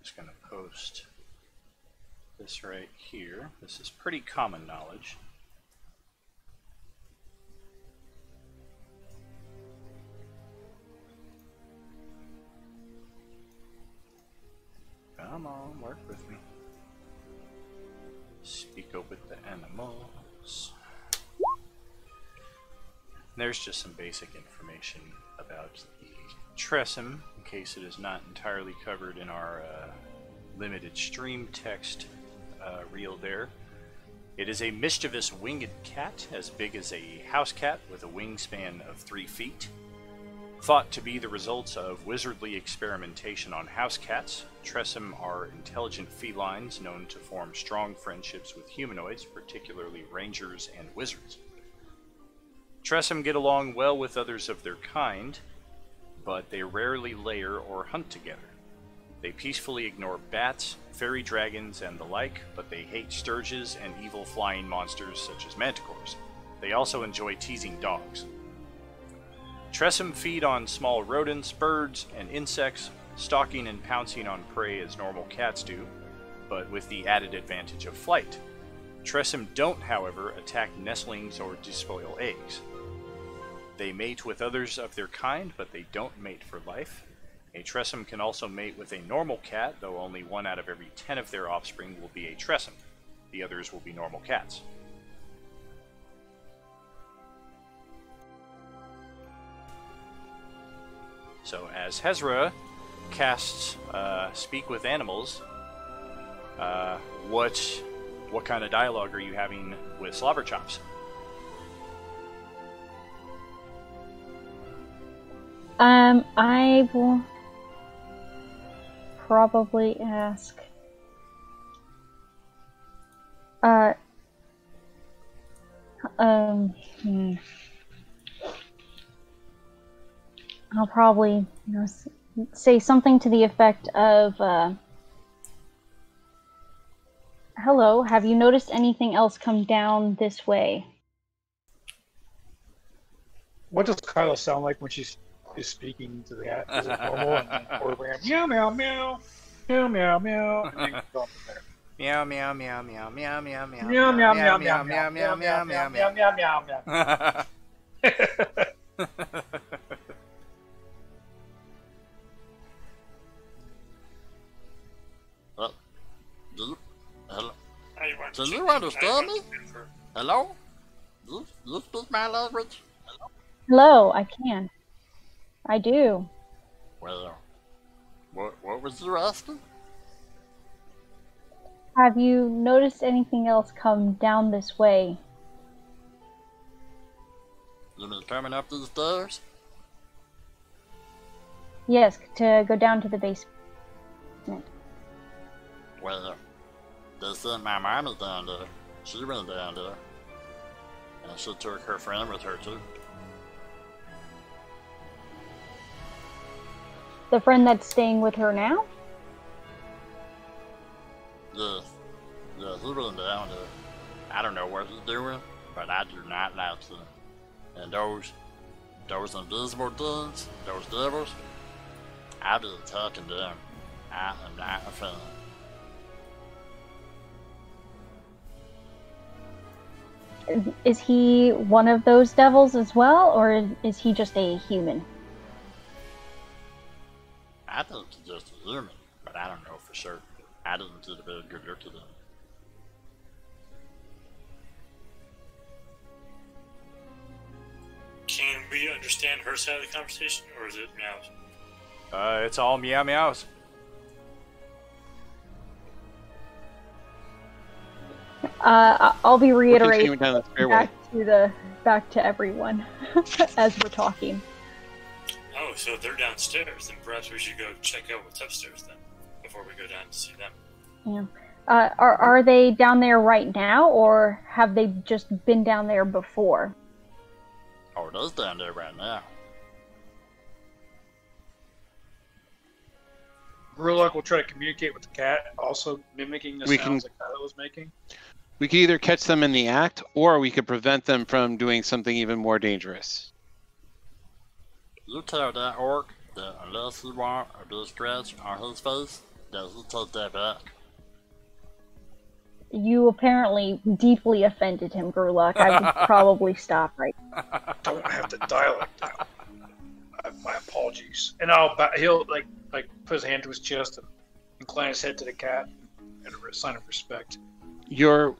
Just gonna post this right here. This is pretty common knowledge. Come on, work with me. Speak up with the animals. There's just some basic information about the Tressum, in case it is not entirely covered in our limited stream text reel there. It is a mischievous winged cat, as big as a house cat, with a wingspan of 3 feet. Thought to be the results of wizardly experimentation on house cats, Tressum are intelligent felines known to form strong friendships with humanoids, particularly rangers and wizards. Tressum get along well with others of their kind, but they rarely lair or hunt together. They peacefully ignore bats, fairy dragons, and the like, but they hate sturges and evil flying monsters such as manticores. They also enjoy teasing dogs. Tressum feed on small rodents, birds, and insects, stalking and pouncing on prey as normal cats do, but with the added advantage of flight. Tressum don't, however, attack nestlings or despoil eggs. They mate with others of their kind, but they don't mate for life. A Tressum can also mate with a normal cat, though only 1 out of every 10 of their offspring will be a Tressum. The others will be normal cats. So as Hezra casts Speak with Animals, what kind of dialogue are you having with Slobberchops? I will probably ask. I'll probably, say something to the effect of, "Hello, have you noticed anything else come down this way?" What does Kyla sound like when she's speaking to the cat? Is it normal? Or meow meow meow meow meow meow. And then go from there. Meow meow meow meow meow meow meow Meow meow meow meow meow meow meow meow meow meow meow meow. Hello? I want Do to- you understand I me? want to for- Hello? You speak my language? Hello, I can. I do. Well, what was you asking? Have you noticed anything else come down this way? You mean coming up these stairs? Yes, to go down to the basement. Well, they sent my mommy down there. She went down there. And she took her friend with her too. The friend that's staying with her now? Yes. Yes, he went down there. I don't know what he's doing, but I do not like them. And those invisible things, those devils, I'll be attacking them. I am not a fan. Is he one of those devils as well, or is he just a human? I think he's just a human, but I don't know for sure. I didn't get a very good look at him. Can we understand her side of the conversation, or is it meows? It's all meow meows. I'll be We're reiterating continuing down the stairway. back to everyone as we're talking. Oh, so they're downstairs. Then perhaps we should go check out what's upstairs then, before we go down to see them. Yeah. Are they down there right now, or have they just been down there before? Oh, they's down there right now. Gruhlak will try to communicate with the cat, also mimicking the We sounds that Kyla was making. We could either catch them in the act, or we could prevent them from doing something even more dangerous. You tell that orc that unless he want a big scratch on his face, that he take that back. You apparently deeply offended him, Gruhlak. I would probably stop right now. Don't have the dialect down. My apologies. And he'll like put his hand to his chest and incline his head to the cat in a sign of respect. You're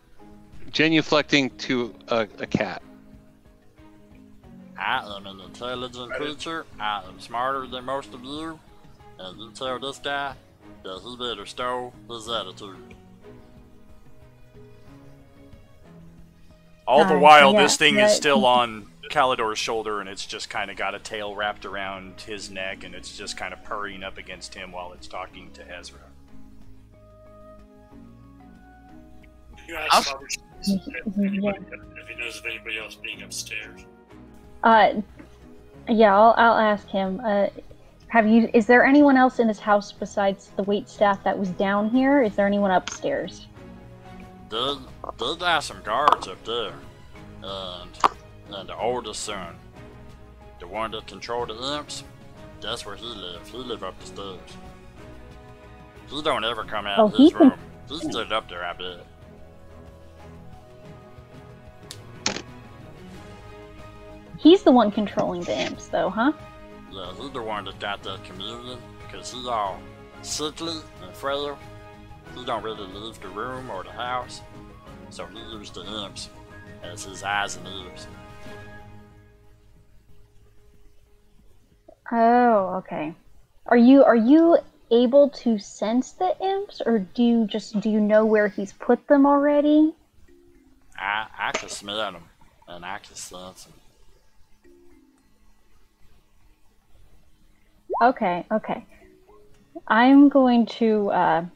genuflecting to a cat. I am an intelligent creature. I am smarter than most of you. And you tell this guy that he better stow his attitude. All the while, yeah, this thing yeah. is still on Kalidor's shoulder, and it's just kind of got a tail wrapped around his neck, and it's just kind of purring up against him while it's talking to Hezra. You ask Robert if he knows of anybody else being upstairs. Yeah, I'll ask him. Is there anyone else in his house besides the waitstaff that was down here? Is there anyone upstairs? There's some guards up there. And the oldest son, the one that controlled the imps, that's where he lives. He lives up the stairs. He don't ever come out of his room. He stood up there, I bet. He's the one controlling the imps, though, huh? Yeah, he's the one that got that communion, because he's all sickly and frail. He don't really leave the room or the house, so he used the imps as his eyes and ears. Oh, okay. Are you able to sense the imps, or do you know where he's put them already? I can smell them, and I can sense them. Okay. I'm going to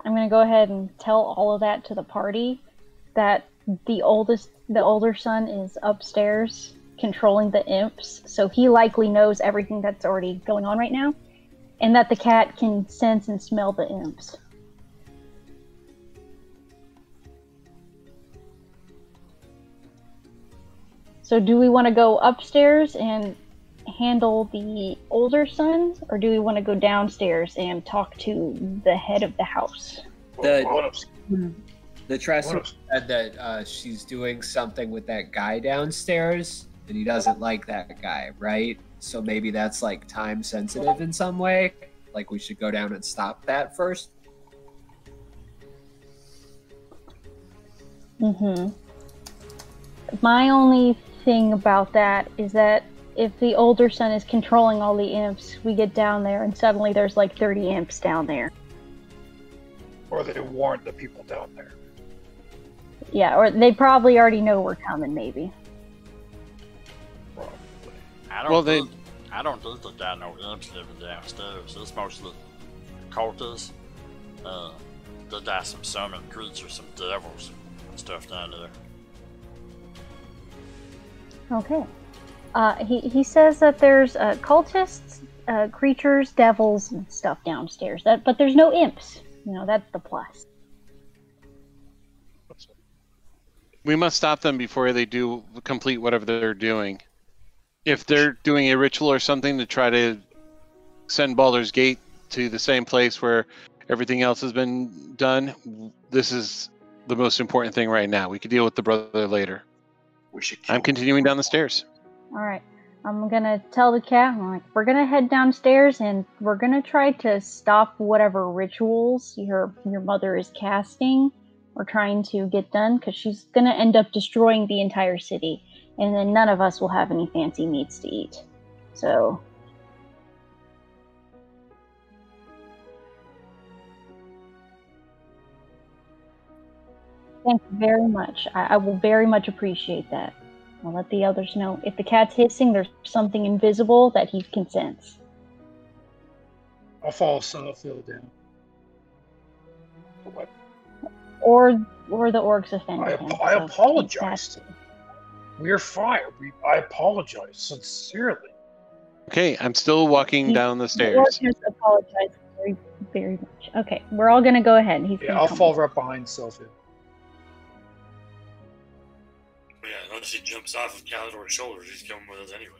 go ahead and tell all of that to the party, that the older son is upstairs controlling the imps, so he likely knows everything that's already going on right now, and that the cat can sense and smell the imps. So do we want to go upstairs and handle the older son, or do we want to go downstairs and talk to the head of the house? The Trestle said that she's doing something with that guy downstairs, and he doesn't like that guy, right? So maybe that's like time sensitive in some way. Like we should go down and stop that first. My only thing about that is that if the older son is controlling all the imps, we get down there and suddenly there's like 30 imps down there. Or they warned the people down there. Yeah, or they probably already know we're coming, maybe. Probably. I don't think they got no imps living downstairs. It's mostly cultists. They got some summoned creatures, some devils and stuff down there. Okay. He says that there's cultists, creatures, devils, and stuff downstairs. But there's no imps. You know, that's the plus. We must stop them before they do complete whatever they're doing. If they're doing a ritual or something to try to send Baldur's Gate to the same place where everything else has been done, this is the most important thing right now. We could deal with the brother later. I'm continuing down the stairs. All right. I'm going to tell the cat, we're going to head downstairs and we're going to try to stop whatever rituals your mother is casting or trying to get done, because she's going to end up destroying the entire city, and then none of us will have any fancy meats to eat. So... Thank you very much. I will very much appreciate that. I'll let the others know. If the cat's hissing, there's something invisible that he can sense. I'll follow Selaphiel down. What? Or the orcs offended him. I apologize. We're fine. I apologize sincerely. Okay, I'm still walking down the stairs. The orcs apologize very, very much. Okay, we're all going to go ahead. I'll fall right behind Selaphiel. Yeah, unless he jumps off of Kalidor's shoulders, he's coming with us anyway.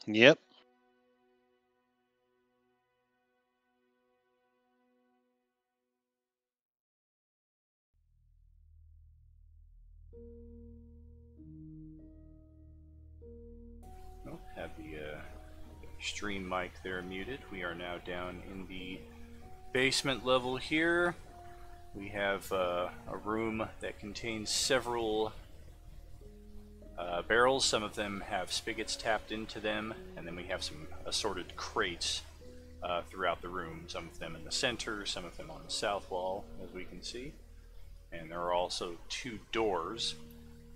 Yep. Oh, have the stream mic there muted. We are now down in the basement level here. We have a room that contains several barrels. Some of them have spigots tapped into them, and then we have some assorted crates throughout the room. Some of them in the center, some of them on the south wall, as we can see. And there are also 2 doors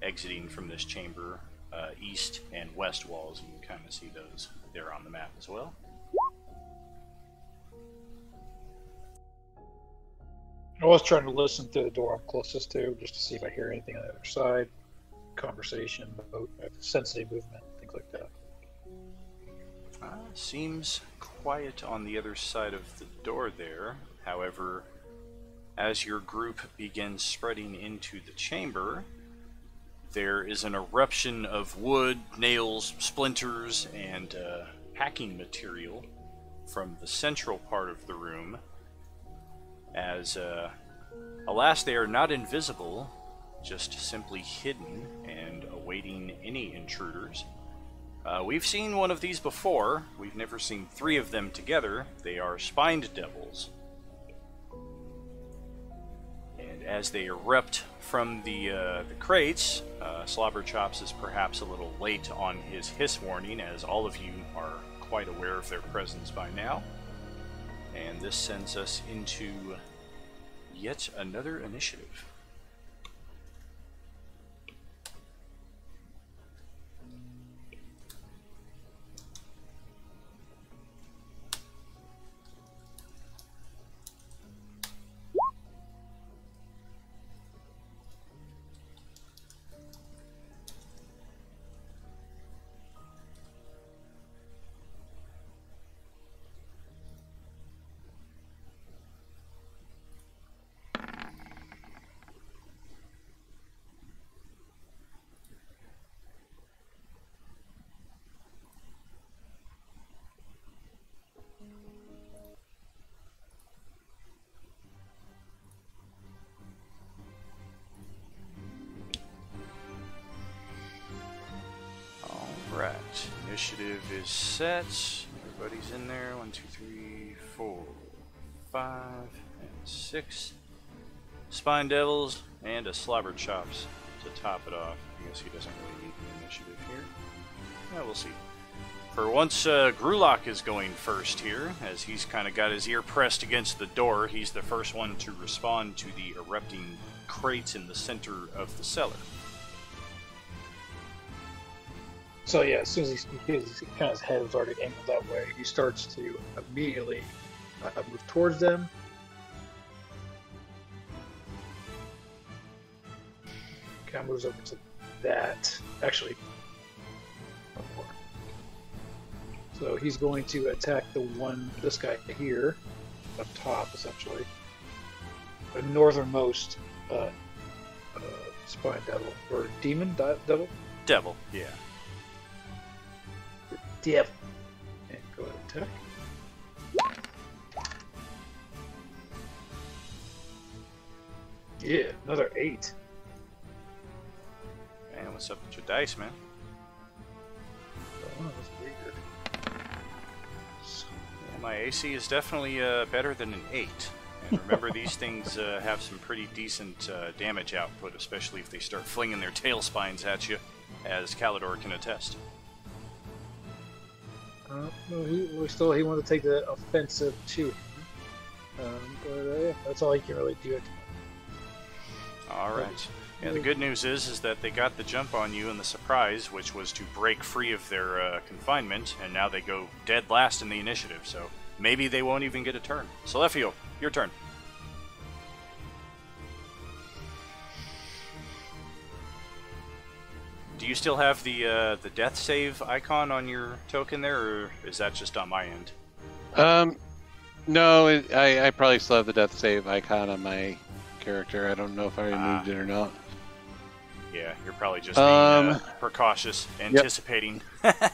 exiting from this chamber, east and west walls. You can kind of see those there on the map as well. I was trying to listen through the door I'm closest to, just to see if I hear anything on the other side. Conversation, about sensitive movement, things like that. Seems quiet on the other side of the door there. However, as your group begins spreading into the chamber, there is an eruption of wood, nails, splinters, and packing material from the central part of the room. As, alas, they are not invisible, just simply hidden and awaiting any intruders. We've seen one of these before. We've never seen 3 of them together. They are spined devils. And as they erupt from the crates, Slobberchops is perhaps a little late on his hiss warning, as all of you are quite aware of their presence by now. And this sends us into yet another initiative. Alright, initiative is set. Everybody's in there. 1, 2, 3, 4, 5, and 6. Spine Devils and a Slobberchops to top it off. I guess he doesn't really need the initiative here. Yeah, we'll see. For once, Gruhlak is going first here, as he's kind of got his ear pressed against the door. He's the first one to respond to the erupting crates in the center of the cellar. So yeah, as soon as his kind of head is already angled that way, he starts to immediately move towards them. Kind of moves over to that. Actually, one more. So he's going to attack this guy here, up top, essentially. The northernmost spine devil, or demon devil? Devil, yeah. Devil. And go ahead and attack. Yeah, another 8. Man, what's up with your dice, man? Oh, that's weird. Yeah, my AC is definitely better than an 8. And remember, these things have some pretty decent damage output, especially if they start flinging their tail spines at you, as Kalidor can attest. No, he wanted to take the offensive too. But yeah, that's all he can really do. Alright. Yeah, the good news is that they got the jump on you in the surprise, which was to break free of their confinement, and now they go dead last in the initiative, so maybe they won't even get a turn. Selaphiel, your turn. Do you still have the death save icon on your token there, or is that just on my end? No, I probably still have the death save icon on my character. I don't know if I removed it or not. Yeah, you're probably just being precautious, anticipating. Yep.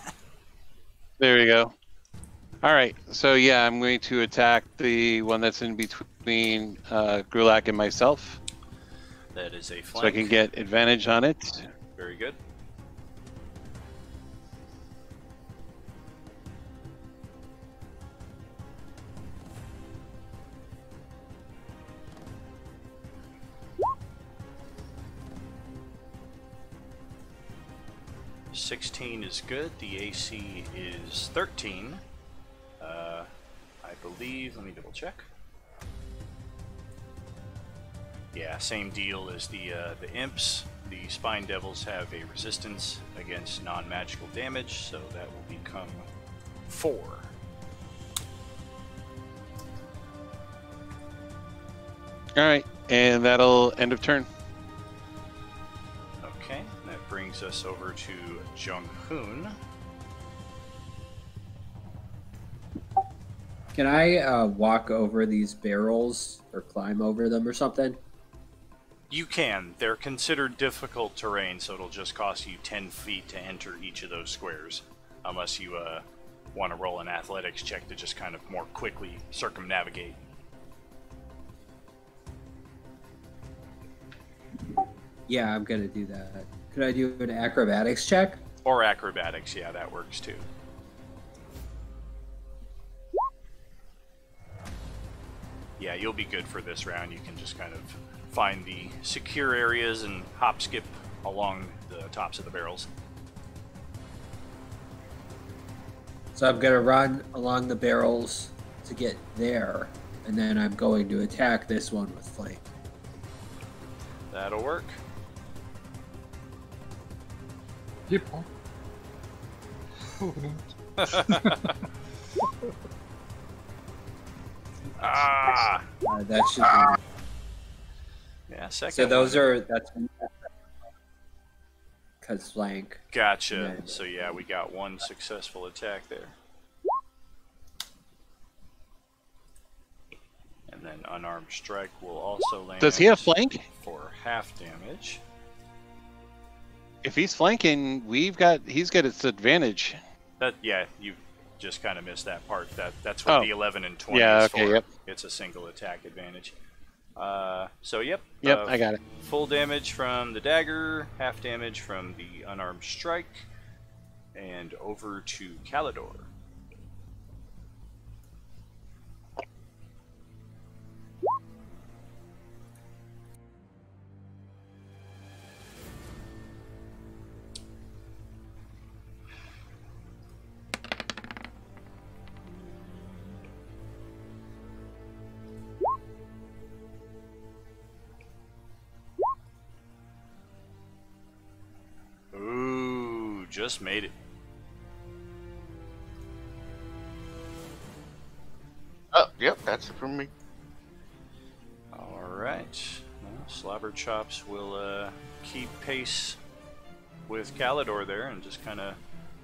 There you go. All right. So yeah, I'm going to attack the one that's in between Gruhlak and myself, That is a flank. so I can get advantage on it. Very good. $16 is good. The AC is 13. I believe. Let me double check. Yeah, same deal as the imps. The spine devils have a resistance against non-magical damage, so that will become 4. All right, and that'll end of turn. Okay, that brings us over to Jeong-Hoon. Can I walk over these barrels or climb over them or something? You can. They're considered difficult terrain, so it'll just cost you 10 feet to enter each of those squares. Unless you want to roll an athletics check to just kind of more quickly circumnavigate. Yeah, I'm gonna do that. Could I do an acrobatics check? Or acrobatics, yeah, that works too. Yeah, you'll be good for this round. You can just kind of find the secure areas and hop skip along the tops of the barrels. So I'm gonna run along the barrels to get there, and then I'm going to attack this one with flank. That'll work. Yep. Ah! That should be. Yeah, second. So those one. are that's because flank. Gotcha. So yeah, we got one successful attack there. And then unarmed strike will also land. Does he have flank? For half damage. If he's flanking, he's got its advantage. That yeah, you just kind of missed that part. That's what the 11 and 20 yeah, is okay, for. yep. It's a single attack advantage. So yep. Yep, I got it. Full damage from the dagger, half damage from the unarmed strike, and over to Kalidor. Ooh, just made it. Oh, yep, that's it from me. Alright. Well, Slobber Chops will keep pace with Kalidor there and just kind of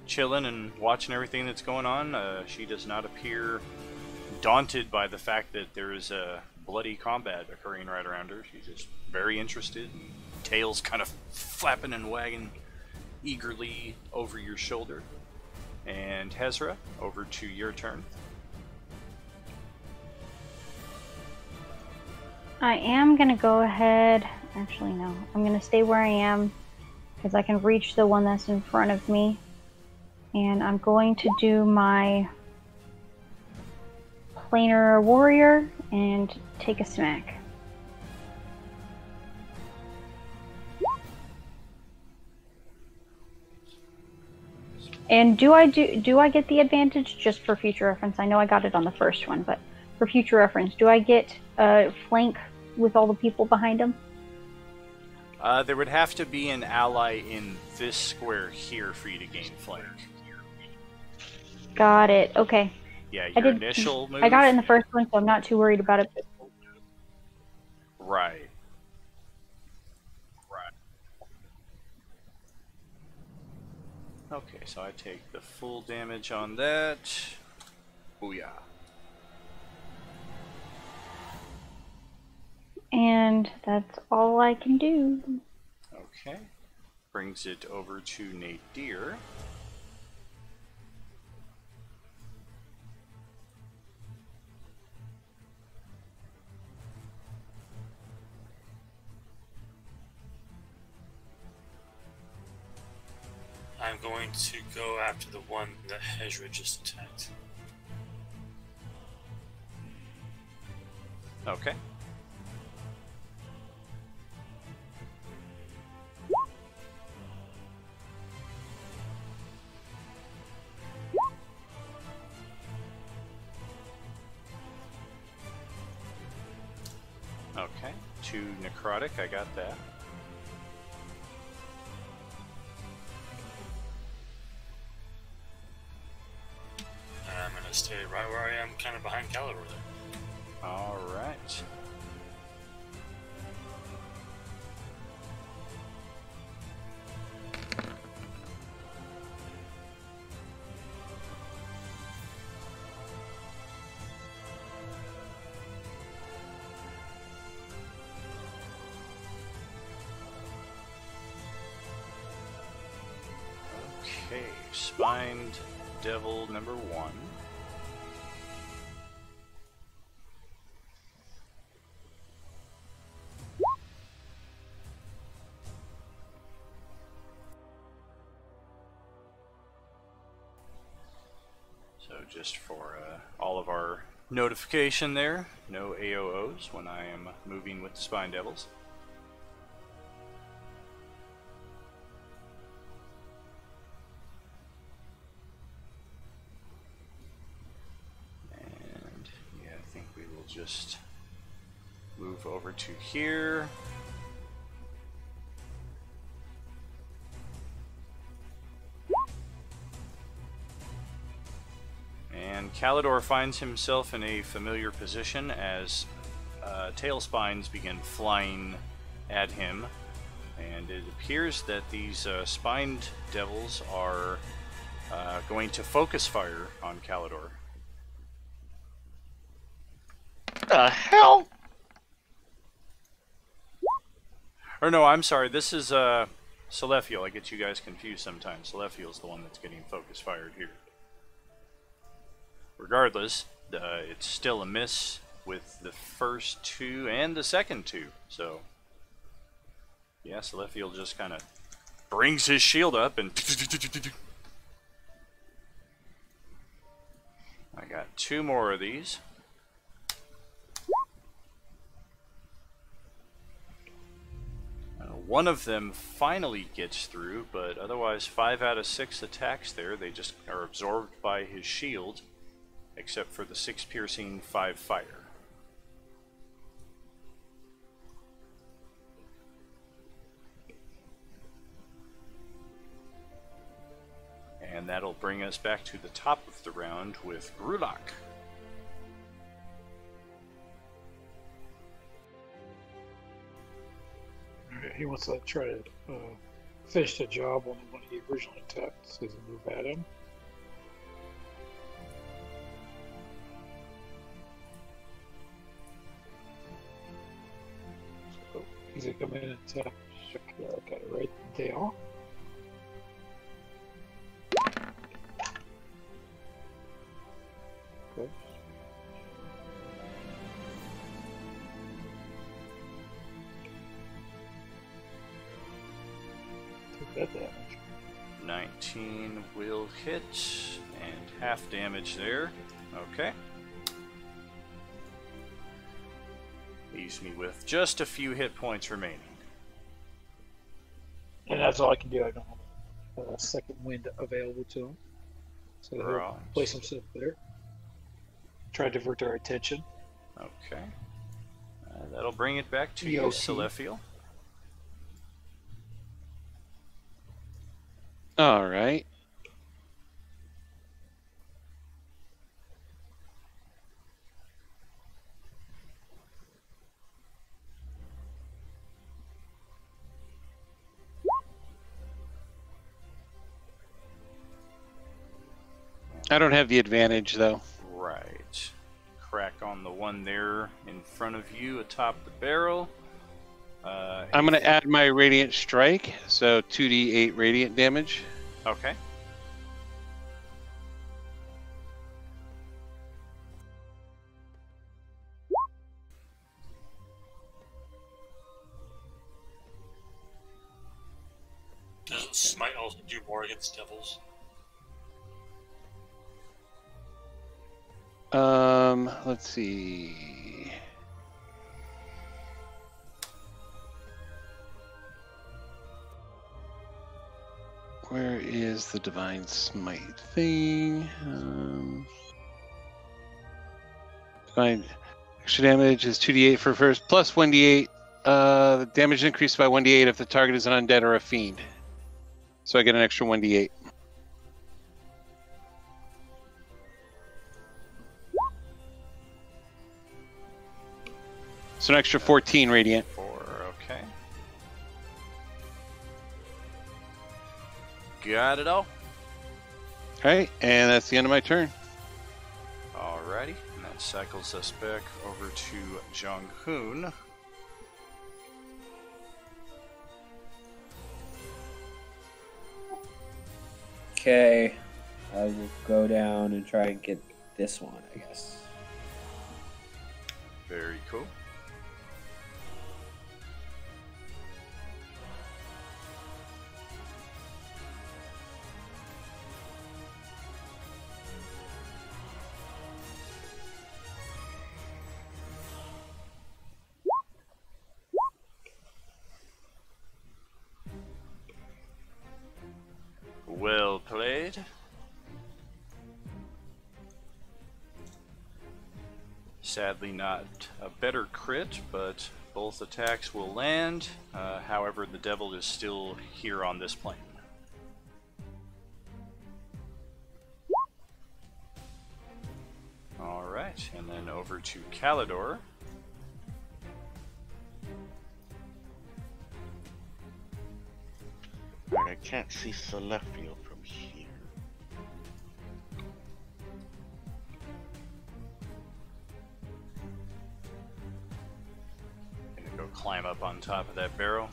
chilling and watching everything that's going on. She does not appear daunted by the fact that there is a bloody combat occurring right around her. She's just very interested, and tails kind of flapping and wagging eagerly over your shoulder. And Hezra, over to your turn. I am going to go ahead. Actually, no. I'm going to stay where I am because I can reach the one that's in front of me. And I'm going to do my planar warrior and take a smack. And do I get the advantage just for future reference? I know I got it on the first one, but for future reference, do I get flank with all the people behind him? There would have to be an ally in this square here for you to gain flank. Got it. Okay. Yeah, your initial move. I got it in the first one, so I'm not too worried about it. Right. Okay, so I take the full damage on that. Booyah. And that's all I can do. Okay. Brings it over to Nadir. I'm going to go after the one that Hezra just attacked. Okay. Okay, 2 necrotic, I got that. I'm going to stay right where I am, kind of behind Kalidor there. Alright. Okay, Spined Devil number 1. So just for all of our notification there, no AOOs when I am moving with the Spine Devils. And yeah, I think we will just move over to here. And Kalidor finds himself in a familiar position as tail spines begin flying at him, and it appears that these spined devils are going to focus fire on Kalidor. The hell? Or no, I'm sorry, this is Selaphiel. I get you guys confused sometimes. Selaphiel's the one that's getting focus fired here. Regardless, it's still a miss with the first 2 and the second 2. So, yeah, Selaphiel just kind of brings his shield up and... I got 2 more of these. One of them finally gets through, but otherwise 5 out of 6 attacks there, they just are absorbed by his shield. Except for the 6 piercing, 5 fire. And that'll bring us back to the top of the round with Gruhlak. He wants to try to finish the job on the one he originally attacked, so he's move at him. So he's gonna come in and attack. Got it right there. Okay. That damage. 19 will hit, and half damage there. Okay. Leaves me with just a few hit points remaining. And that's all I can do. I don't have a second wind available to him. So he'll place himself there. Try to divert our attention. Okay. That'll bring it back to you, Selaphiel. All right. I don't have the advantage, though. Right. Crack on the one there in front of you atop the barrel. I'm going to add my Radiant Strike, so 2d8 Radiant damage. Okay. Doesn't Smite able to do more against devils? Let's see. Where is the Divine Smite thing? Divine extra damage is 2d8 for first, plus 1d8. The damage increased by 1d8 if the target is an undead or a fiend. So I get an extra 1d8. So an extra 14 radiant. 4, okay. Got it all. Alright, and that's the end of my turn. Alrighty, and that cycles us back over to Jeong-Hoon. Okay, I will go down and try and get this one, I guess. Very cool. Well played. Sadly not a better crit, but both attacks will land. However, the devil is still here on this plane. Alright, and then over to Kalidor. I can't see Selaphiel from here. Gonna go climb up on top of that barrel.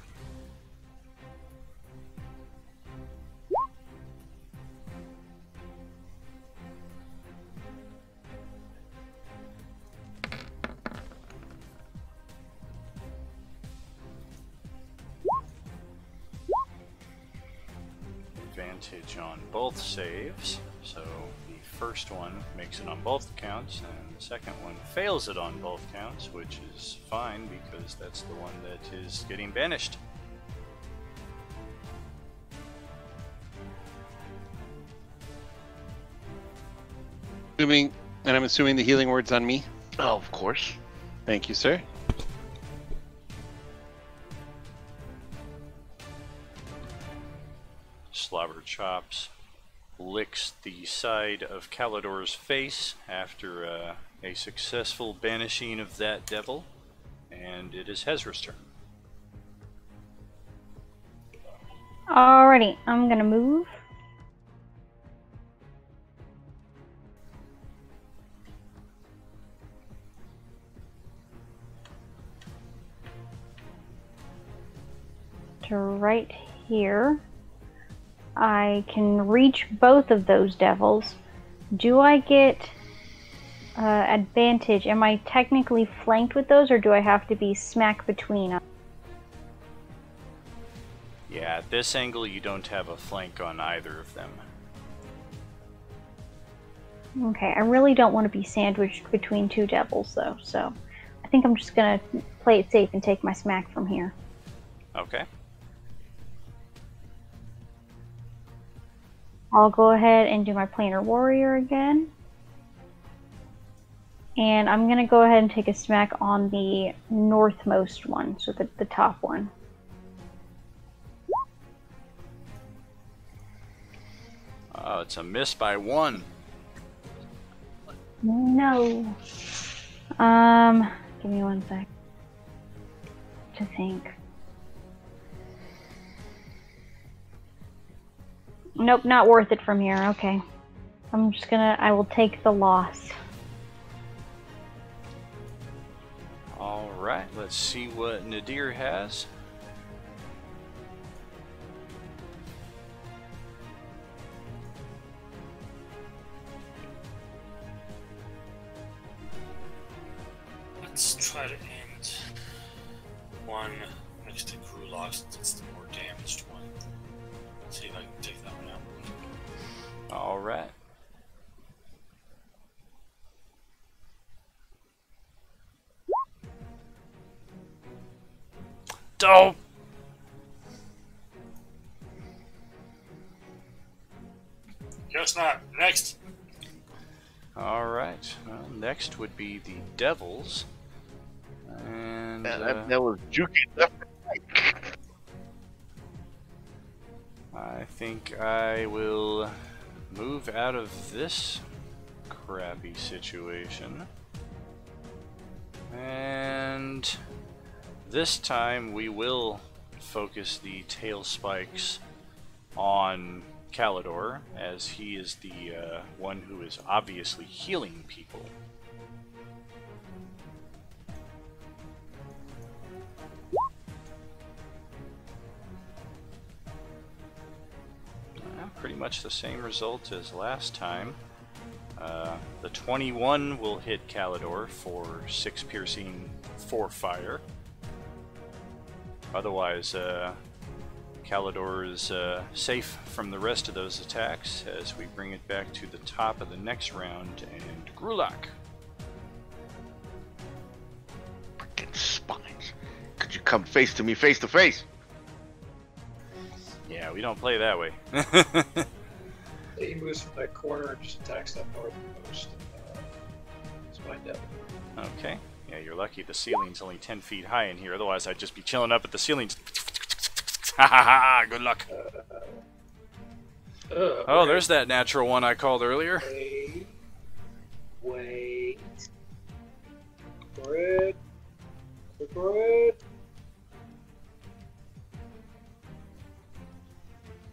Advantage on both saves, so the first one makes it on both counts, and the second one fails it on both counts, which is fine because that's the one that is getting banished. I'm assuming the healing word's on me? Oh, of course. Thank you, sir. Slobber Chops licks the side of Kalidor's face after a successful banishing of that devil, and it is Hezra's turn. Alrighty, I'm gonna move. To right here. I can reach both of those devils. Do I get advantage? Am I technically flanked with those, or do I have to be smack between them? Yeah, at this angle you don't have a flank on either of them. Okay, I really don't want to be sandwiched between two devils, though, so I think I'm just gonna play it safe and take my smack from here. Okay. I'll go ahead and do my planar warrior again. And I'm going to go ahead and take a smack on the northmost one, so the top one. Oh, it's a miss by 1. No. Give me 1 sec to think. Nope, not worth it from here. Okay. I will take the loss. Alright, let's see what Nadir has. Let's try to end one next to Gruhlak since it's the more damaged one. Let's see if I can take that one out. All right. Dope. Guess not. Next. All right. Well, next would be the devils. And That was juky left and right. I think I will move out of this crappy situation. And this time we will focus the tail spikes on Kalidor, as he is the one who is obviously healing people. Pretty much the same result as last time. The 21 will hit Kalidor for 6 piercing, 4 fire. Otherwise, Kalidor is safe from the rest of those attacks as we bring it back to the top of the next round, and Gruhlak. Freaking spines. Could you come face to me, face to face? Yeah, we don't play that way. He moves from that corner and just attacks that northernmost spine devil. Okay. Yeah, you're lucky the ceiling's only 10 feet high in here. Otherwise, I'd just be chilling up at the ceiling. Ha ha ha! Good luck. Oh, there's that natural one I called earlier. Wait. For it. For it.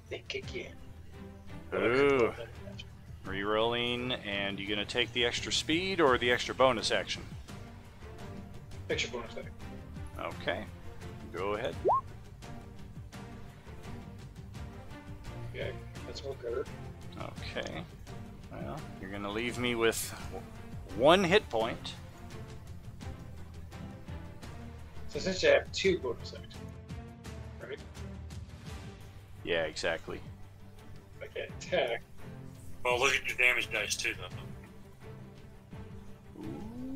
Think again. Ooh. Rerolling, and you gonna take the extra speed or the extra bonus action? Extra bonus action. Okay. Go ahead. Okay, that's more good. Okay. Well, you're gonna leave me with 1 hit point. So essentially I have 2 bonus actions. Right? Yeah, exactly. I can attack. Well, look at your damage dice too, though.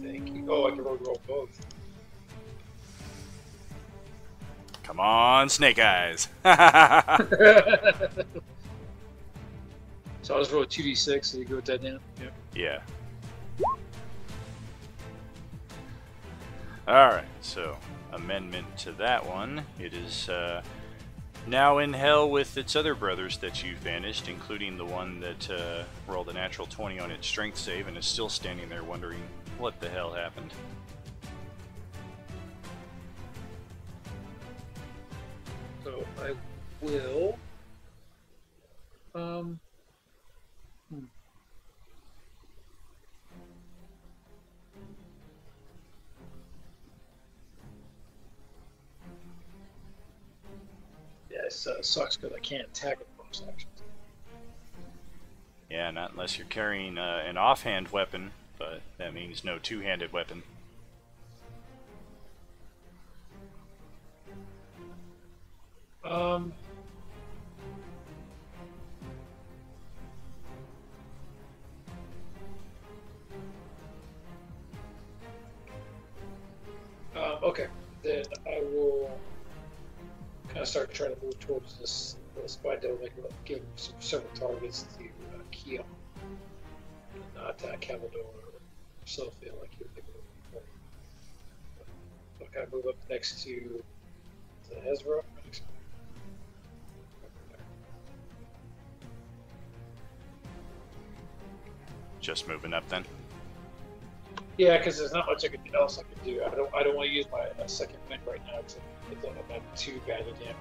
Thank you. Oh, I can roll both. Come on, Snake Eyes. So I'll just roll 2d6 so you go with that now? Yep. Yeah. Alright, so amendment to that one. It is now in hell with its other brothers that you've vanished, including the one that rolled a natural 20 on its strength save and is still standing there wondering what the hell happened. So I will. Yeah, it sucks because I can't attack with bonus actions. Yeah, not unless you're carrying an offhand weapon, but that means no two-handed weapon. Okay, then I will kind of start trying to move towards this spine devil, give him several targets to key on. Not attack Kalidor or Selaphiel like you were thinking before. So I kind of move up next to Hezra. Just moving up then. Yeah, because there's not much else I can do. I don't want to use my second wind right now because I'm not too badly damaged.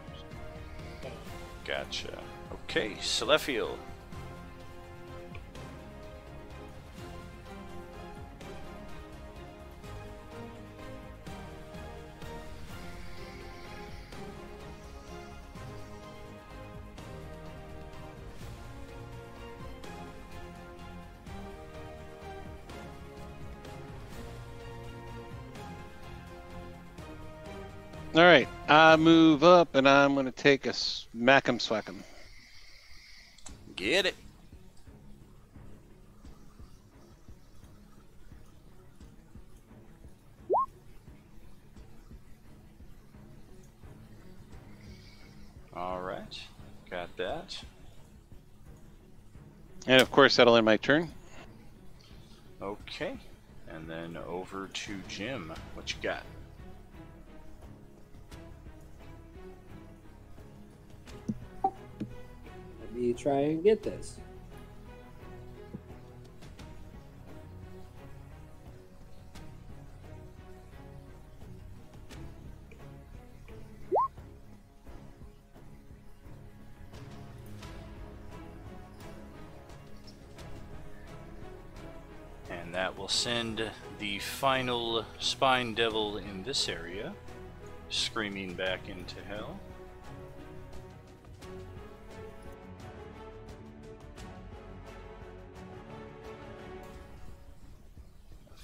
Gotcha. Okay, Selaphiel. All right, I move up and I'm going to take a smack 'em, swack 'em. Get it. All right, got that. And of course, that'll end my turn. Okay, and then over to Jim. What you got? Let me try and get this. And that will send the final Spine Devil in this area screaming back into hell.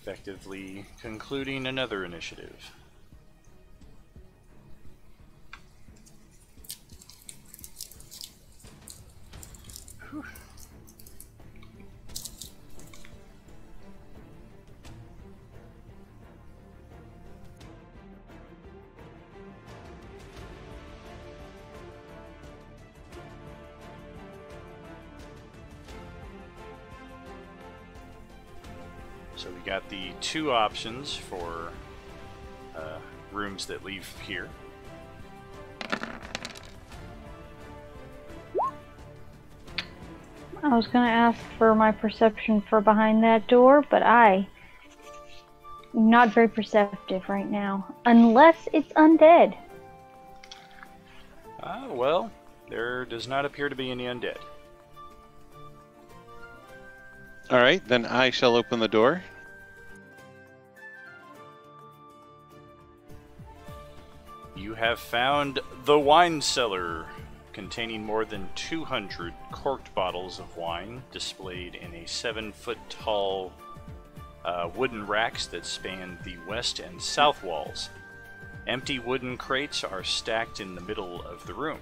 Effectively concluding another initiative. Whew. So we got the two options for rooms that leave here. I was going to ask for my perception for behind that door, but I'm not very perceptive right now. Unless it's undead. Well, there does not appear to be any undead. Alright, then I shall open the door. You have found the wine cellar, containing more than 200 corked bottles of wine displayed in a 7-foot tall wooden racks that span the west and south walls. Empty wooden crates are stacked in the middle of the room.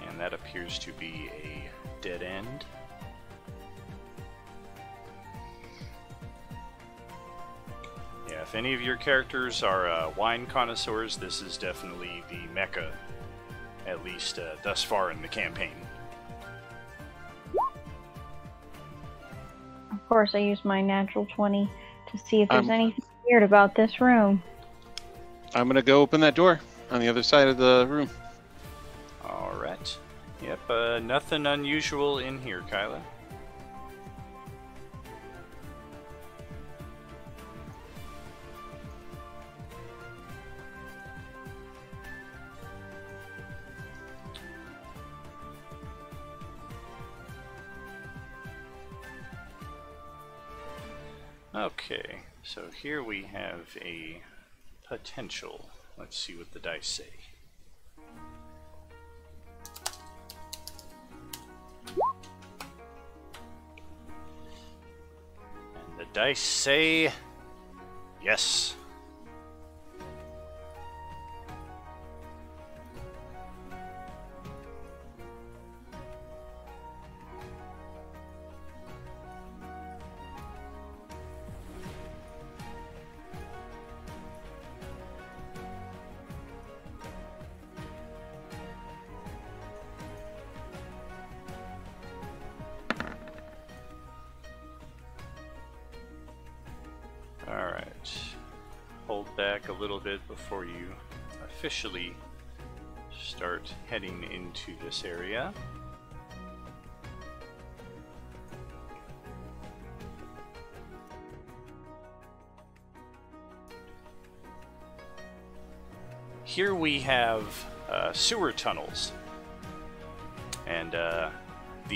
And that appears to be a dead end. Yeah, if any of your characters are wine connoisseurs, this is definitely the mecca, at least thus far in the campaign. Of course, I use my natural 20 to see if there's anything weird about this room. I'm gonna go open that door on the other side of the room. Alright. Yep, nothing unusual in here, Kyla. Okay, so here we have a potential. Let's see what the dice say. And the dice say yes. Alright, hold back a little bit before you officially start heading into this area. Here we have sewer tunnels, and the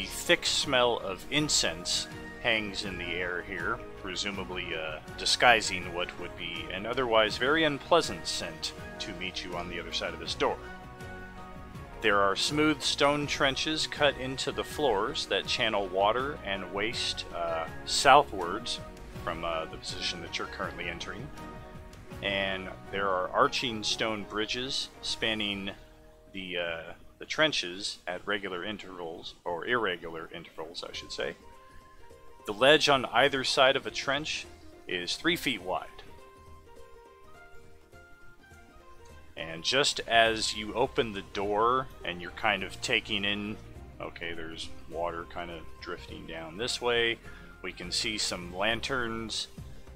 thick smell of incense hangs in the air here, presumably disguising what would be an otherwise very unpleasant scent to meet you on the other side of this door. There are smooth stone trenches cut into the floors that channel water and waste southwards from the position that you're currently entering. and there are arching stone bridges spanning the trenches at regular intervals, or irregular intervals, I should say. The ledge on either side of a trench is 3 feet wide. And just as you open the door and you're kind of taking in, okay, there's water kind of drifting down this way. We can see some lanterns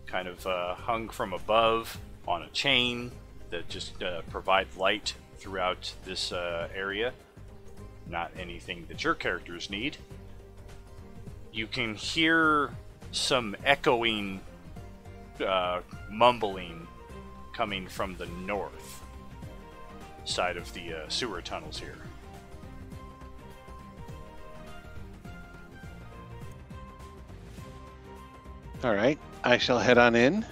kind of hung from above on a chain that just provide light throughout this area. Not anything that your characters need. You can hear some echoing mumbling coming from the north side of the sewer tunnels here. All right, I shall head on in.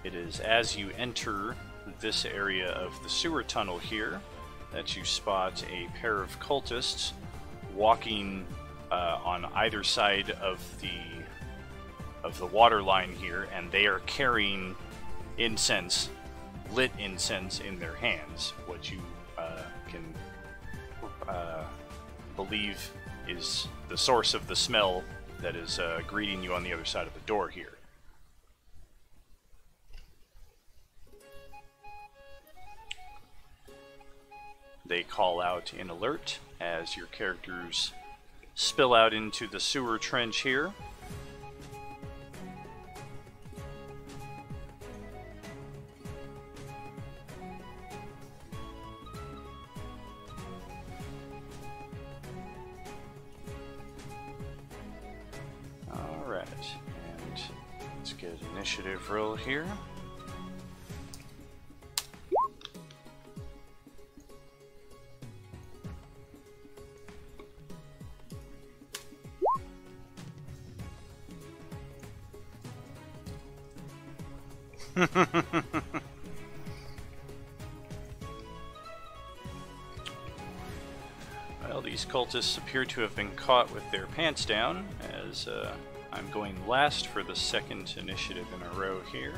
It is as you enter this area of the sewer tunnel here that you spot a pair of cultists walking on either side of the water line here, and they are carrying incense, lit incense in their hands, what you can believe is the source of the smell that is greeting you on the other side of the door here. They call out in alert as your characters spill out into the sewer trench here. Alright, and let's get an initiative roll here. Well, these cultists appear to have been caught with their pants down, as I'm going last for the second initiative in a row here.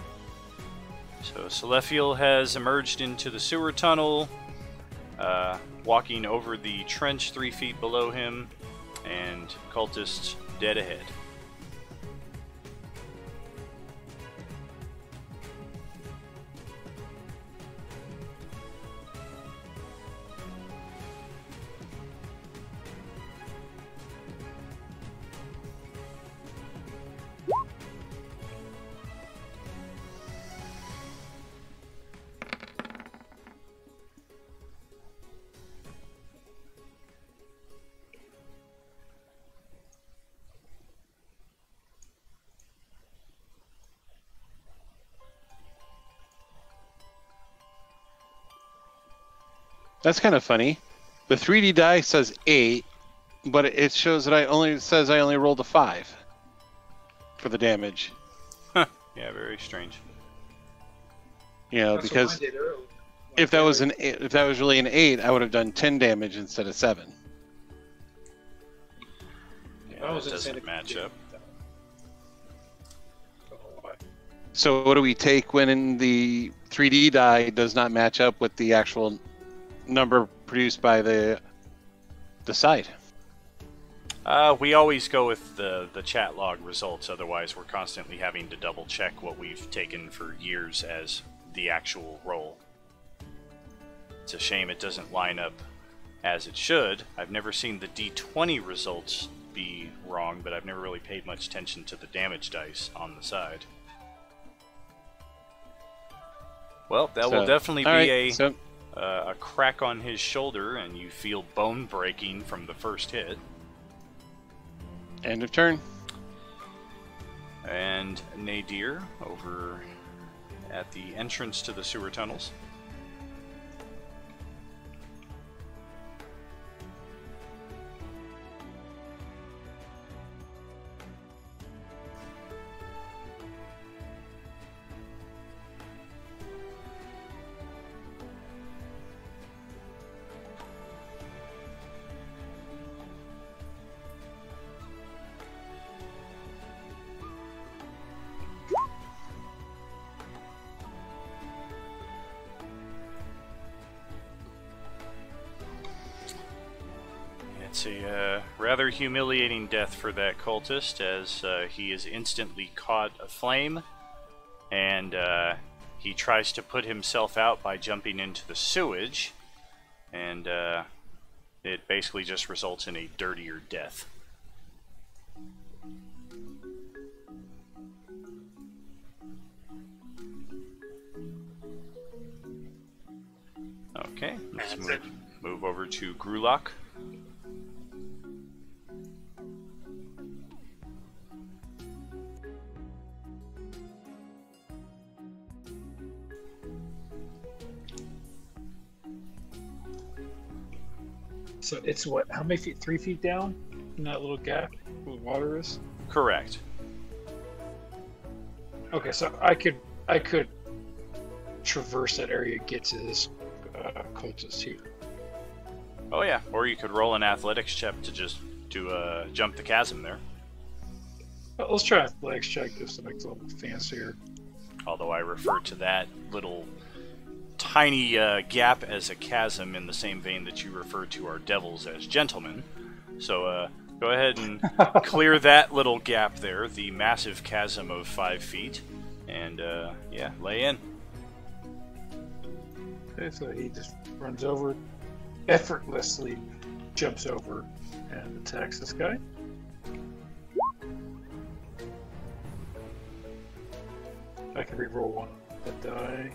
So Selaphiel has emerged into the sewer tunnel, walking over the trench 3 feet below him, and cultists dead ahead. That's kind of funny. The 3D die says 8, but it shows that I only rolled a 5 for the damage. Huh. Yeah, very strange. You know, That's because what mine did earlier. if that was really an 8, I would have done 10 damage instead of 7. Yeah, That was that insane. doesn't match up. So what do we take when the 3D die does not match up with the actual number produced by the site? We always go with the chat log results, otherwise we're constantly having to double check what we've taken for years as the actual roll. It's a shame it doesn't line up as it should. I've never seen the D20 results be wrong, but I've never really paid much attention to the damage dice on the side. Well, that will definitely be a crack on his shoulder, and you feel bone breaking from the first hit. End of turn. And Nadir over at the entrance to the sewer tunnels. It's a rather humiliating death for that cultist, as he is instantly caught aflame, and he tries to put himself out by jumping into the sewage, and it basically just results in a dirtier death. Okay, let's move over to Gruhlak. So it's what? How many feet? 3 feet down in that little gap where the water is? Correct. Okay, so I could traverse that area, get to this cultist here. Oh yeah, or you could roll an athletics check to just jump the chasm there. Well, let's try athletics check just to make it a little fancier. Although I refer to that little tiny gap as a chasm in the same vein that you refer to our devils as gentlemen. So go ahead and clear that little gap there, the massive chasm of 5 feet, and yeah, lay in. Okay, so he just runs over, effortlessly jumps over and attacks this guy. I can re-roll one that die.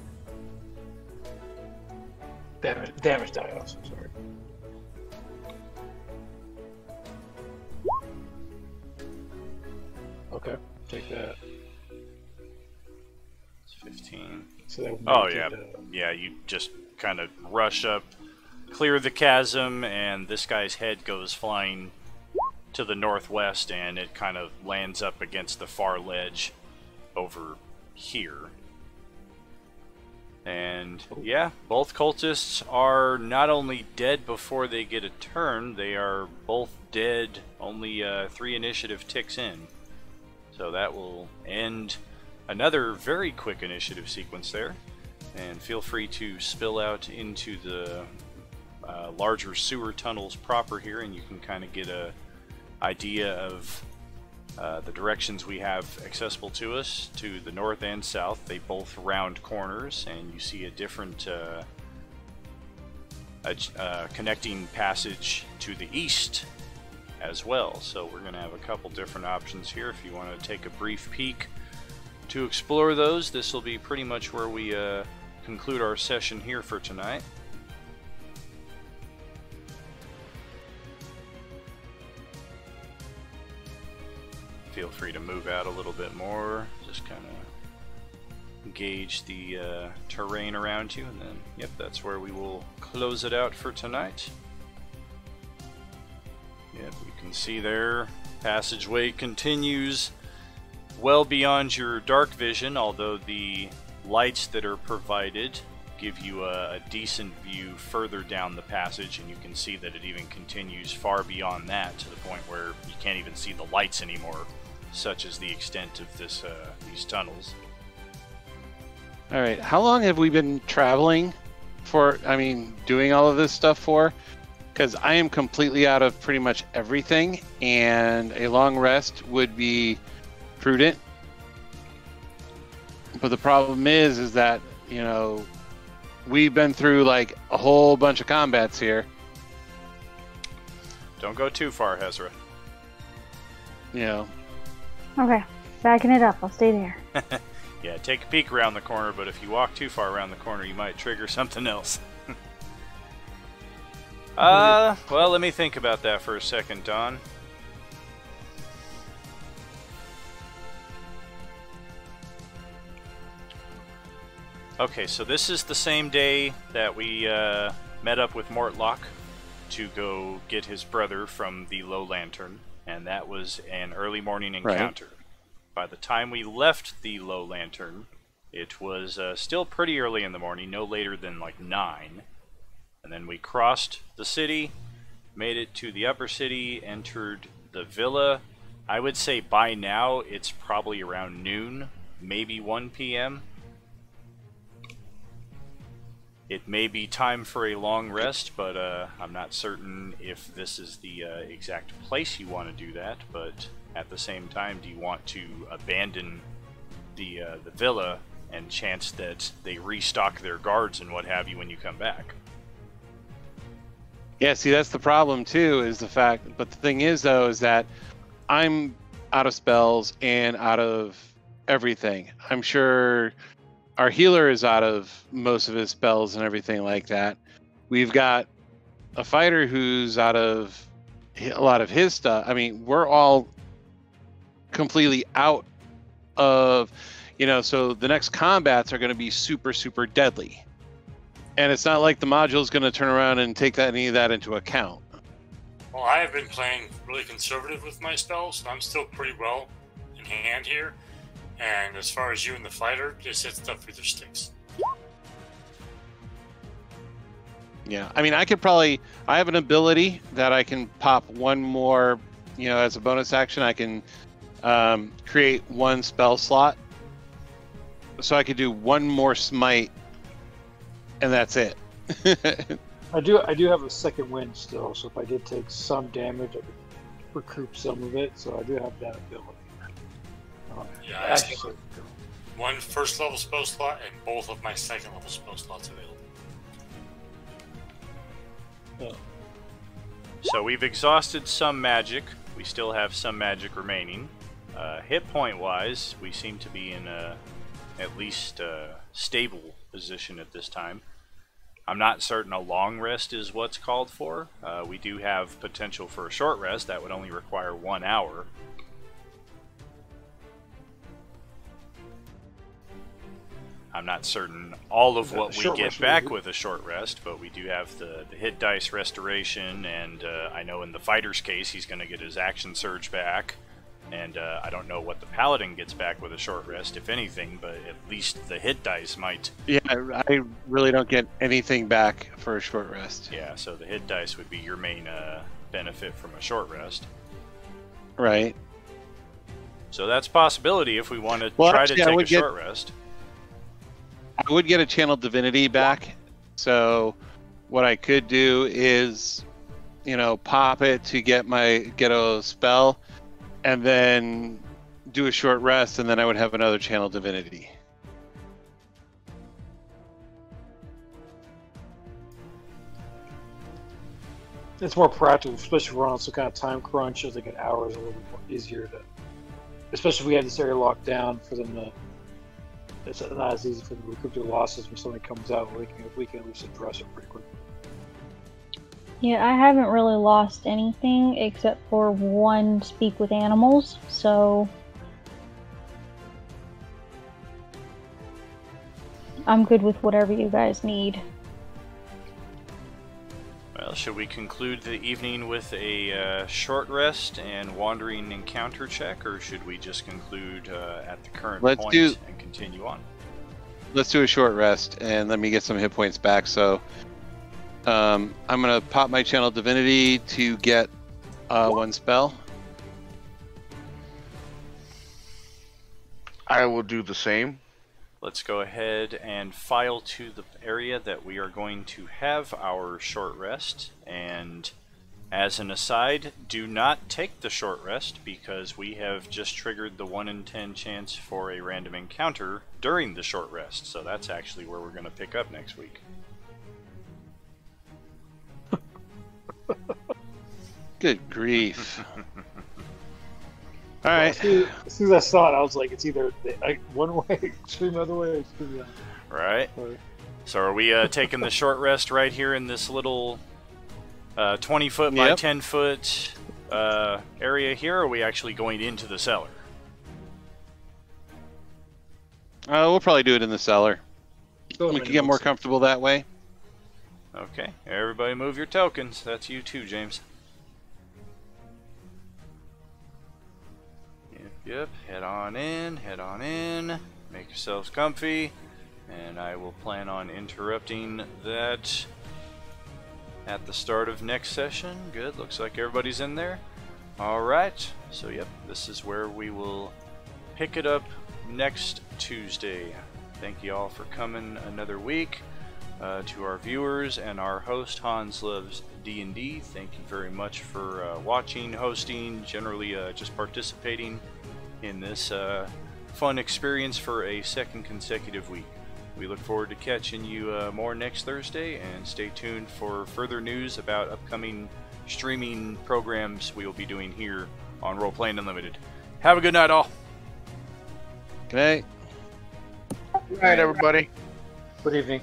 Damage die also, sorry. Okay, take that. It's 15. So that would oh make yeah, it, yeah. You just kind of rush up, clear the chasm, and this guy's head goes flying to the northwest, and it kind of lands up against the far ledge over here. And yeah, both cultists are not only dead before they get a turn, they are both dead only 3 initiative ticks in. So that will end another very quick initiative sequence there. And feel free to spill out into the larger sewer tunnels proper here, and you can kind of get a idea of the directions we have accessible to us. To the north and south, they both round corners, and you see a different connecting passage to the east as well. So we're going to have a couple different options here. If you want to take a brief peek to explore those, this will be pretty much where we conclude our session here for tonight. Feel free to move out a little bit more, just kind of gauge the terrain around you, and then, yep, that's where we will close it out for tonight. Yep, you can see there, passageway continues well beyond your dark vision, although the lights that are provided give you a decent view further down the passage, and you can see that it even continues far beyond that, to the point where you can't even see the lights anymore. Such is the extent of this these tunnels. All right, how long have we been traveling for? I mean, doing all of this stuff for? Because I am completely out of pretty much everything, and a long rest would be prudent. But the problem is that, you know, we've been through like a whole bunch of combats here. Don't go too far, Hezra. You know. Okay, backing it up. I'll stay there. Yeah, take a peek around the corner, but if you walk too far around the corner, you might trigger something else. Well, let me think about that for a second, Don. Okay, so this is the same day that we met up with Mortlock to go get his brother from the Low Lantern, and that was an early morning encounter. Right. By the time we left the Low Lantern, it was still pretty early in the morning, no later than like 9. And then we crossed the city, made it to the upper city, entered the villa. I would say by now it's probably around noon, maybe 1 p.m. It may be time for a long rest, but I'm not certain if this is the exact place you want to do that. But at the same time, do you want to abandon the villa and chance that they restock their guards and what have you when you come back? Yeah, see, that's the problem too, is the fact. But the thing is, though, is that I'm out of spells and out of everything. I'm sure our healer is out of most of his spells and everything like that. We've got a fighter who's out of a lot of his stuff. I mean, we're all completely out of, so the next combats are going to be super, super deadly. And it's not like the module is going to turn around and take any of that into account. Well, I have been playing really conservative with my spells, so I'm still pretty well in hand here. And as far as you and the fighter, just hit stuff with your sticks. Yeah, I mean, I have an ability that I can pop one more, as a bonus action. I can create one spell slot. So I could do one more smite, and that's it. I do have a second wind still, so if I did take some damage, I could recoup some of it, so I do have that ability. Yeah, I have one first level spell slot and both of my second level spell slots available. Oh. So we've exhausted some magic. We still have some magic remaining. Hit point wise, we seem to be in at least a stable position at this time. I'm not certain a long rest is what's called for. We do have potential for a short rest that would only require 1 hour. I'm not certain all of what we get back with a short rest, but we do have the hit dice restoration, and I know in the fighter's case he's going to get his action surge back, and I don't know what the paladin gets back with a short rest, if anything, but at least the hit dice might... Yeah, I really don't get anything back for a short rest. Yeah, so the hit dice would be your main benefit from a short rest. Right. So that's a possibility if we want to try to take a short rest. I would get a channeled divinity back, so what I could do is, pop it to get a spell, and then do a short rest, and then I would have another channeled divinity. It's more practical, especially if we're on some kind of time crunch. I think an hour is a little bit more easier to, especially if we had this area locked down for them to. It's not as easy for them to recoup their losses when something comes out. We can at least address it pretty quickly. Yeah, I haven't really lost anything except for one speak with animals, so I'm good with whatever you guys need. Well, should we conclude the evening with a short rest and wandering encounter check, or should we just conclude at the current point and continue on? Let's do a short rest and let me get some hit points back. So I'm going to pop my channel divinity to get one spell. I will do the same. Let's go ahead and file to the area that we are going to have our short rest. And as an aside, do not take the short rest because we have just triggered the 1 in 10 chance for a random encounter during the short rest. So that's actually where we're going to pick up next week. Good grief. All right. As soon as I saw it, I was like, it's either one way, extreme other way, extreme the other. Right. So are we taking the short rest right here in this little 20 foot by Yep. 10 foot area here, or are we actually going into the cellar? We'll probably do it in the cellar. Go We ahead, can get more looks- comfortable that way. Okay, everybody move your tokens. That's you too, James. Yep, head on in, make yourselves comfy, and I will plan on interrupting that at the start of next session. Good, looks like everybody's in there. Alright, so yep, this is where we will pick it up next Tuesday. Thank you all for coming another week. To our viewers and our host, Hans Loves D&D, thank you very much for watching, hosting, generally just participating in this fun experience for a second consecutive week. We look forward to catching you more next Thursday, and stay tuned for further news about upcoming streaming programs we will be doing here on Roleplaying Unlimited. Have a good night, all. Okay. Good night, everybody. Good evening.